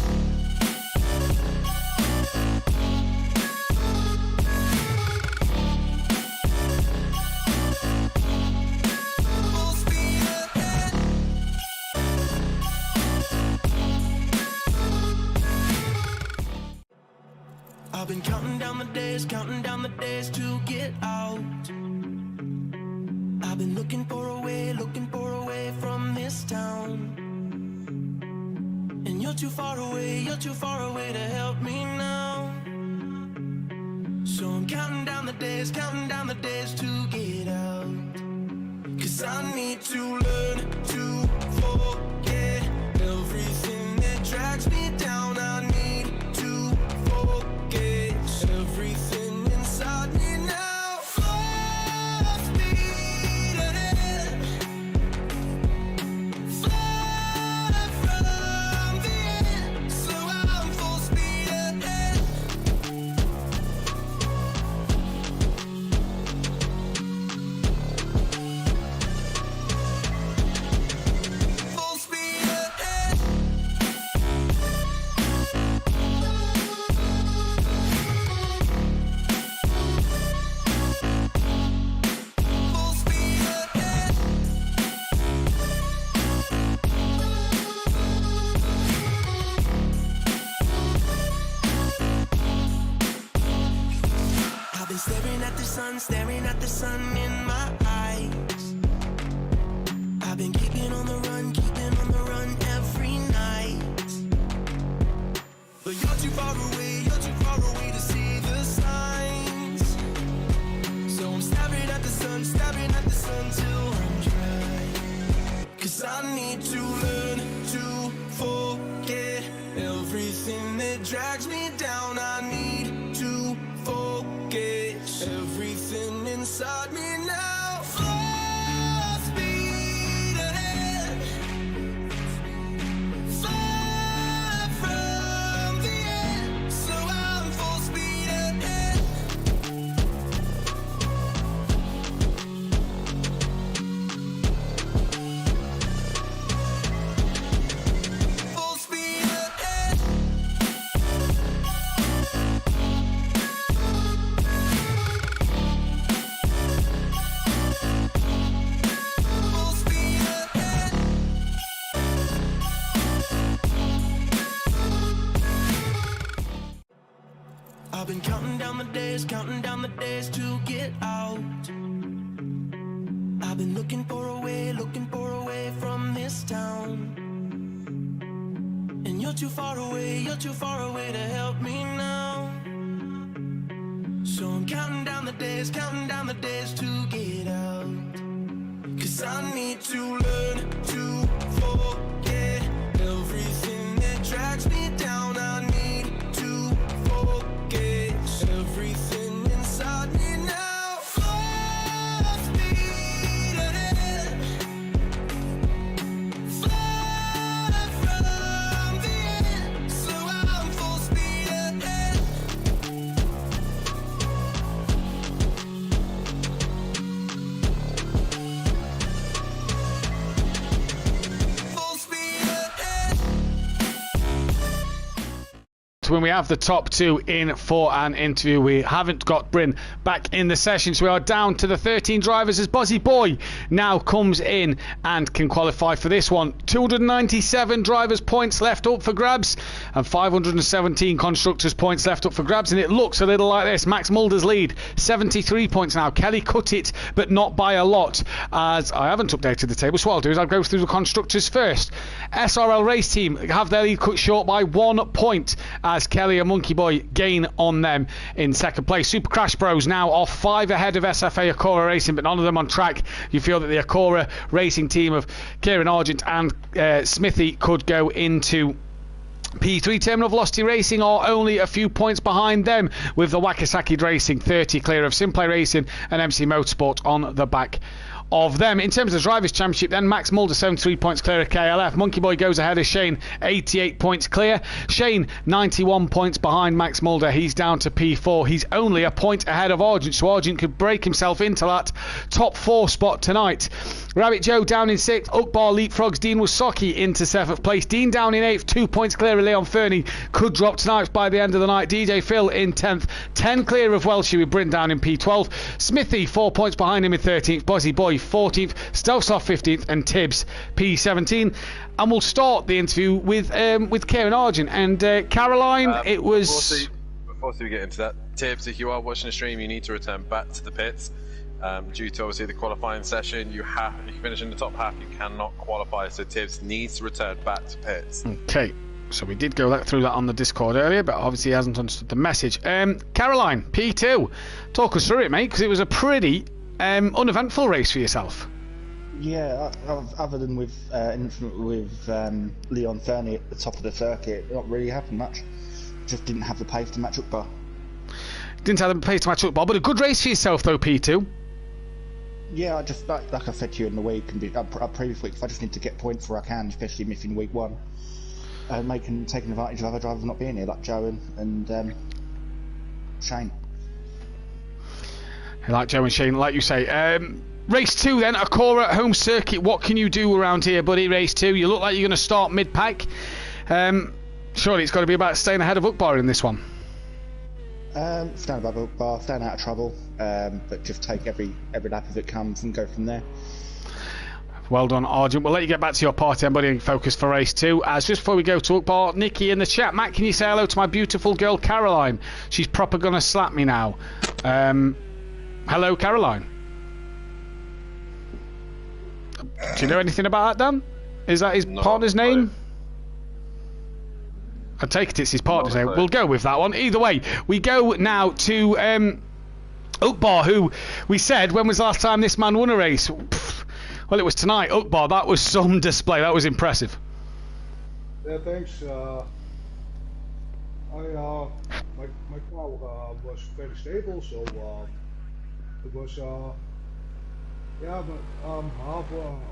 Full speed ahead. I've been counting down the days to get out. I've been looking for a way from this town. And you're too far away to help me now. So I'm counting down the days to get out. 'Cause I need to learn to forget everything that drags me down. I need to forget everything inside me now. Full speed ahead, fly from the end. So I'm full speed ahead. Full speed ahead. Full speed ahead. I've been staring at the sun in my eyes. I've been keeping on the run every night. But you're too far away to see the signs. So I'm staring at the sun till I'm dry. 'Cause I need to learn to forget everything that drags me down. I need to forget everything inside me now. Full speed ahead, fly from the end. So I'm full speed ahead. Full speed ahead. I've been counting down the days to get out. I've been looking for a way from this town. And you're too far away to help me now. So I'm counting down the days to get out. 'Cause I need to learn to forget everything that drags me down. I need to forget everything inside me now. Full speed ahead, fly from the end, so I'm full speed ahead. Full speed ahead. When we have the top two in for an interview, we haven't got Bryn back in the session, so we are down to the 13 drivers as Bozzy Boy now comes in and can qualify for this one. 297 drivers points left up for grabs and 517 constructors points left up for grabs, and it looks a little like this. Max Mulder's lead 73 points now. Kelly cut it, but not by a lot, as I haven't updated the table, so what I'll do is I'll go through the constructors first. SRL race team have their lead cut short by 1 point as Kelly and Monkey Boy gain on them in second place. Super Crash Bros now off 5 ahead of SFA Acora Racing, but none of them on track. You feel that the Acora Racing team of Kieran Argent and Smithy could go into P3. Terminal Velocity Racing are only a few points behind them, with the Wakasaki Racing 30 clear of Simplay Racing and MC Motorsport on the back of them. In terms of Drivers' Championship then, Max Mulder 73 points clear of KLF. Monkey Boy goes ahead of Shane, 88 points clear. Shane 91 points behind Max Mulder. He's down to P4. He's only a point ahead of Argent, so Argent could break himself into that top 4 spot tonight. Rabbit Joe down in 6th. Ukbar leapfrogs Dean Wasaki into 7th place. Dean down in 8th, 2 points clear of Leon Fernie. Could drop tonight by the end of the night. DJ Phil in 10th, 10 clear of Welshie with Bryn down in P12. Smithy 4 points behind him in 13th. Bozzy Boy 14th, Stelsoft 15th, and Tibbs P17. And we'll start the interview with Kieran Argent and Caroline. It was before we get into that, Tibbs, if you are watching the stream, you need to return back to the pits. Due to obviously the qualifying session, if you finish in the top half, you cannot qualify. So Tibbs needs to return back to pits. Okay. So we did go through that on the Discord earlier, but obviously he hasn't understood the message. Caroline, P2, talk us through it, mate, because it was a pretty uneventful race for yourself. Yeah, other than with Leon Fernie at the top of the circuit, not really happened much. Just didn't have the pace to match Ukbar. Didn't have the pace to match Ukbar, but a good race for yourself though, P2. Yeah, I just like I said to you in the week and previous weeks, I just need to get points where I can, especially missing week 1. Taking advantage of other drivers not being here, like Joe and Shane. Like Joe and Shane, like you say. Race 2 then, Acora home circuit. What can you do around here, buddy? Race 2, you look like you're going to start mid-pack. Surely it's got to be about staying ahead of Ukbar in this one. Staying above Ukbar, staying out of trouble, but just take every lap as it comes and go from there. Well done, Argent. We'll let you get back to your party, everybody, and focus for race 2. Just before we go to Ukbar, Nikki in the chat. Matt, can you say hello to my beautiful girl, Caroline? She's proper going to slap me now. Hello, Caroline. Do you know anything about that, Dan? Is that his partner's name? I take it it's his partner's name. We'll go with that one. Either way, we go now to Ukbar, who we said, when was the last time this man won a race? Well, it was tonight. Ukbar, that was some display. That was impressive. Yeah, thanks. My car was very stable, so it was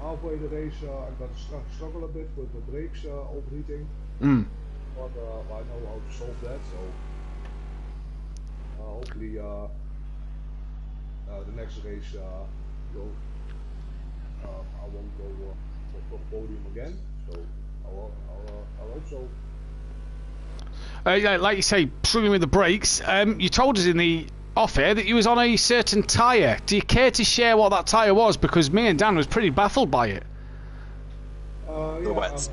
halfway the race I got to struggle a bit with the brakes overheating. But I know how to solve that, so hopefully the next race I won't go for the podium again, so I'll hope so. Yeah, like you say, struggling with the brakes. You told us in the off air that you was on a certain tyre. Do you care to share what that tyre was? Because me and Dan was pretty baffled by it. The wets.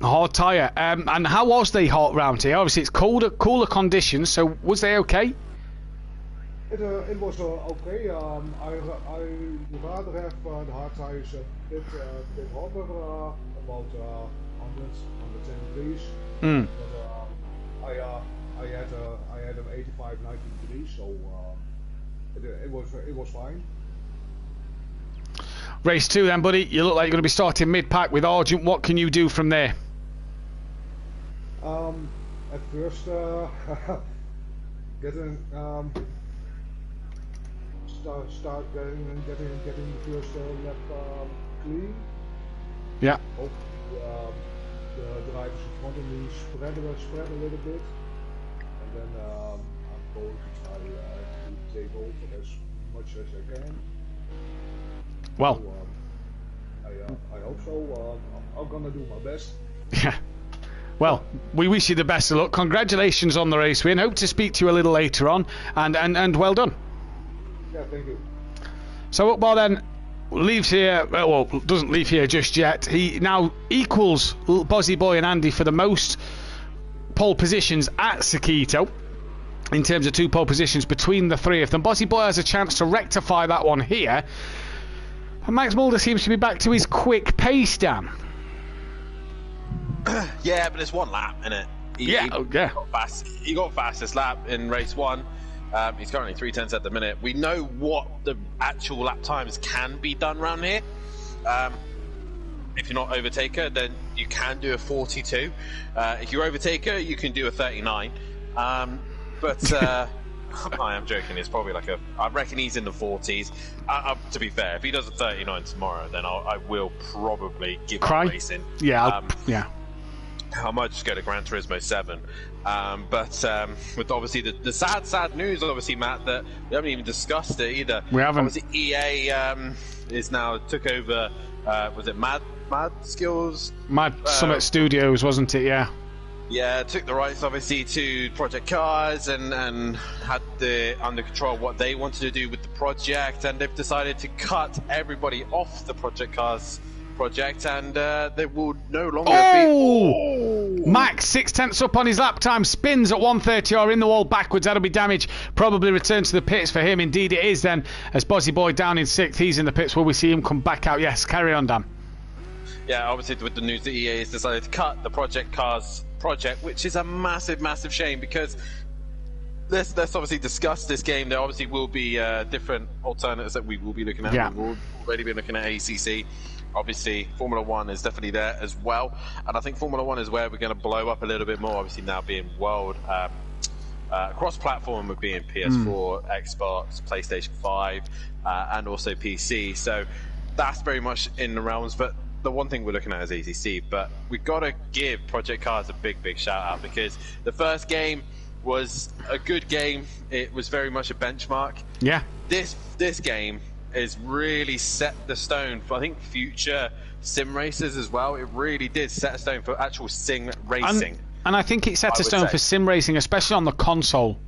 Hard tyre. And how was they hot round here? Obviously, it's cooler conditions. So was they okay? It was okay. I rather have the hard tires a bit hotter, about 110 degrees. Mm. But I had them 85, 90 degrees, so it was fine. Race 2 then, buddy. You look like you're going to be starting mid-pack with Argent. What can you do from there? At first, getting start getting the first lap clean. Yeah. Hopefully, the drivers in front of me spread a little bit, and then I'm going to try to take over as much as I can. Well, so, I hope so. I'm gonna do my best. yeah. Well, we wish you the best of luck. Congratulations on the race win. Hope to speak to you a little later on, and well done. Yeah, thank you. So Uqbar then leaves here, well, doesn't leave here just yet. He now equals Bozzy Boy and Andy for the most pole positions at Sakitto, in terms of 2 pole positions between the 3 of them. Bozzy Boy has a chance to rectify that one here. And Max Mulder seems to be back to his quick pace, Dan. Yeah, but it's 1 lap, isn't it? He got fastest lap in race 1. He's currently 3/10 at the minute. We know what the actual lap times can be done around here. If you're not overtaker, then you can do a 42. If you're overtaker, you can do a 39. But I am joking. It's probably like I reckon he's in the 40s. To be fair, if he does a 39 tomorrow, then I will probably give him racing. Yeah, yeah. I might just go to Gran Turismo 7. But with obviously the sad news, obviously, Matt, that we haven't even discussed it either. We haven't. Obviously, EA is now took over. Was it Mad Skills? Mad Summit Studios, wasn't it? Yeah. Yeah, took the rights obviously to Project Cars and had under control what they wanted to do with the project, and they've decided to cut everybody off the Project Cars project, and they will no longer be. Max 6/10 up on his lap time, spins at 130 or in the wall backwards. That'll be damage. Probably return to the pits for him. Indeed it is then, as Bozzy Boy down in 6th. He's in the pits. Will we see him come back out? Yes, carry on, Dan. Yeah, obviously with the news that EA has decided to cut the Project Cars project, which is a massive shame, because let's obviously discuss this game. There obviously will be different alternatives that we will be looking at. Yeah. We've already been looking at ACC. Obviously, Formula 1 is definitely there as well. And I think Formula 1 is where we're going to blow up a little bit more, obviously now being world cross-platform, with being PS4, Xbox, PlayStation 5, and also PC. So that's very much in the realms. But the one thing we're looking at is ACC. But we've got to give Project Cars a big shout-out, because the first game was a good game. It was very much a benchmark. Yeah. This game is really set the stone for, I think, future sim races as well. It really did set a stone for actual sim racing. And I think it set a stone for sim racing, especially on the console.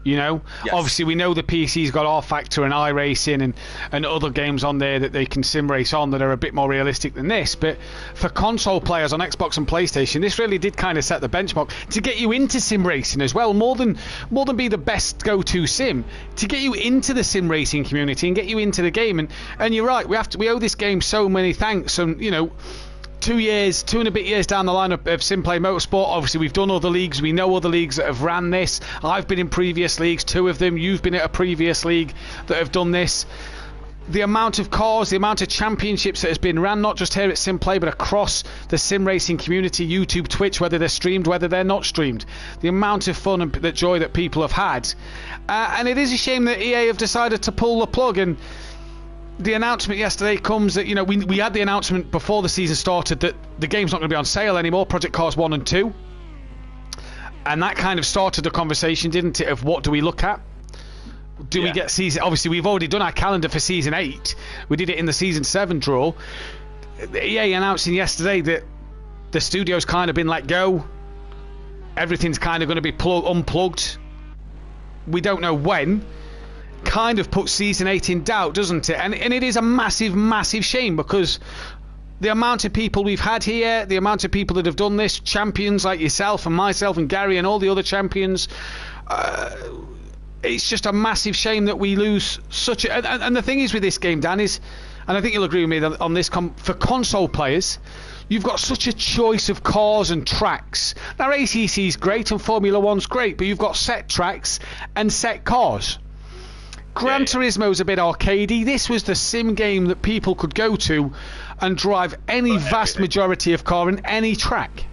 You know, yes. Obviously we know the PC's got R-Factor and iRacing and other games on there that they can sim race on that are a bit more realistic than this. But for console players on Xbox and PlayStation, this really did kind of set the benchmark to get you into sim racing as well. More than be the best go-to sim, to get you into the sim racing community and get you into the game. And you're right, we owe this game so many thanks. And you know, 2 and a bit years down the line of Simplay Motorsport, obviously we've done other leagues, we know other leagues that have ran this. I've been in previous leagues, 2 of them. You've been at a previous league that have done this. The amount of cars, the amount of championships that has been ran, not just here at Simplay, but across the sim racing community, YouTube, Twitch, whether they're streamed, whether they're not streamed. The amount of fun and the joy that people have had. And it is a shame that EA have decided to pull the plug. And the announcement yesterday comes that, you know, we had the announcement before the season started that the game's not going to be on sale anymore, Project Cars 1 and 2. And that kind of started the conversation, didn't it, of what do we look at? Do we get season... Obviously, we've already done our calendar for Season 8. We did it in the Season 7 draw. The EA announcing yesterday that the studio's kind of been let go. Everything's kind of going to be unplugged. We don't know when. Kind of puts Season 8 in doubt, doesn't it? And it is a massive shame, because the amount of people we've had here, the amount of people that have done this, champions like yourself and myself and Gary and all the other champions, it's just a massive shame that we lose such a... And the thing is with this game, Dan, is, and I think you'll agree with me on this, for console players, you've got such a choice of cars and tracks. Now, ACC's great and Formula 1's great, but you've got set tracks and set cars. Gran Turismo's a bit arcadey. This was the sim game that people could go to and drive any vast majority of car in any track.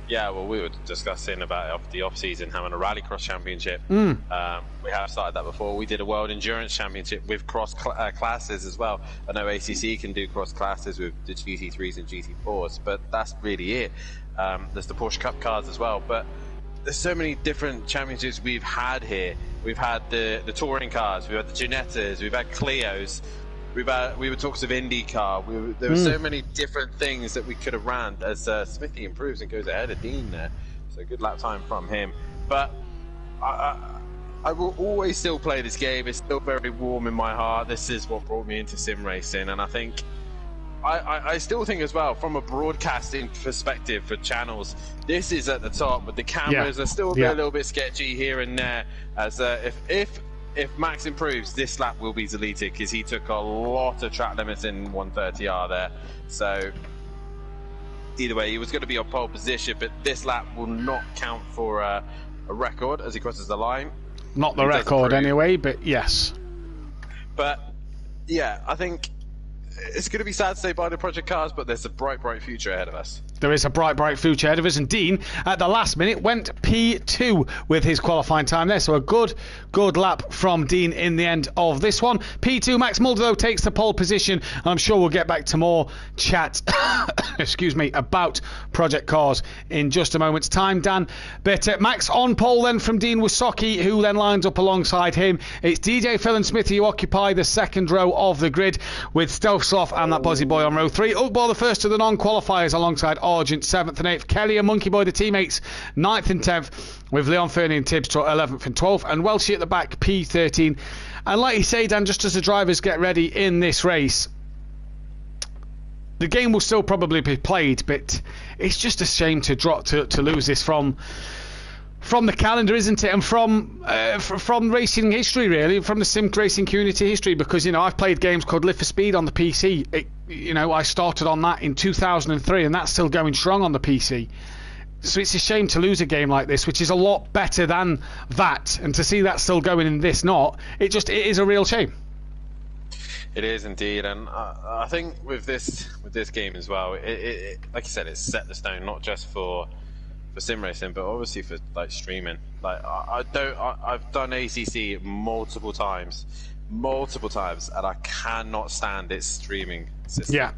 Yeah, well, we were discussing about the off-season having a rallycross championship. We have started that before. We did a World Endurance Championship with cross classes as well. I know ACC can do cross classes with the GT3s and GT4s, but that's really it. There's the Porsche Cup cars as well, but there's so many different championships we've had here. We've had the touring cars, we've had the Ginettas, we've had Clios. We were talks of IndyCar. There were so many different things that we could have ran as Smithy improves and goes ahead of Dean there. So good lap time from him. But I will always still play this game. It's still very warm in my heart. This is what brought me into sim racing, and I think I still think as well from a broadcasting perspective for channels, this is at the top. But the cameras are still a little bit sketchy here and there. As if Max improves, this lap will be deleted because he took a lot of track limits in 130R there. So either way, he was going to be on pole position, but this lap will not count for a record as he crosses the line. Not the record anyway, but yes. But yeah, I think it's going to be sad to say bye to Project Cars, but there's a bright, bright future ahead of us. There is a bright, bright future ahead of us, and Dean, at the last minute, went P2 with his qualifying time there, so a good lap from Dean in the end of this one. P2, Max Mulder, though, takes the pole position, and I'm sure we'll get back to more chat, excuse me, about Project Cars in just a moment's time, Dan. But Max on pole then from Dean with Socky, who then lines up alongside him. It's DJ, Phil and Smithy who occupy the second row of the grid, with Stealth Sloth and that Buzzy Boy on row 3. Ugball, the first of the non-qualifiers, alongside Argent 7th and 8th. Kelly and Monkey Boy, the teammates, 9th and 10th, with Leon Fernie and Tibbs 11th and 12th, and Welshie at the back, P13. And like you say, Dan, just as the drivers get ready in this race, the game will still probably be played, but it's just a shame to lose this from the calendar, isn't it? And from racing history, really, from the sim racing community history, because, you know, I've played games called Live for Speed on the PC. I started on that in 2003, and that's still going strong on the PC. So it's a shame to lose a game like this, which is a lot better than that, and to see that still going and this not, it is a real shame. It is indeed, and I think with this game as well, it like you said, it's set the stone not just for sim racing, but obviously for like streaming. Like I've done ACC multiple times, and I cannot stand its streaming system. Yeah.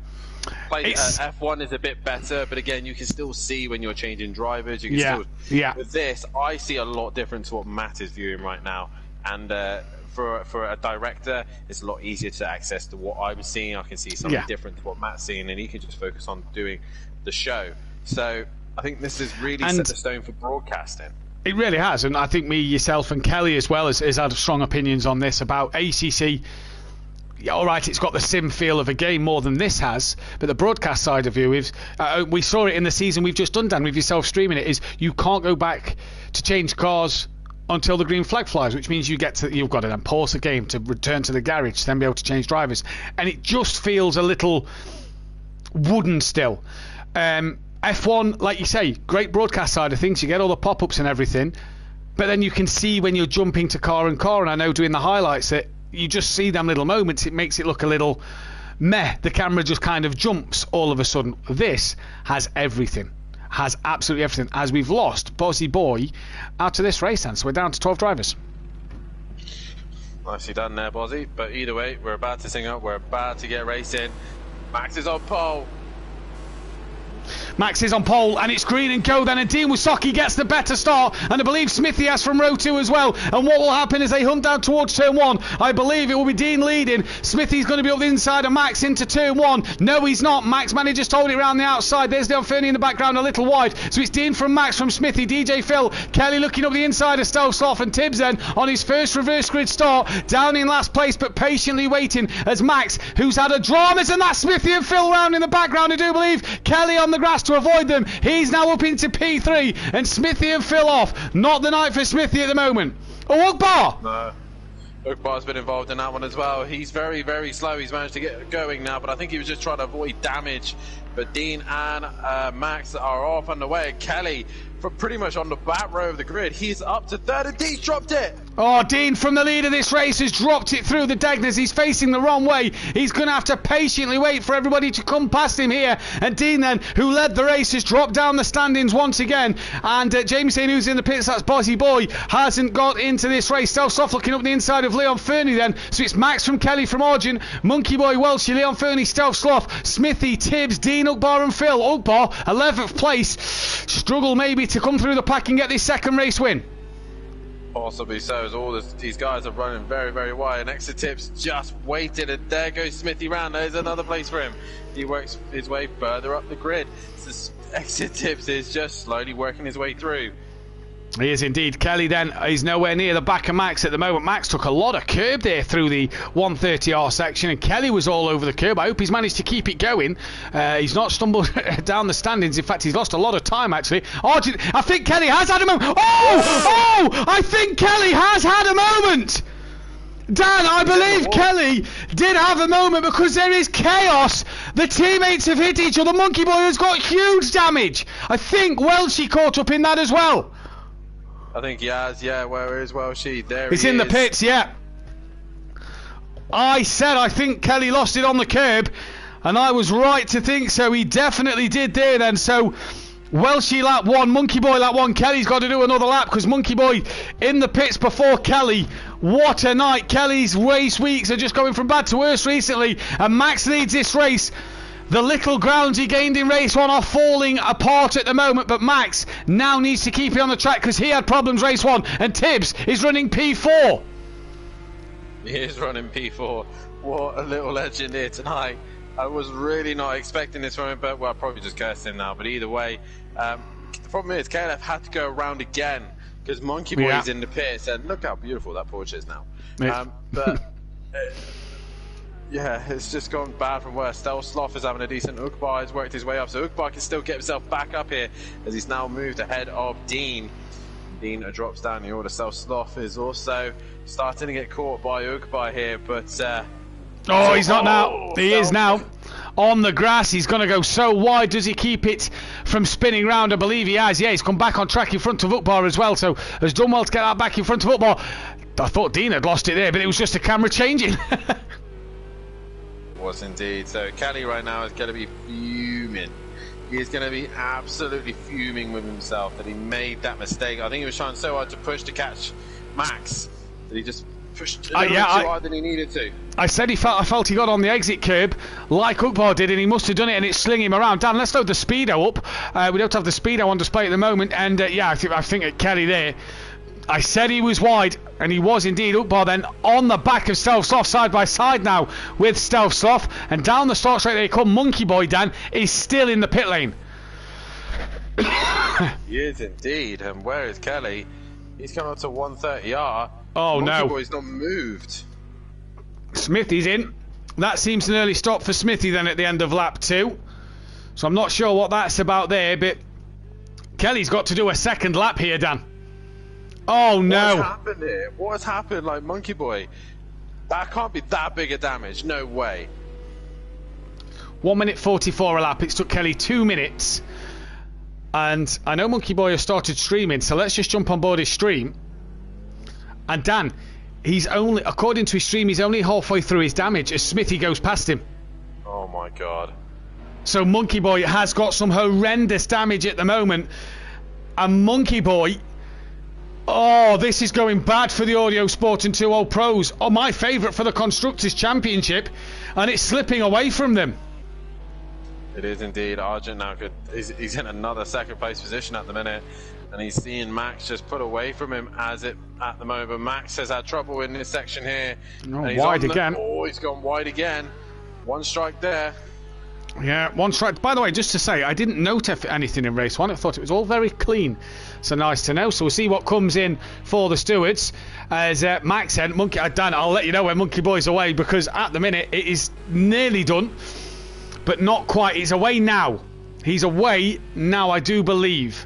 Like F1 is a bit better, but again, you can still see when you're changing drivers. You can still. With this, I see a lot different to what Matt is viewing right now, and for a director, it's a lot easier to access to what I'm seeing. I can see something different to what Matt's seeing, and he can just focus on doing the show. So I think this has really set the stone for broadcasting. It really has, and I think me, yourself, and Kelly as well has had strong opinions on this about ACC. Yeah, all right, it's got the sim feel of a game more than this has, but the broadcast side of you is, we saw it in the season we've just done, Dan, with yourself streaming it, is you can't go back to change cars until the green flag flies, which means you've got to then pause the game to return to the garage to then be able to change drivers, and it just feels a little wooden still. F1, like you say, great broadcast side of things, you get all the pop-ups and everything, but then you can see when you're jumping to car, and I know doing the highlights that you just see them little moments, it makes it look a little meh. The camera just kind of jumps all of a sudden. This has everything, has absolutely everything, as we've lost Bozzy Boy out of this race, and so we're down to 12 drivers. Nicely done there, Bozzy, but either way, we're about to sing up, we're about to get racing. Max is on pole. Max is on pole, and it's green and go then, and Dean Wasocki gets the better start, and I believe Smithy has from row 2 as well. And what will happen is they hunt down towards turn 1. I believe it will be Dean leading. Smithy's going to be up the inside of Max into turn 1. No, he's not. Max manages to hold it around the outside. There's Leon Fernie in the background, a little wide. So it's Dean from Max, from Smithy, DJ Phil, Kelly looking up the inside of Stowe Slough, and Tibbs then on his first reverse grid start, down in last place, but patiently waiting as Max, who's had a dramas, and that's Smithy and Phil round in the background. I do believe Kelly on the grass to avoid them. He's now up into P3, and Smithy and Phil off. Not the night for Smithy at the moment. Oh, Ukbar! No. Ukbar's been involved in that one as well. He's very, very slow. He's managed to get going now, but I think he was just trying to avoid damage. But Dean and Max are off and away. Kelly, for pretty much on the back row of the grid, he's up to third, and Dean's dropped it. Oh, Dean from the lead of this race has dropped it through the Degners. He's facing the wrong way. He's going to have to patiently wait for everybody to come past him here. And Dean then, who led the race, has dropped down the standings once again. And Jamie Sain, who's in the pits, that's Bozzy Boy, hasn't got into this race. Stealth Soft looking up the inside of Leon Fernie then. So it's Max from Kelly from Origin, Monkey Boy, Welshie, Leon Fernie, Stealth Sloth, Smithy, Tibbs, Dean, Ukbar and Phil. Ukbar, 11th place. Struggle maybe to come through the pack and get this second race win. Possibly so, as all these guys are running very, very wide. Next to Tips, just waited, and there goes Smithy round. There's another place for him. He works his way further up the grid. So exit Tips is just slowly working his way through. He is indeed. Kelly then is nowhere near the back of Max at the moment. Max took a lot of curb there through the 130R section, and Kelly was all over the curb. I hope he's managed to keep it going. He's not stumbled down the standings. In fact, he's lost a lot of time actually. I think Kelly has had a moment. Oh! I think Kelly has had a moment. Dan, I believe Kelly did have a moment, because there is chaos. The teammates have hit each other. Monkey Boy has got huge damage. I think Welshie caught up in that as well. I think he has, yeah. Where is Welshie? There He's he in is. the pits, yeah. I said I think Kelly lost it on the curb, and I was right to think so. He definitely did there then. So Welshie lap 1, Monkey Boy lap 1. Kelly's got to do another lap, because Monkey Boy in the pits before Kelly. What a night. Kelly's race weeks are just going from bad to worse recently, and Max leads this race. The little grounds he gained in race 1 are falling apart at the moment, but Max now needs to keep it on the track, because he had problems race 1, and Tibbs is running P4. He is running P4. What a little legend here tonight. I was really not expecting this from him, but well, probably just cursed him now. But either way, the problem is KLF had to go around again, because Monkey Boy is in the pits, and look how beautiful that Porsche is now. Yeah, it's just gone bad from worse. Stealth Sloth is having a decent. Ukbar has worked his way up, so Ukbar can still get himself back up here, as he's now moved ahead of Dean. Dean drops down the order. Stealth Sloth is also starting to get caught by Ukbar here, but he's not now. He is now on the grass. He's going to go so wide. Does he keep it from spinning round? I believe he has. Yeah, he's come back on track in front of Ukbar as well, so has done well to get that back in front of Ukbar. I thought Dean had lost it there, but it was just a camera changing. Was indeed. So Kelly right now is going to be fuming. He is going to be absolutely fuming with himself that he made that mistake. I think he was trying so hard to push to catch Max that he just pushed a little bit too hard than he needed to. I said I felt he got on the exit curb like Ukbar did, and he must have done it, and it's slinging him around. Dan, let's load the speedo up. We don't have the speedo on display at the moment, and I think at Kelly there, I said he was wide, and he was indeed. Ukbar then on the back of Stealth Sloth, side by side now with Stealth Sloth, and down the start straight they come. Monkey Boy, Dan, is still in the pit lane. He is indeed, and where is Kelly? He's come up to 130R. Oh, Monkey no. Boy's not moved. Smithy's in. That seems an early stop for Smithy then at the end of lap 2. So I'm not sure what that's about there, but Kelly's got to do a second lap here, Dan. Oh no! What's happened here? What has happened? Like, Monkey Boy, that can't be that big a damage. No way. 1 minute 44 a lap. It took Kelly 2 minutes. And I know Monkey Boy has started streaming, so let's just jump on board his stream. And Dan, he's only, according to his stream, he's only halfway through his damage as Smithy goes past him. Oh my god. So Monkey Boy has got some horrendous damage at the moment. And Monkey Boy... Oh, this is going bad for the Audio Sport and 2.0 Pros. Oh, my favourite for the Constructors' Championship. And it's slipping away from them. It is indeed. Argent now he's in another second place position at the minute, and he's seeing Max just put away from him at the moment. But Max has had trouble in this section here. Wide again. Oh, he's gone wide again. One strike there. Yeah, one strike. By the way, just to say, I didn't note anything in race 1. I thought it was all very clean. So nice to know. So we'll see what comes in for the stewards. As Max and Monkey, Dan, I'll let you know when Monkey Boy's away, because at the minute it is nearly done, but not quite. He's away now. He's away now, I do believe.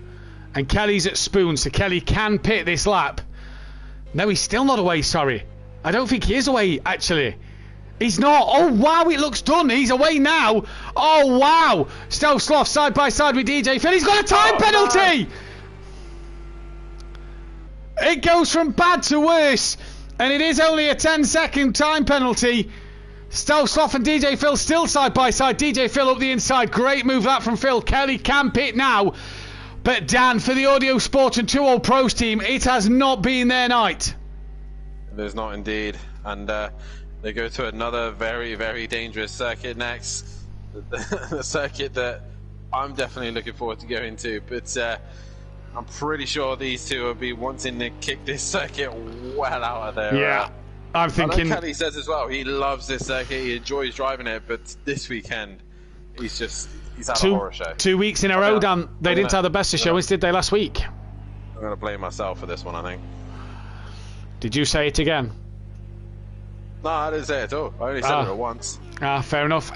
And Kelly's at Spoon, so Kelly can pit this lap. No, he's still not away, sorry. I don't think he is away, actually. He's not. Oh, wow, it looks done. He's away now. Oh, wow. Stealth Sloth side by side with DJ Phil. He's got a time penalty. Man. It goes from bad to worse. And it is only a 10-second time penalty. Stealth Sloth and DJ Phil still side by side. DJ Phil up the inside. Great move that from Phil. Kelly can pit now. But Dan, for the Audio Sport and 2 Old Pros team, it has not been their night. It is not indeed. And they go to another very, very dangerous circuit next. The circuit that I'm definitely looking forward to going to. But I'm pretty sure these two will be wanting to kick this circuit well out of there. Yeah, I'm thinking. Like Kelly says as well, he loves this circuit. He enjoys driving it. But this weekend, he's had a horror show. 2 weeks in a row, Dan. They didn't have the best of showings, did they, last week? I'm going to blame myself for this one, I think. Did you say it again? No, I didn't say it at all. I only said it once. Fair enough.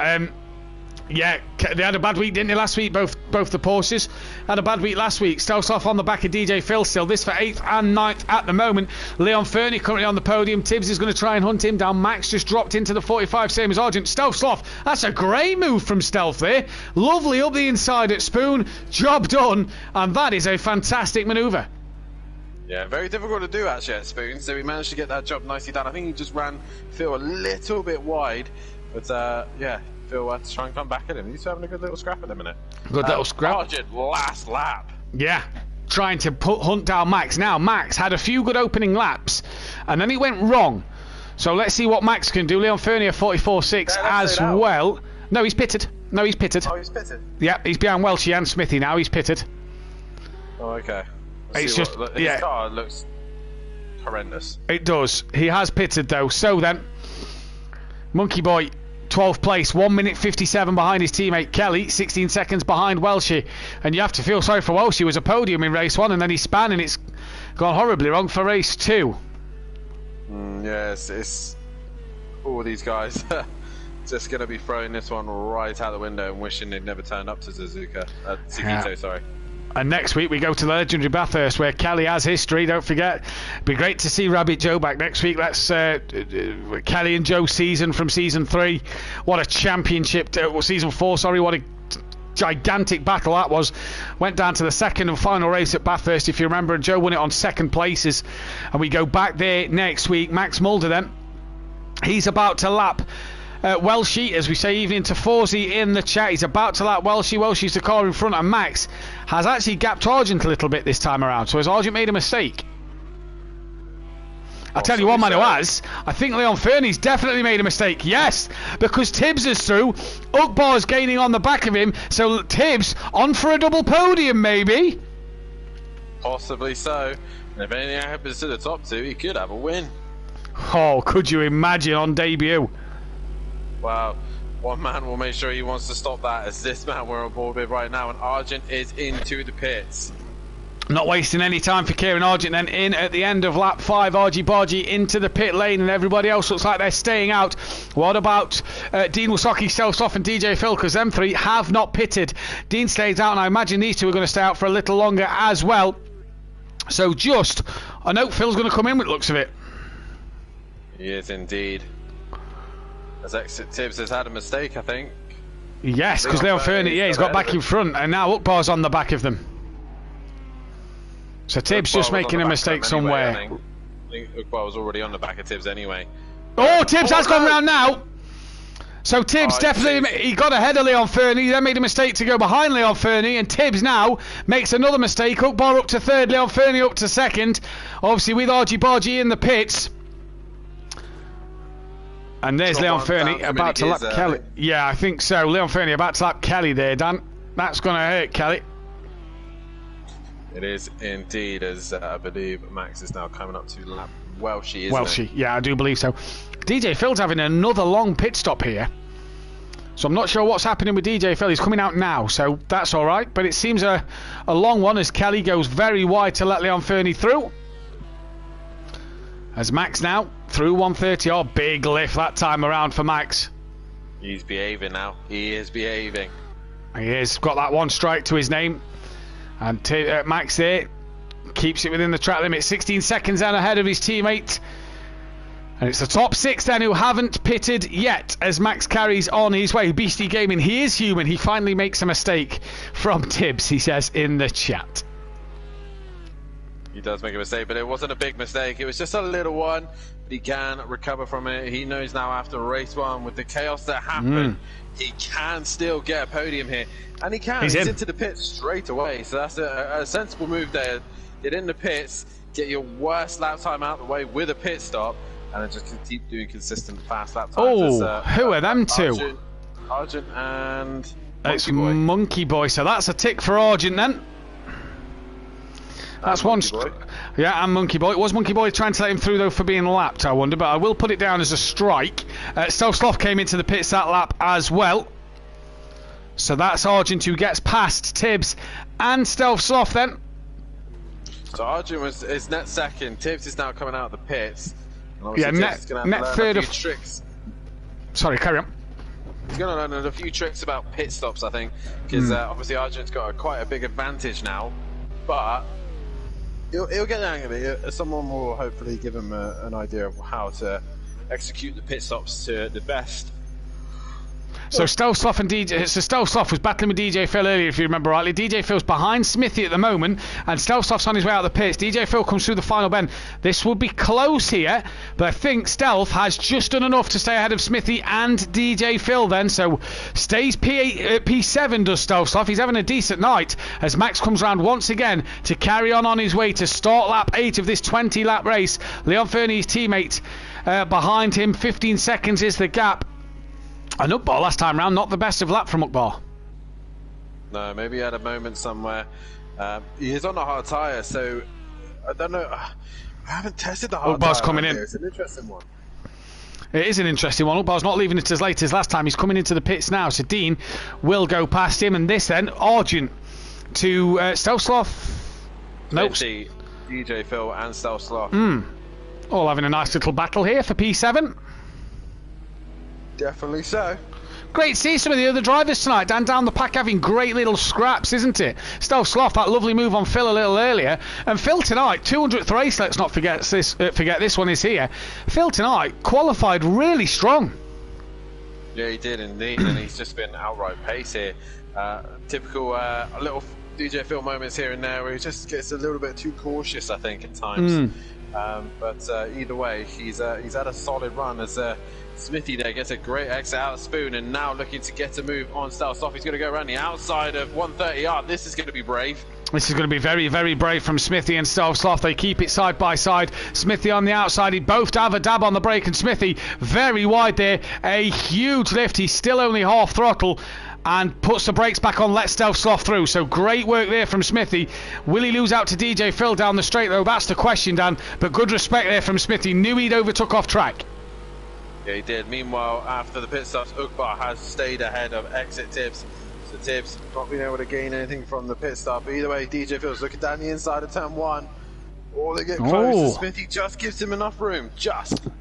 Yeah, they had a bad week, didn't they, last week? Both the Porsches had a bad week last week. Starts off on the back of DJ Phil still. This for 8th and 9th at the moment. Leon Fernie currently on the podium. Tibbs is going to try and hunt him down. Max just dropped into the 45, same as Argent. Stealth Sloth. That's a great move from Stealth there. Lovely up the inside at Spoon. Job done. And that is a fantastic manoeuvre. Yeah, very difficult to do actually at Spoon, so he managed to get that job nicely done. I think he just ran Phil a little bit wide, but yeah, Phil had to try and come back at him. He's having a good little scrap at the minute. Good little scrap. Argent, last lap. Yeah, trying to hunt down Max. Now, Max had a few good opening laps, and then he went wrong. So let's see what Max can do. Leon Fernie 44.6 as well. No, he's pitted. Oh, he's pitted? Yeah, he's behind Welchie and Smithy now. He's pitted. Oh, okay. It's just, his car looks horrendous. It does. He has pitted though. So then, Monkey Boy, 12th place, 1 minute 57 behind his teammate Kelly, 16 seconds behind Welshie. And you have to feel sorry for Welshie. He was a podium in race 1 and then he span and it's gone horribly wrong for race 2. Yes, it's all these guys just going to be throwing this one right out the window and wishing they'd never turned up to Sakitto, sorry. And next week we go to the legendary Bathurst where Kelly has history, don't forget. It'd be great to see Rabbit Joe back next week. That's Kelly and Joe season from season 3. What a championship, season 4, sorry, what a gigantic battle that was. Went down to the second and final race at Bathurst, if you remember, and Joe won it on second places. And we go back there next week. Max Mulder then, he's about to lap Welshie, as we say, evening to Forzy in the chat. He's about to lap Welshie. Welshie's the car in front, and Max has actually gapped Argent a little bit this time around. So has Argent made a mistake? I'll tell you one man who has. I think Leon Fernie's definitely made a mistake. Yes, because Tibbs is through. Ukbar's gaining on the back of him. So Tibbs on for a double podium, maybe. Possibly so. And if anything happens to the top two, he could have a win. Oh, could you imagine on debut? Well, one man will make sure he wants to stop that, as this man we're on board with right now, and Argent is into the pits. Not wasting any time for Kieran Argent then in at the end of lap 5. Argy Bargy into the pit lane, and everybody else looks like they're staying out. What about Dean Wasocki, Stealth Sloth and DJ Phil, because them three have not pitted. Dean stays out, and I imagine these two are going to stay out for a little longer as well. So just, I know Phil's going to come in with looks of it. He is indeed. As Exit Tibbs has had a mistake, I think. Yes, because Leon Fernie, yeah, he's got back in front, and now Ukbar's on the back of them. So Tibbs just making a mistake somewhere. I think Ukbar was already on the back of Tibbs anyway. Oh, Tibbs has gone round now. So Tibbs definitely, he got ahead of Leon Fernie, then made a mistake to go behind Leon Fernie, and Tibbs now makes another mistake. Ukbar up to 3rd, Leon Fernie up to 2nd. Obviously with Argy Bargy in the pits. And there's Leon Fernie about to lap Kelly. Yeah, I think so. Leon Fernie about to lap Kelly there, Dan. That's going to hurt Kelly. It is indeed, as I believe Max is now coming up to lap Welshie, isn't Welshie, yeah, I do believe so. DJ Phil's having another long pit stop here. So I'm not sure what's happening with DJ Phil. He's coming out now, so that's all right. But it seems a long one as Kelly goes very wide to let Leon Fernie through. As Max now through 130. Oh, big lift that time around for Max. He's behaving now. He is behaving. He is. Got that one strike to his name. And Max there keeps it within the track limit. 16 seconds down ahead of his teammate. And it's the top 6 then who haven't pitted yet as Max carries on his way. Beastie Gaming, he is human. He finally makes a mistake from Tibbs, he says in the chat. He does make a mistake, but it wasn't a big mistake. It was just a little one, but he can recover from it. He knows now after race 1, with the chaos that happened, he can still get a podium here. And he can. He's into the pits straight away. So that's a sensible move there. Get in the pits, get your worst lap time out of the way with a pit stop, and then just keep doing consistent fast lap times. Oh, who are them two? Argent and it's Monkey Boy. So that's a tick for Argent then. That's one. Yeah, and Monkey Boy. Was Monkey Boy trying to let him through though for being lapped, I wonder, but I will put it down as a strike. Stealth Sloth came into the pits that lap as well. So that's Argent who gets past Tibbs and Stealth Sloth then. So Argent is net second. Tibbs is now coming out of the pits. Yeah, net third of tricks. Sorry, carry on. He's going to learn a few tricks about pit stops, I think, because obviously Argent's got quite a big advantage now, but he'll get the hang of it. Someone will hopefully give him an idea of how to execute the pit stops to the best. So Stealth Sloth and DJ. So Stealth Sloth was battling with DJ Phil earlier, if you remember rightly. DJ Phil's behind Smithy at the moment, and Stealth Sloth's on his way out of the pits. DJ Phil comes through the final bend. This would be close here, but I think Stealth has just done enough to stay ahead of Smithy and DJ Phil then. So stays P7 does Stealth Sloth. He's having a decent night as Max comes round once again to carry on his way to start lap 8 of this 20-lap race. Leon Fernie's teammate behind him. 15 seconds is the gap. And Ukbar last time round, not the best of lap from Ukbar. No, maybe he had a moment somewhere. He is on a hard tyre, so I don't know. I haven't tested the hard tyre. Ukbar's coming in. It's an interesting one. It is an interesting one. Ukbar's not leaving it as late as last time. He's coming into the pits now, so Dean will go past him. And this then, Argent to Stealth Sloth. Nope. DJ Phil and Stealth Sloth. All having a nice little battle here for P7. Definitely so. Great to see some of the other drivers tonight down the pack having great little scraps, isn't it? Stealth Sloth, that lovely move on Phil a little earlier. And Phil tonight, 200th race, let's not forget this one is here. Phil tonight qualified really strong. Yeah, he did indeed, and he's just been outright pace here. Typical little DJ Phil moments here and there where he just gets a little bit too cautious, I think, at times. But either way, he's had a solid run as Smithy there gets a great exit out of Spoon, and now looking to get a move on Stealth Sloth. He's going to go around the outside of 130 yard. This is going to be brave. This is going to be very, very brave from Smithy and Stealth Sloth. They keep it side by side. Smithy on the outside. He both have a dab on the brake, and Smithy very wide there. A huge lift. He's still only half throttle and puts the brakes back on, lets Stealth Sloth through. So great work there from Smithy. Will he lose out to DJ Phil down the straight though? That's the question, Dan. But good respect there from Smithy. Knew he'd overtook off track. Yeah, he did. Meanwhile, after the pit stops, Ukbar has stayed ahead of exit Tibbs. So Tibbs not being able to gain anything from the pit stop. But either way, DJ Phil's looking down the inside of turn 1. Or they get close, and Smithy just gives him enough room.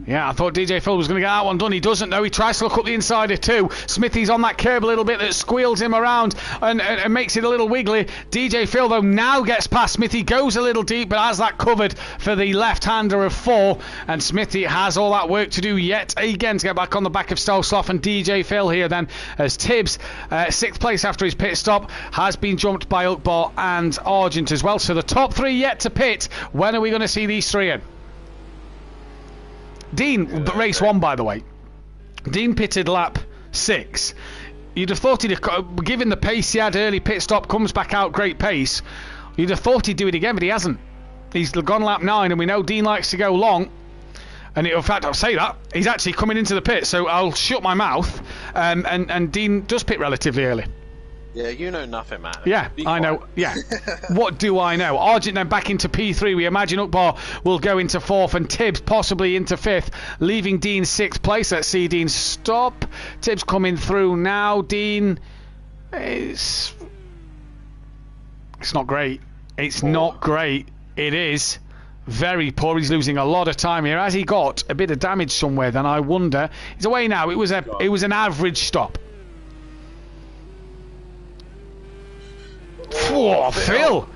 Yeah, I thought DJ Phil was going to get that one done. He doesn't, though. He tries to look up the insider too. Smithy's on that curb a little bit that squeals him around and makes it a little wiggly. DJ Phil, though, now gets past Smithy, goes a little deep, but has that covered for the left-hander of 4. And Smithy has all that work to do yet again to get back on the back of Stealth Sloth and DJ Phil here then, as Tibbs, 6th place after his pit stop, has been jumped by Ukbar and Argent as well. So the top 3 yet to pit. When are we going to see these 3 in? Dean, race 1 by the way. Dean pitted lap 6. You'd have thought he'd have, given the pace he had early pit stop, comes back out great pace. You'd have thought he'd do it again, but he hasn't. He's gone lap 9, and we know Dean likes to go long. And in fact, I'll say that he's actually coming into the pit, so I'll shut my mouth. And Dean does pit relatively early. Yeah, you know nothing, man. Yeah, I know. Yeah. What do I know? Argent then back into P3. We imagine Ukbar will go into 4th and Tibbs possibly into 5th, leaving Dean 6th place. Let's see Dean stop. Tibbs coming through now. Dean is... It's not great. It's not great. It is very poor. He's losing a lot of time here. Has he got a bit of damage somewhere? Then I wonder. He's away now. It was an average stop. Oh, Phil!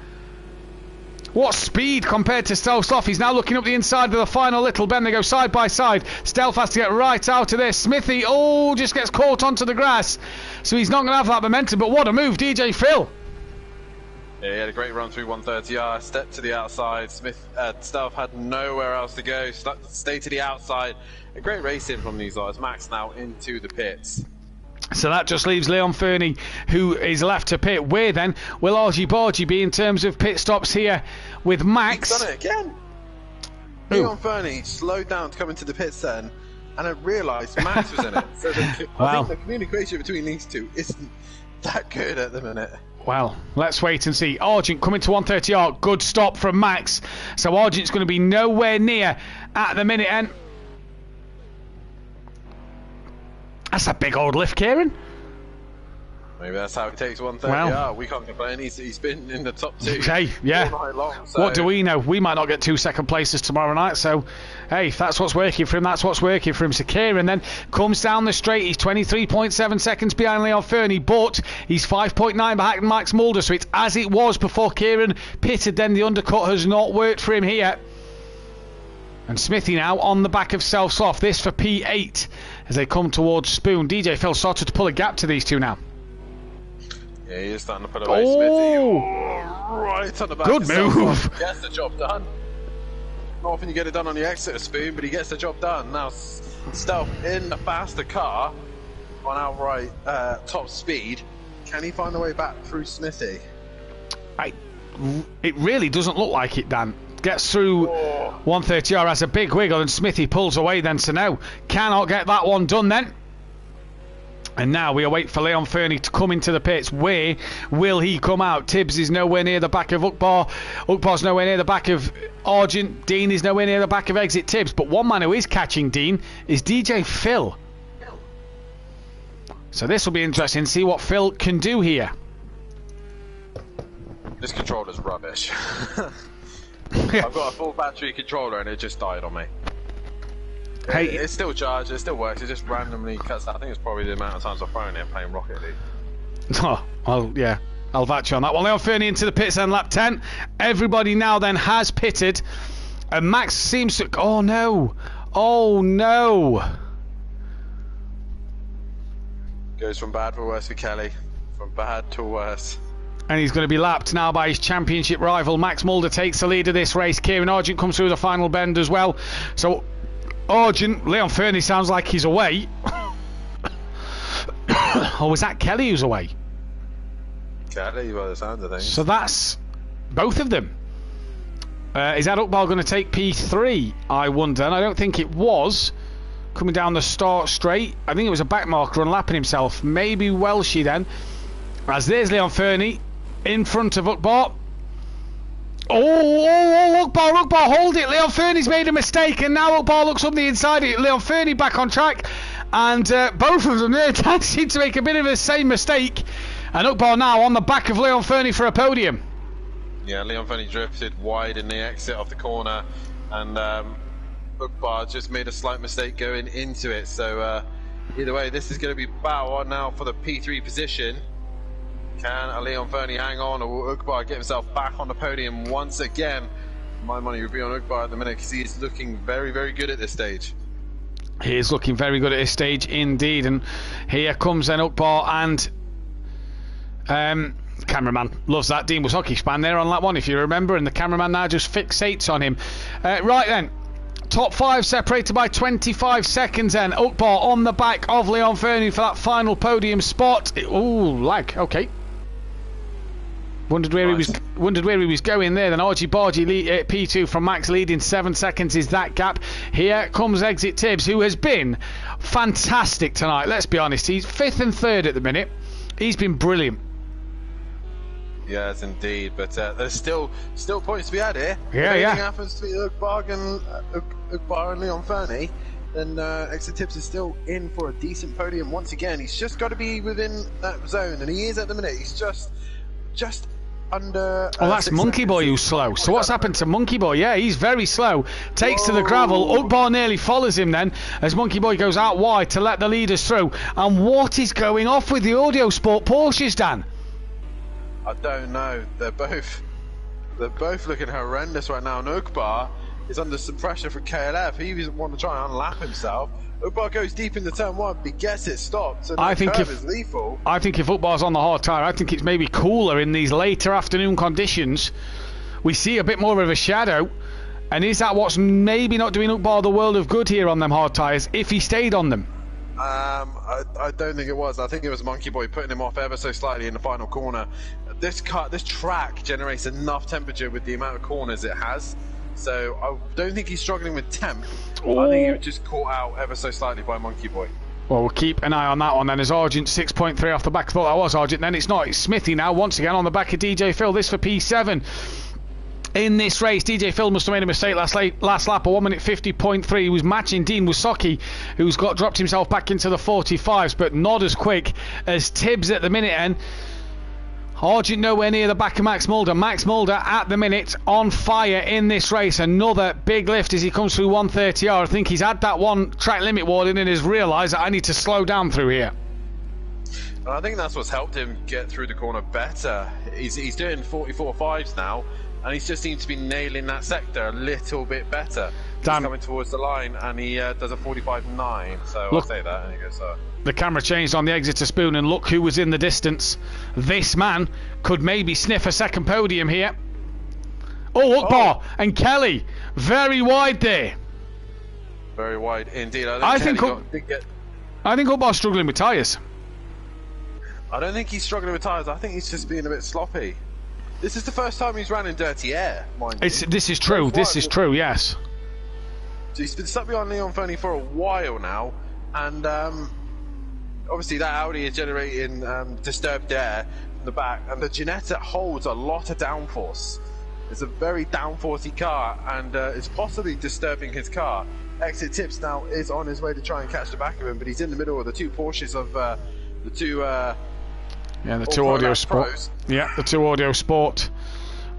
What speed compared to Stealth's off. He's now looking up the inside of the final little bend. They go side by side. Stealth has to get right out of this. Smithy, just gets caught onto the grass. So he's not going to have that momentum. But what a move, DJ Phil. Yeah, he had a great run through 130R, stepped to the outside. Stealth had nowhere else to go, stay to the outside. A great racing from these guys. Max now into the pits. So that just leaves Leon Fernie, who is left to pit. Where then will Argy Bargy be in terms of pit stops here with Max? He's done it again. Leon Fernie slowed down to come into the pits then, and I realised Max was in it. So I think the communication between these two isn't that good at the minute. Well, let's wait and see. Argent coming to 130R. Good stop from Max. So Argent's going to be nowhere near at the minute. And that's a big old lift, Kieran. Maybe that's how it takes 130R. Well, we can't complain. He's been in the top 2 okay, yeah. all night long. So. What do we know? We might not get 2 second places tomorrow night. So, hey, if that's what's working for him, that's what's working for him. So Kieran then comes down the straight. He's 23.7 seconds behind Leon Fernie, but he's 5.9 behind Max Mulder. So it's as it was before Kieran pitted. Then the undercut has not worked for him here. And Smithy now on the back of Self-Soft. This for P8 as they come towards Spoon. DJ Phil started to pull a gap to these two now. Yeah, he is starting to put away Smithy. Right on the back. Good move. Gets the job done. Not often you get it done on the exit of Spoon, but he gets the job done. Now Stealth in the faster car on outright top speed. Can he find a way back through Smithy? It really doesn't look like it, Dan. Gets through 130R, has a big wiggle, and Smithy pulls away then. So now cannot get that one done then. And now we await for Leon Fernie to come into the pits. Where will he come out? Tibbs is nowhere near the back of Ukbar. Ukbar's nowhere near the back of Argent. Dean is nowhere near the back of Exit Tibbs. But one man who is catching Dean is DJ Phil. So this will be interesting to see what Phil can do here. This controller's rubbish. I've got a full battery controller and it just died on me. Hey, it's still charged, it still works, it just randomly cuts out. I think it's probably the amount of times I've thrown it playing Rocket League. Oh, well, yeah, I'll vatch on that. Well, Leon Fernie into the pits then, lap 10. Everybody now then has pitted. And Max seems to... Oh, no. Oh, no. Goes from bad to worse for Kelly. From bad to worse. And he's going to be lapped now by his championship rival. Max Mulder takes the lead of this race. Kieran Argent comes through the final bend as well. So... Argent, Leon Fernie sounds like he's away. Or was that Kelly who's away? Kelly, by the sound of things. So that's both of them. Is that Ukbar going to take P3? I wonder. And I don't think it was. Coming down the start straight. I think it was a backmarker unlapping himself. Maybe Welshie then. As there's Leon Fernie in front of Ukbar. Ukbar, hold it. Leon Fernie's made a mistake, and now Ukbar looks up the inside. Leon Fernie back on track, and both of them there seem to make a bit of the same mistake. And Ukbar now on the back of Leon Fernie for a podium. Yeah, Leon Fernie drifted wide in the exit of the corner, and Ukbar just made a slight mistake going into it. So either way, this is going to be battle on now for the P3 position. Can Leon Fernie hang on, or will Ukbar get himself back on the podium once again? My money would be on Ukbar at the minute because he's looking very, very good at this stage. He is looking very good at this stage indeed. And here comes then Ukbar and cameraman loves that Dean Wasocki span there on lap 1, if you remember, and the cameraman now just fixates on him. Right then. Top 5 separated by 25 seconds then. Ukbar on the back of Leon Fernie for that final podium spot. Ooh, lag. Okay. Wondered where he was going there. Then Argy Bargy P2 from Max leading 7 seconds is that gap. Here comes Exit Tibbs, who has been fantastic tonight. Let's be honest, he's 5th and 3rd at the minute. He's been brilliant. Yes, indeed. But there's still points to be had here. Yeah, if anything yeah. happens to Ugbar and Leon Fernie, then Exit Tibbs is still in for a decent podium once again. He's just got to be within that zone, and he is at the minute. He's just under. Oh, that's Monkey Boy who's slow. So what's happened to Monkey Boy? Yeah, he's very slow. Takes to the gravel. Ugbar nearly follows him then as Monkey Boy goes out wide to let the leaders through. And what is going off with the Audio Sport Porsches, Dan? I don't know. They're both looking horrendous right now. And Ugbar is under some pressure from KLF. He doesn't want to try and unlap himself. Ugbar goes deep into turn 1, but he gets it stopped. And the curve is lethal. I think if Ugbar's on the hard tyre, I think it's maybe cooler in these later afternoon conditions. We see a bit more of a shadow. And is that what's maybe not doing Ugbar the world of good here on them hard tyres, if he stayed on them? I don't think it was. I think it was Monkey Boy putting him off ever so slightly in the final corner. This track generates enough temperature with the amount of corners it has. So I don't think he's struggling with temp. I think he was just caught out ever so slightly by Monkey Boy. Well, we'll keep an eye on that one then. As Argent 6.3 off the back. I thought that was Argent. Then it's not. It's Smithy now once again on the back of DJ Phil. This for P7. In this race, DJ Phil must have made a mistake last lap, a 1 minute 50.3. He was matching Dean Wasocki, who's dropped himself back into the 45s, but not as quick as Tibbs at the minute end. Argent nowhere near the back of Max Mulder. Max Mulder at the minute on fire in this race. Another big lift as he comes through 130R. I think he's had that one track limit warning and has realised that I need to slow down through here. And I think that's what's helped him get through the corner better. He's doing 44.5s now, and he just seems to be nailing that sector a little bit better. He's coming towards the line, and he does a 45.9. So I'll say that, and he goes. The camera changed on the Exeter Spoon, and look who was in the distance. This man could maybe sniff a second podium here. Oh, Ugbar and Kelly, very wide there. Very wide indeed. I think Ugbar's struggling with tyres. I don't think he's struggling with tyres. I think he's just being a bit sloppy. This is the first time he's ran in dirty air, mind you. This is true. This is true. Yes. So he's been stuck behind Leon Fernie for a while now, and obviously that Audi is generating disturbed air from the back, and the Ginetta holds a lot of downforce. It's a very downforcey car, and it's possibly disturbing his car. Exit Tibbs now is on his way to try and catch the back of him, but he's in the middle of the two Porsches of the two. The two Audio Sport. Pros. Yeah, the two Audio Sport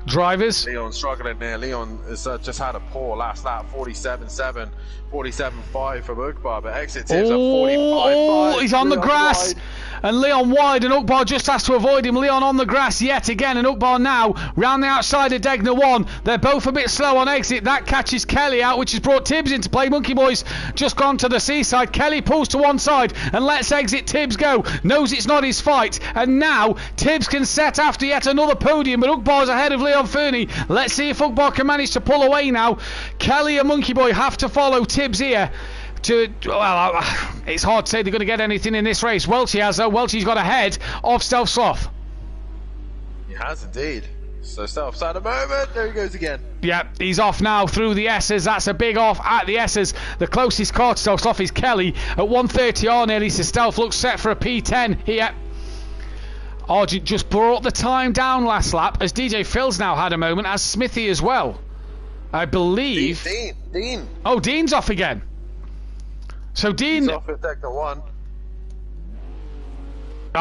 drivers. Leon's struggling there. Leon has just had a poor last lap, 47.7, 47.5 from Ugbar, but Exit Tibbs at 45.5. He's on the grass. Wide. And Leon wide, and Ugbar just has to avoid him. Leon on the grass yet again, and Ugbar now round the outside of Degner 1. They're both a bit slow on exit. That catches Kelly out, which has brought Tibbs into play. Monkey Boy's just gone to the seaside. Kelly pulls to one side and lets Exit Tibbs go. Knows it's not his fight, and now Tibbs can set after yet another podium, but Ugbar's ahead of Leon Fernie. Let's see if Ugbar can manage to pull away now. Kelly and Monkey Boy have to follow Tibbs here. It's hard to say they're going to get anything in this race. Welchie has though. Welchie's got ahead of Stealth Sloth. He has indeed. So Stealth's at the moment. There he goes again. Yeah, he's off now through the S's. That's a big off at the S's. The closest car to Stealth Sloth is Kelly at 130R nearly. So Stealth looks set for a P10 here. Argent just brought the time down last lap as DJ Phil's now had a moment, as Smithy as well. I believe. Dean. Oh, Dean's off again. So Dean... He's off at Degner 1.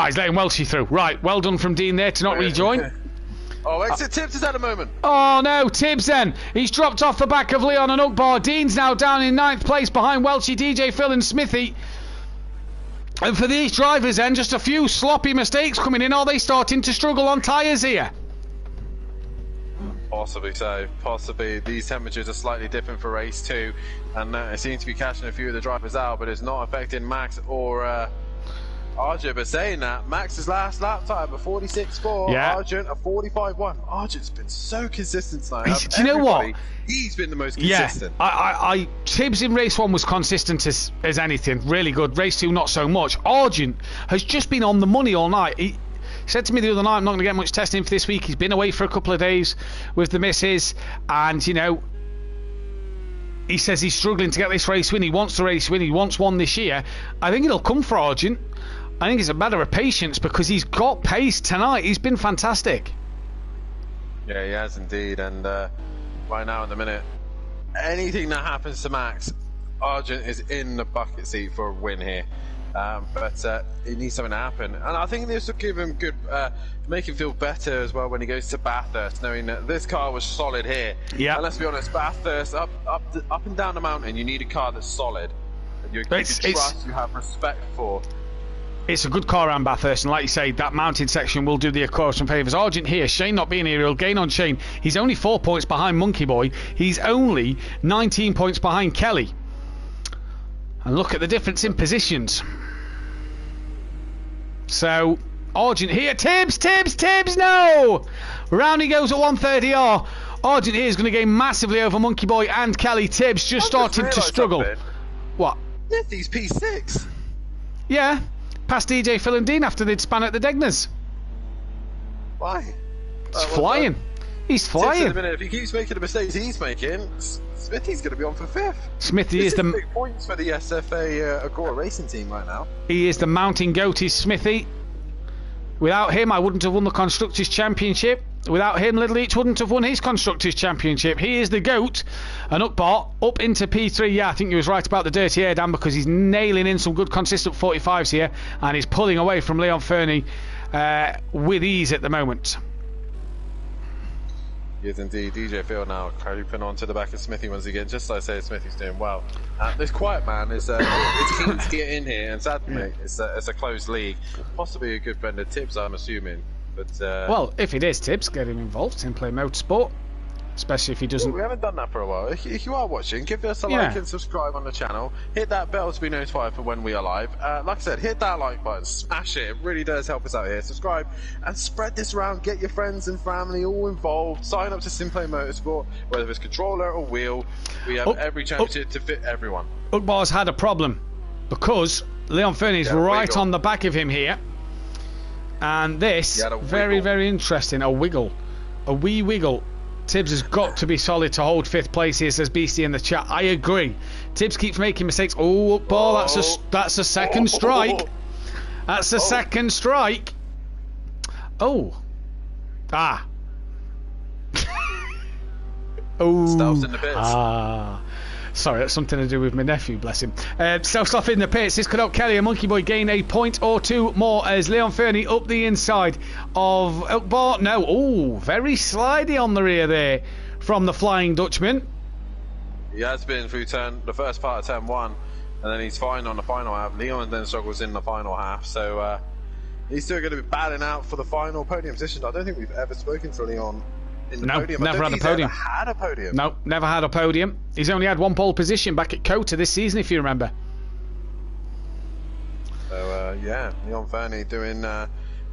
He's letting Welchie through. Right, well done from Dean there to not rejoin. Oh, Exit Tibbs is at the moment. Oh no, Tibbs then. He's dropped off the back of Leon and Ugbar. Dean's now down in 9th place behind Welchie, DJ Phil and Smithy. And for these drivers then, just a few sloppy mistakes coming in. Are they starting to struggle on tyres here? Possibly so. Possibly. These temperatures are slightly different for race 2, and it seems to be catching a few of the drivers out, but it's not affecting Max or Argent. But saying that, Max's last lap time at 46.4, Argent at 45.1. Argent's been so consistent tonight. Do you know what? He's been the most consistent. Yeah, Tibbs in race 1 was consistent as anything. Really good. Race 2, not so much. Argent has just been on the money all night. said to me the other night, I'm not going to get much testing for this week. He's been away for a couple of days with the missus, and, you know, he says he's struggling to get this race win. He wants the race win. He wants one this year. I think it'll come for Argent. I think it's a matter of patience because he's got pace tonight. He's been fantastic. Yeah, he has indeed. And right now, in the minute, anything that happens to Max, Argent is in the bucket seat for a win here. But it needs something to happen. And I think this will give him good, make him feel better as well when he goes to Bathurst, knowing that this car was solid here. Yeah. And let's be honest, Bathurst, up and down the mountain, you need a car that's solid. And you can trust, you have respect for. It's a good car around Bathurst, and like you say, that mountain section will do the Accord some favours. Argent here, Shane not being here, he'll gain on Shane. He's only 4 points behind Monkey Boy. He's only 19 points behind Kelly. And look at the difference in positions. So, Argent here, Tibbs, no! Round he goes at 130R. Argent here is going to gain massively over Monkey Boy and Kelly. Tibbs just starting to struggle. What? He's P6. Yeah. Past DJ Phil and Dean after they'd span at the Degners. Why? He's flying. He's flying. In a minute, if he keeps making the mistakes he's making, Smithy's going to be on for 5th. Smithy is the big points for the SFA Agora racing team right now. He is the mountain goat, is Smithy. Without him, I wouldn't have won the Constructors' Championship. Without him, Little Each wouldn't have won his Constructors' Championship. He is the GOAT. And Ukbar up into P3. Yeah, I think you was right about the dirty air, Dan, because he's nailing in some good consistent 45s here. And he's pulling away from Leon Fernie with ease at the moment. Yes, indeed. DJ Phil now creeping onto the back of Smithy once again. Just like I say, Smithy's doing well. This quiet man is keen to get in here, and sadly, it's a closed league. Possibly a good friend of Tibbs, I'm assuming. But well, if it is Tibbs, get him involved. Simplay Motorsport, especially if he doesn't. We haven't done that for a while. If you are watching, give us a like and subscribe on the channel. Hit that bell to be notified for when we are live. Like I said, hit that like button, smash it. It really does help us out here. Subscribe and spread this around. Get your friends and family all involved. Sign up to Simplay Motorsport, whether it's controller or wheel. We have every championship to fit everyone. Ukbar's had a problem because Leon Fernie's right on the back of him here. And this, very, very interesting. A wiggle. A wee wiggle. Tibbs has got to be solid to hold 5th place here, says Beastie in the chat. I agree. Tibbs keeps making mistakes. Oh, Ukbar, that's a second strike. That's a second strike. Oh. Ah. Oh. Stealth's in the pits. Ah. Sorry, that's something to do with my nephew, bless him. Self-stuff in the pits. This could help Kelly and Monkey Boy gain a point or two more as Leon Fernie up the inside of Ukbar. No, oh, very slidey on the rear there from the Flying Dutchman. He has been through the first part of turn 1, and then he's fine on the final half. Leon then struggles in the final half, so he's still going to be batting out for the final podium position. I don't think we've ever spoken to Leon. No, never had a podium. Had a podium. No, never had a podium. He's only had one pole position back at Kota this season, if you remember. So yeah, Leon Fernie doing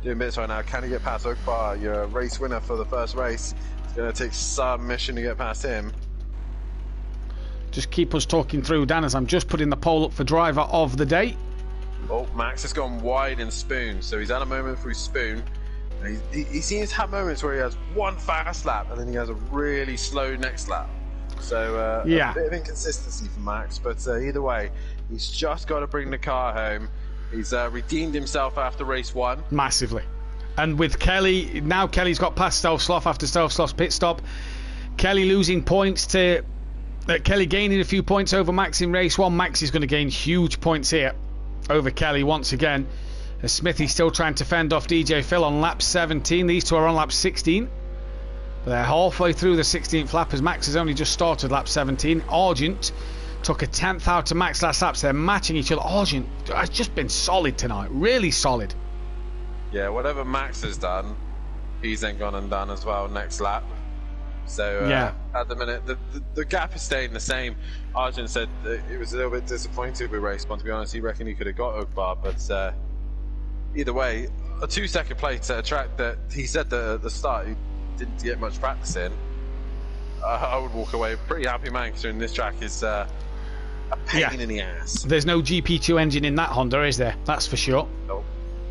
bits right now. Can he get past Ukbar? You're a race winner for the first race. It's going to take some mission to get past him. Just keep us talking through, Dan, as I'm just putting the poll up for driver of the day. Oh, Max has gone wide in Spoon, so he's had a moment through Spoon. He seems to have moments where he has one fast lap and then he has a really slow next lap. So a bit of inconsistency for Max, but either way, he's just got to bring the car home. He's redeemed himself after race 1. Massively. And with Kelly, now Kelly's got past Stealth Sloth after Stealth Sloth's pit stop. Kelly losing points to... Kelly gaining a few points over Max in race 1. Max is going to gain huge points here over Kelly once again. As Smithy's still trying to fend off DJ Phil on lap 17. These two are on lap 16. But they're halfway through the 16th lap as Max has only just started lap 17. Argent took a 10th out to Max last lap, so they're matching each other. Argent has just been solid tonight, really solid. Yeah, whatever Max has done, he's then gone and done as well next lap. So at the minute, the gap is staying the same. Argent said that he was a little bit disappointed with race 1, to be honest. He reckoned he could have got Ukbar, but either way, a 2-second place at a track that he said that at the start he didn't get much practice in. I would walk away pretty happy man, considering this track is a pain in the ass. There's no GP2 engine in that Honda, is there? That's for sure. Nope.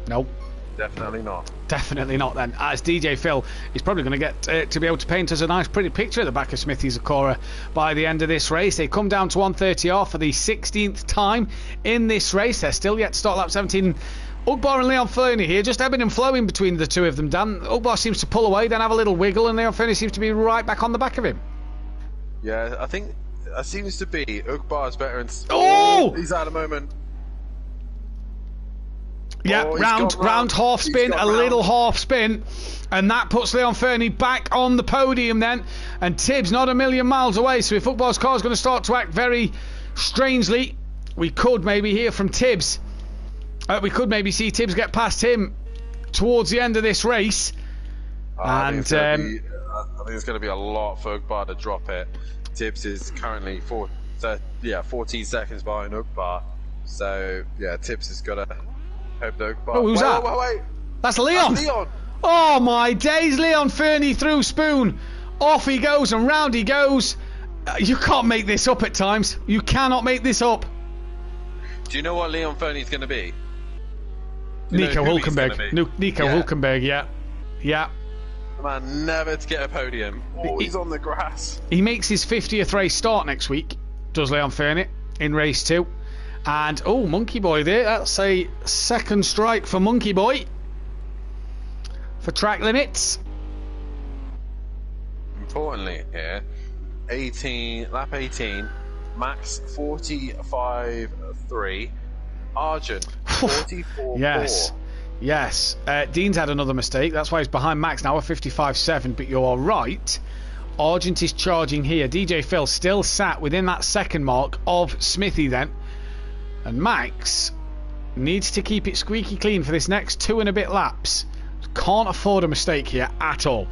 Nope. Definitely not. Definitely not then. As DJ Phil is probably going to get to be able to paint us a nice pretty picture at the back of Smithy Zakora by the end of this race. They come down to 130 off for the 16th time in this race. They're still yet to start lap 17. Ugbar and Leon Fernie here, just ebbing and flowing between the two of them, Dan. Ugbar seems to pull away, then have a little wiggle, and Leon Fernie seems to be right back on the back of him. Yeah, I think that seems to be Ugbar's better. Oh! He's at a moment. Yeah, Oh, round half spin, a little round. half spin, and that puts Leon Fernie back on the podium then. And Tibbs not a million miles away, so if Ugbar's car is going to start to act very strangely, we could maybe hear from Tibbs. We could maybe see Tibbs get past him towards the end of this race. I think it's going to be a lot for Ugbar to drop it. Tibbs is currently 14 seconds behind Ugbar. So, yeah, Tibbs has got to hope that Ugbar... Oh, who's that? Wait. That's Leon. That's Leon. Oh, my days. Leon Fernie through Spoon. Off he goes and round he goes. You can't make this up at times. You cannot make this up. Do you know what Leon Fernie's going to be? Nico Hulkenberg. Nico Hulkenberg, yeah. Yeah. The man never to get a podium. Oh, he's on the grass. He makes his 50th race start next week, does Leon Fernie, in race 2. And, oh, Monkey Boy there. That's a second strike for Monkey Boy. For track limits. Importantly here, lap 18, Max 45.3, Argent 44.4. Yes. Dean's had another mistake. That's why he's behind Max now at 55.7. But you're right. Argent is charging here. DJ Phil still sat within that second mark of Smithy then. And Max needs to keep it squeaky clean for this next 2 and a bit laps. Can't afford a mistake here at all.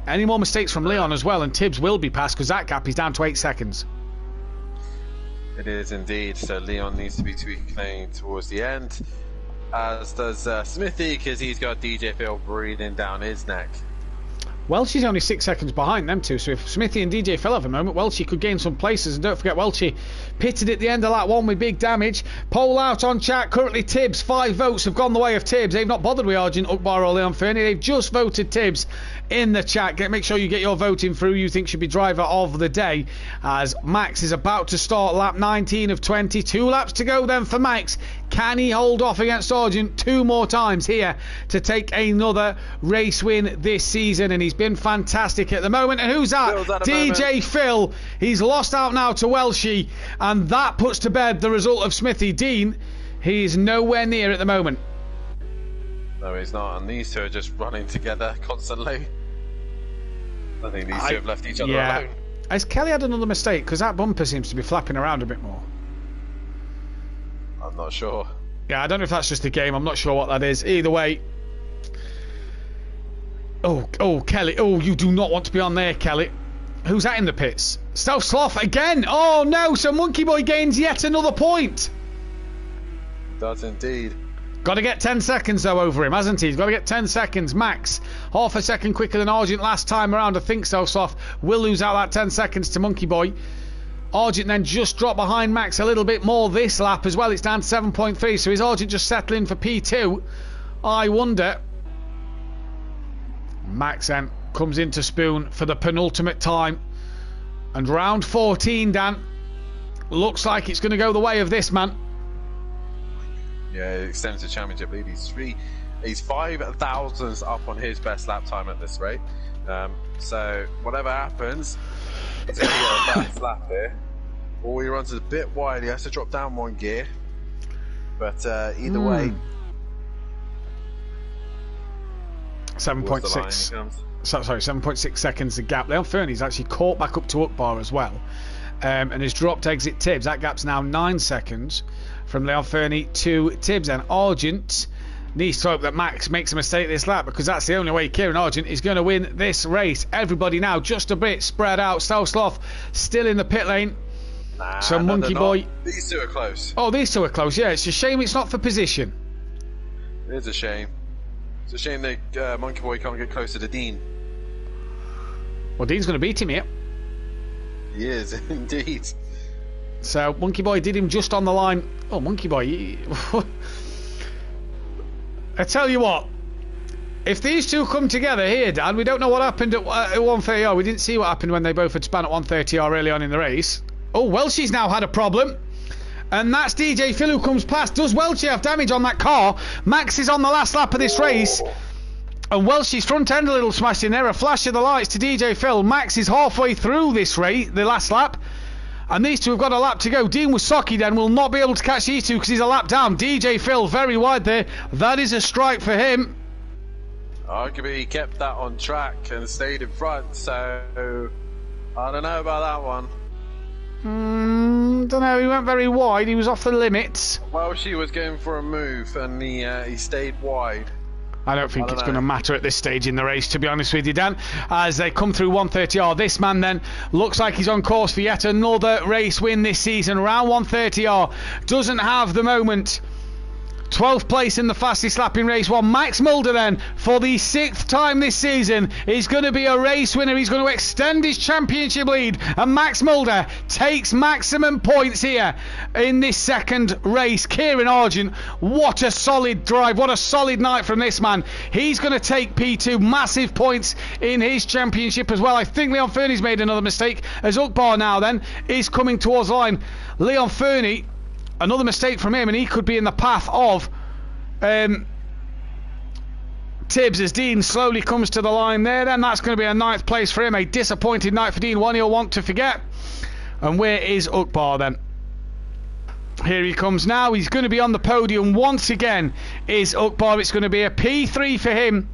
Any more mistakes from Leon as well, and Tibbs will be passed because that gap is down to 8 seconds. It is indeed. So Leon needs to be tweaking towards the end, as does Smithy, because he's got DJ Phil breathing down his neck. Welchie's only 6 seconds behind them two, so if Smithy and DJ Phil have a moment, Welchie could gain some places. And don't forget, Welchie pitted at the end of lap 1 with big damage. Poll out on chat. Currently Tibbs. 5 votes have gone the way of Tibbs. They've not bothered with Argent, Ugbar or Leon Fernie. They've just voted Tibbs in the chat. Make sure you get your voting through. You think should be driver of the day, as Max is about to start lap 19 of 20. 2 laps to go then for Max. Can he hold off against Argent 2 more times here to take another race win this season? And he's been fantastic at the moment. And who's that? DJ Phil. He's lost out now to Welshie, and that puts to bed the result of Smithy. Dean, he's nowhere near at the moment. No, he's not, and these two are just running together constantly. I think these two have left each other alone. Has Kelly had another mistake? Because that bumper seems to be flapping around a bit more. I'm not sure. Yeah, I don't know if that's just a game. I'm not sure what that is. Either way. Oh, Kelly. Oh, you do not want to be on there, Kelly. Who's that in the pits? Stealth Sloth again. Oh, no. So Monkey Boy gains yet another point. Does indeed. Got to get 10 seconds, though, over him, hasn't he? He's got to get 10 seconds. Max, half a second quicker than Argent last time around. I think Stealth Sloth will lose out that 10 seconds to Monkey Boy. Argent then just dropped behind Max a little bit more this lap as well. It's down to 7.3. So is Argent just settling for P2? I wonder. Max then comes into Spoon for the penultimate time. And round 14, Dan, looks like it's going to go the way of this man. Yeah, it extends the championship lead. He's 5 thousandths up on his best lap time at this rate. So whatever happens, he's going to get a fast lap here. Or he runs a bit wide. He has to drop down 1 gear. But either way, 7.6. Sorry, 7.6 seconds the gap. Leon Fernie's actually caught back up to Ugbar as well, and has dropped exit Tibbs. That gap's now 9 seconds from Leon Fernie to Tibbs. And Argent needs to hope that Max makes a mistake this lap, because that's the only way Kieran Argent is going to win this race. Everybody now just a bit spread out. Stealth Sloth still in the pit lane. So Monkey Boy. These two are close. Oh, these two are close. Yeah, it's a shame it's not for position. It is a shame. It's a shame that Monkey Boy can't get closer to Dean. Well, Dean's going to beat him here. He is, indeed. So Monkey Boy did him just on the line. Oh, Monkey Boy. I tell you what, if these two come together here, Dan, we don't know what happened at 130R. We didn't see what happened when they both had span at 130R early on in the race. Oh, Welshie's now had a problem. And that's DJ Phil who comes past. Does Welshie have damage on that car? Max is on the last lap of this race. And Welshie's front end a little smashed in there. A flash of the lights to DJ Phil. Max is halfway through this race, the last lap. And these two have got a lap to go. Dean Wasocki then will not be able to catch these two because he's a lap down. DJ Phil very wide there. That is a strike for him. Arguably, he kept that on track and stayed in front, so I don't know about that one. Don't know, he went very wide, he was off the limits. Well, she was going for a move and he stayed wide. I don't think it's going to matter at this stage in the race, to be honest with you, Dan. As they come through 130R, this man then looks like he's on course for yet another race win this season. Around 130R, doesn't have the moment. 12th place in the fastest lap in race 1. Max Mulder then, for the 6th time this season, is going to be a race winner. He's going to extend his championship lead, and Max Mulder takes maximum points here in this second race. Kieran Argent, what a solid drive, what a solid night from this man. He's going to take P2, massive points in his championship as well. I think Leon Fernie's made another mistake, as Ukbar now then is coming towards the line. Leon Fernie, another mistake from him, and he could be in the path of Tibbs as Dean slowly comes to the line there. Then that's going to be a 9th place for him. A disappointed night for Dean, one he'll want to forget. And where is Ukbar then? Here he comes now. He's going to be on the podium once again. Is Ukbar? It's going to be a P3 for him.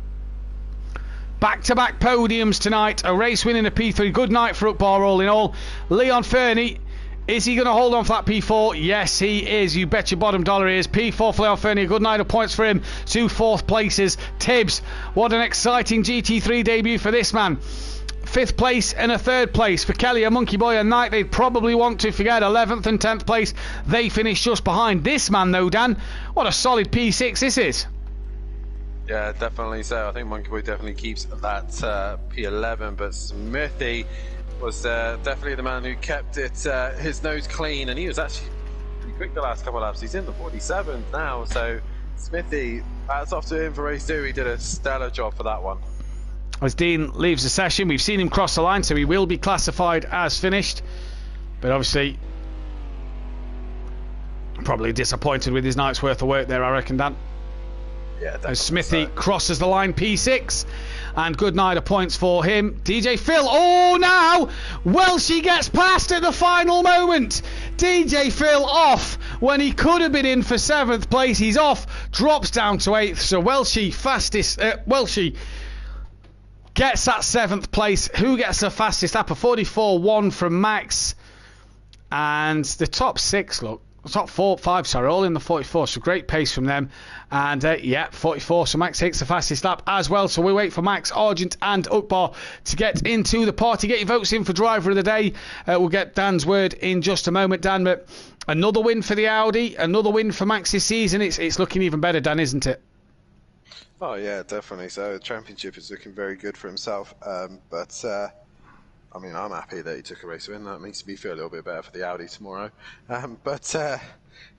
Back-to-back podiums tonight. A race win in a P3. Good night for Ukbar all in all. Leon Fernie, is he going to hold on for that P4? Yes, he is. You bet your bottom dollar he is. P4 for Leon Fernie. A good night of points for him. 2 4th places. Tibbs, what an exciting GT3 debut for this man. 5th place and a 3rd place for Kelly, a Monkey Boy, a night they'd probably want to forget. 11th and 10th place. They finish just behind this man, though, Dan. What a solid P6 this is. Yeah, definitely so. I think Monkey Boy definitely keeps that P11, but Smithy was definitely the man who kept it his nose clean, and he was actually pretty quick the last couple of laps. He's in the 47th now, so Smithy, that's off to him for race 2. He did a stellar job for that one. As Dean leaves the session, we've seen him cross the line, so he will be classified as finished, but obviously probably disappointed with his night's worth of work there, I reckon, Dan. Yeah, as Smithy crosses the line, P6, and good night of points for him. DJ Phil, oh now Welshie gets past at the final moment. DJ Phil off when he could have been in for 7th place. He's off, drops down to 8th, so Welshie gets that 7th place. Who gets the fastest lap? A 44.1 from Max, and the top 6, look, top 5, sorry, all in the 44, so great pace from them. And yeah, 44, so Max takes the fastest lap as well. So we wait for Max, Argent and Ukbar to get into the party. Get your votes in for driver of the day. We'll get Dan's word in just a moment, Dan. But another win for the Audi, another win for Max this season. It's looking even better, Dan, isn't it? Oh yeah, definitely. So the championship is looking very good for himself. But I mean, I'm happy that he took a race win. That makes me feel a little bit better for the Audi tomorrow.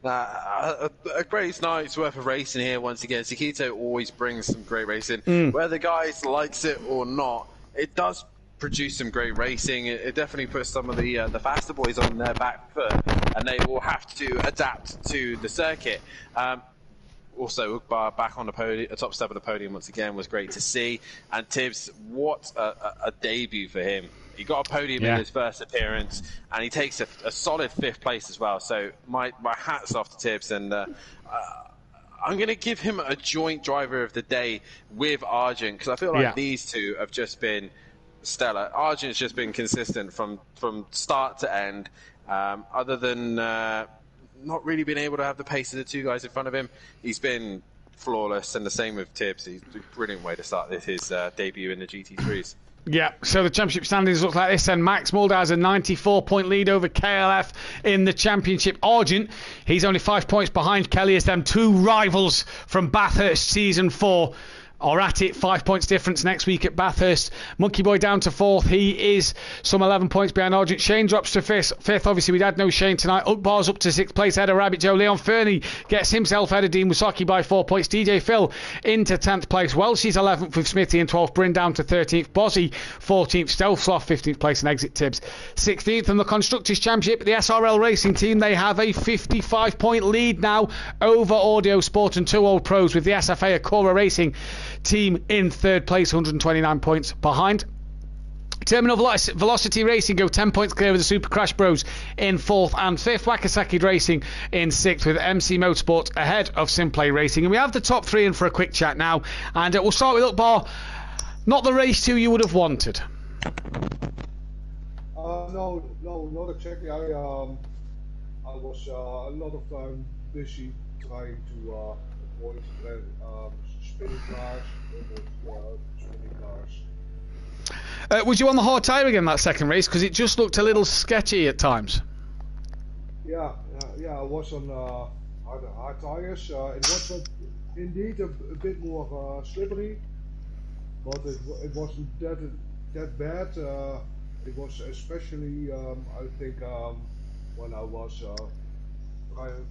A great night's worth of racing here once again. Sakitto always brings some great racing. Whether the guys likes it or not, it does produce some great racing. It definitely puts some of the faster boys on their back foot, and they will have to adapt to the circuit. Also, Ukbar back on the podium, top step of the podium once again was great to see. And Tibbs, what a debut for him. He got a podium in his first appearance, and he takes a solid 5th place as well. So my hat's off to Tibbs, and I'm going to give him a joint driver of the day with Argent, because I feel like these two have just been stellar. Argent's just been consistent from start to end, other than not really been able to have the pace of the two guys in front of him. He's been flawless, and the same with Tibbs. He's a brilliant way to start his debut in the GT3s. Yeah, so the championship standings look like this, and Max Mulder has a 94-point lead over KLF in the championship. Argent, he's only 5 points behind Kelly, as them two rivals from Bathurst Season 4 are at it. 5 points difference next week at Bathurst. Monkey Boy down to 4th. He is some 11 points behind Argent. Shane drops to 5th. Obviously, we had no Shane tonight. Ukbar's up to 6th place ahead of Rabbit Joe. Leon Fernie gets himself ahead of Dean Musaki by 4 points. DJ Phil into 10th place. Welsh's 11th with Smithy in 12th. Bryn down to 13th. Bozzy 14th. Stealthsloth 15th place and Exit Tibbs 16th. And the Constructors' Championship, the SRL Racing team, they have a 55-point lead now over Audio Sport and 2 Old Pros, with the SFA Acura Racing team in 3rd place, 129 points behind. Terminal Velocity Racing go 10 points clear with the Super Crash Bros in 4th and 5th. Wakasaki Racing in 6th, with MC Motorsport ahead of Simplay Racing. And we have the top 3 in for a quick chat now. And we'll start with Ukbar. Not the race 2 you would have wanted. No, not exactly. I was a lot of time busy trying to avoid spinning cars, spinning cars. Was you on the hard tyre again that second race? Because it just looked a little sketchy at times. Yeah, I was on hard tires. It was indeed a bit more slippery, but it wasn't that bad. It was especially, I think, when I was behind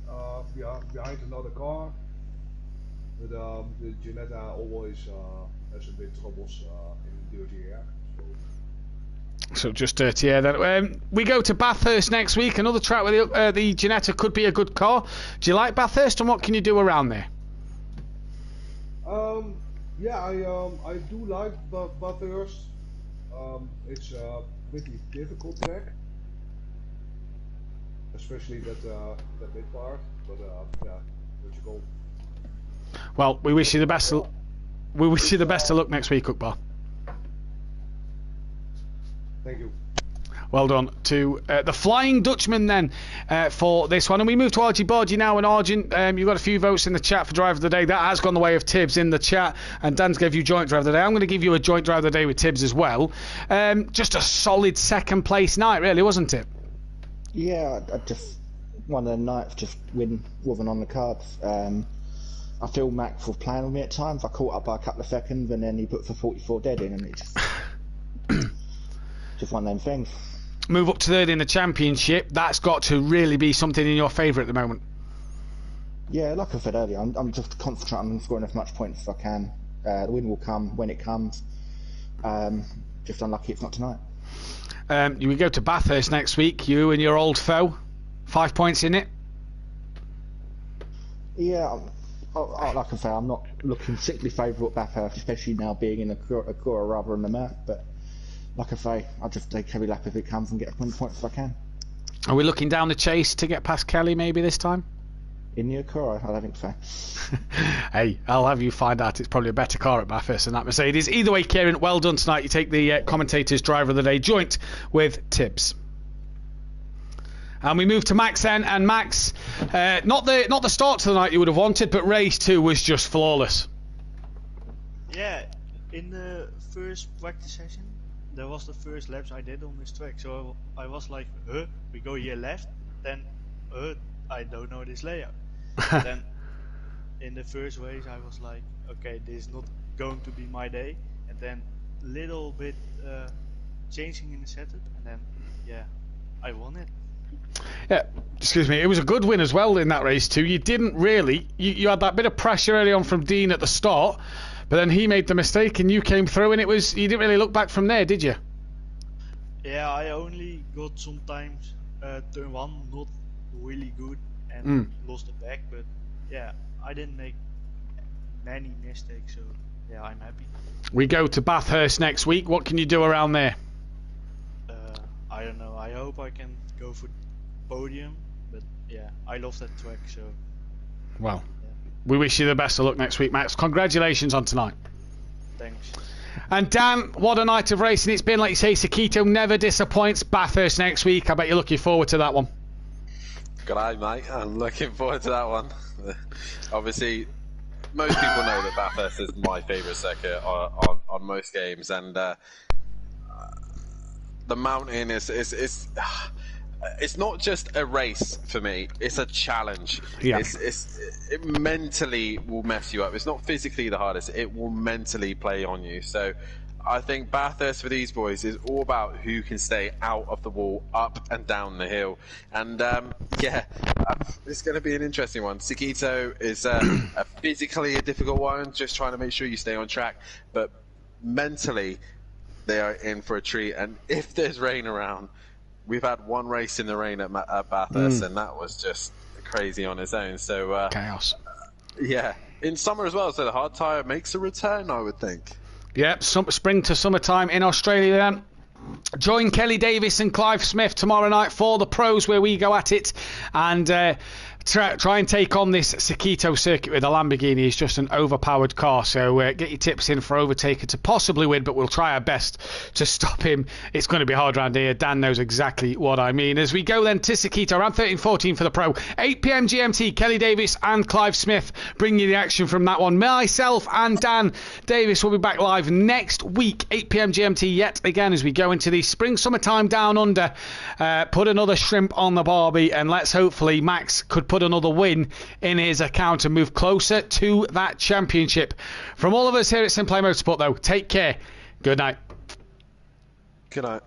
another car. But the Ginetta always has a bit troubles in dirty air. So just dirty air then. We go to Bathurst next week. Another track where the Ginetta could be a good car. Do you like Bathurst, and what can you do around there? Yeah, I do like Bathurst. It's a pretty difficult track, especially that mid part. But yeah, what you call. Well, we wish you the best. We wish you the best of luck next week, Ukbar. Thank you. Well done to the Flying Dutchman then for this one. And we move to Argy Bargy now. And Argent, you've got a few votes in the chat for Driver of the Day. That has gone the way of Tibbs in the chat. And Dan's gave you Joint Driver of the Day. I'm going to give you a Joint Driver of the Day with Tibbs as well. Just a solid second place night, really, wasn't it? Yeah, I just one of the nights just wasn't on the cards. I feel Mac was playing with me at times. I caught up by a couple of seconds, and then he put for 44 dead in, and it just one of them things. Move up to 3rd in the championship. That's got to really be something in your favour at the moment. Yeah, like I said earlier, I'm just concentrating on scoring as much points as I can. The win will come when it comes. Just unlucky it's not tonight. We go to Bathurst next week. You and your old foe. 5 points in it. Yeah, like I say, I'm not looking particularly favourable at Bathurst, especially now being in a Cora rather than the map. But like I say, I'll just take every lap if it comes and get as many points as I can. Are we looking down the chase to get past Kelly maybe this time? In the Acura? I don't think so. Hey, I'll have you find out. It's probably a better car at Bathurst than that Mercedes. Either way, Kieran, well done tonight. You take the Commentator's Driver of the Day joint with Tibbs. And we move to Max then, and Max, not the start to the night you would have wanted, but race 2 was just flawless. Yeah, in the first practice session, that was the first laps I did on this track, so I was like, we go here left, then, I don't know this layout. Then, in the first race, I was like, okay, this is not going to be my day, and then little bit changing in the setup, and then, yeah, I won it. Yeah, excuse me. It was a good win as well in that race too. You didn't really. You had that bit of pressure early on from Dean at the start, but then he made the mistake and you came through, and it was. You didn't really look back from there, did you? Yeah, I only got sometimes turn 1 not really good and lost the back, but yeah, I didn't make many mistakes, so yeah, I'm happy. We go to Bathurst next week. What can you do around there? I don't know. I hope I can go for podium, but yeah, I love that track, so. Well, yeah. We wish you the best of luck next week, Max. Congratulations on tonight. Thanks. And Dan, what a night of racing it's been. Like you say, Sakitto never disappoints. Bathurst next week. I bet you're looking forward to that one. Good eye, mate. I'm looking forward to that one. Obviously, most people know that Bathurst is my favourite circuit on most games, and the mountain is it's not just a race for me, it's a challenge. Yeah. It mentally will mess you up. It's not physically the hardest, it will mentally play on you. So I think Bathurst for these boys is all about who can stay out of the wall, up and down the hill. And it's going to be an interesting one. Sakitto is physically a difficult one, just trying to make sure you stay on track. But mentally, they are in for a treat. And if there's rain around, we've had one race in the rain at Bathurst, and that was just crazy on its own. So chaos. Yeah, in summer as well. So the hard tyre makes a return, I would think. Yep, spring to summertime in Australia then. Join Kelly Davis and Clive Smith tomorrow night for the pros, where we go at it and try and take on this Sakitto circuit with a Lamborghini. It's just an overpowered car, so get your tips in for Overtaker to possibly win, but we'll try our best to stop him. It's going to be hard around here. Dan knows exactly what I mean. As we go then to Sakitto, around 13:14 for the pro, 8 p.m. GMT, Kelly Davis and Clive Smith bring you the action from that one. Myself and Dan Davis will be back live next week, 8 p.m. GMT yet again, as we go into the spring summertime down under. Put another shrimp on the barbie, and let's hopefully Max could put another win in his account and move closer to that championship. From all of us here at Simplay Motorsport, though, take care. Good night. Good night.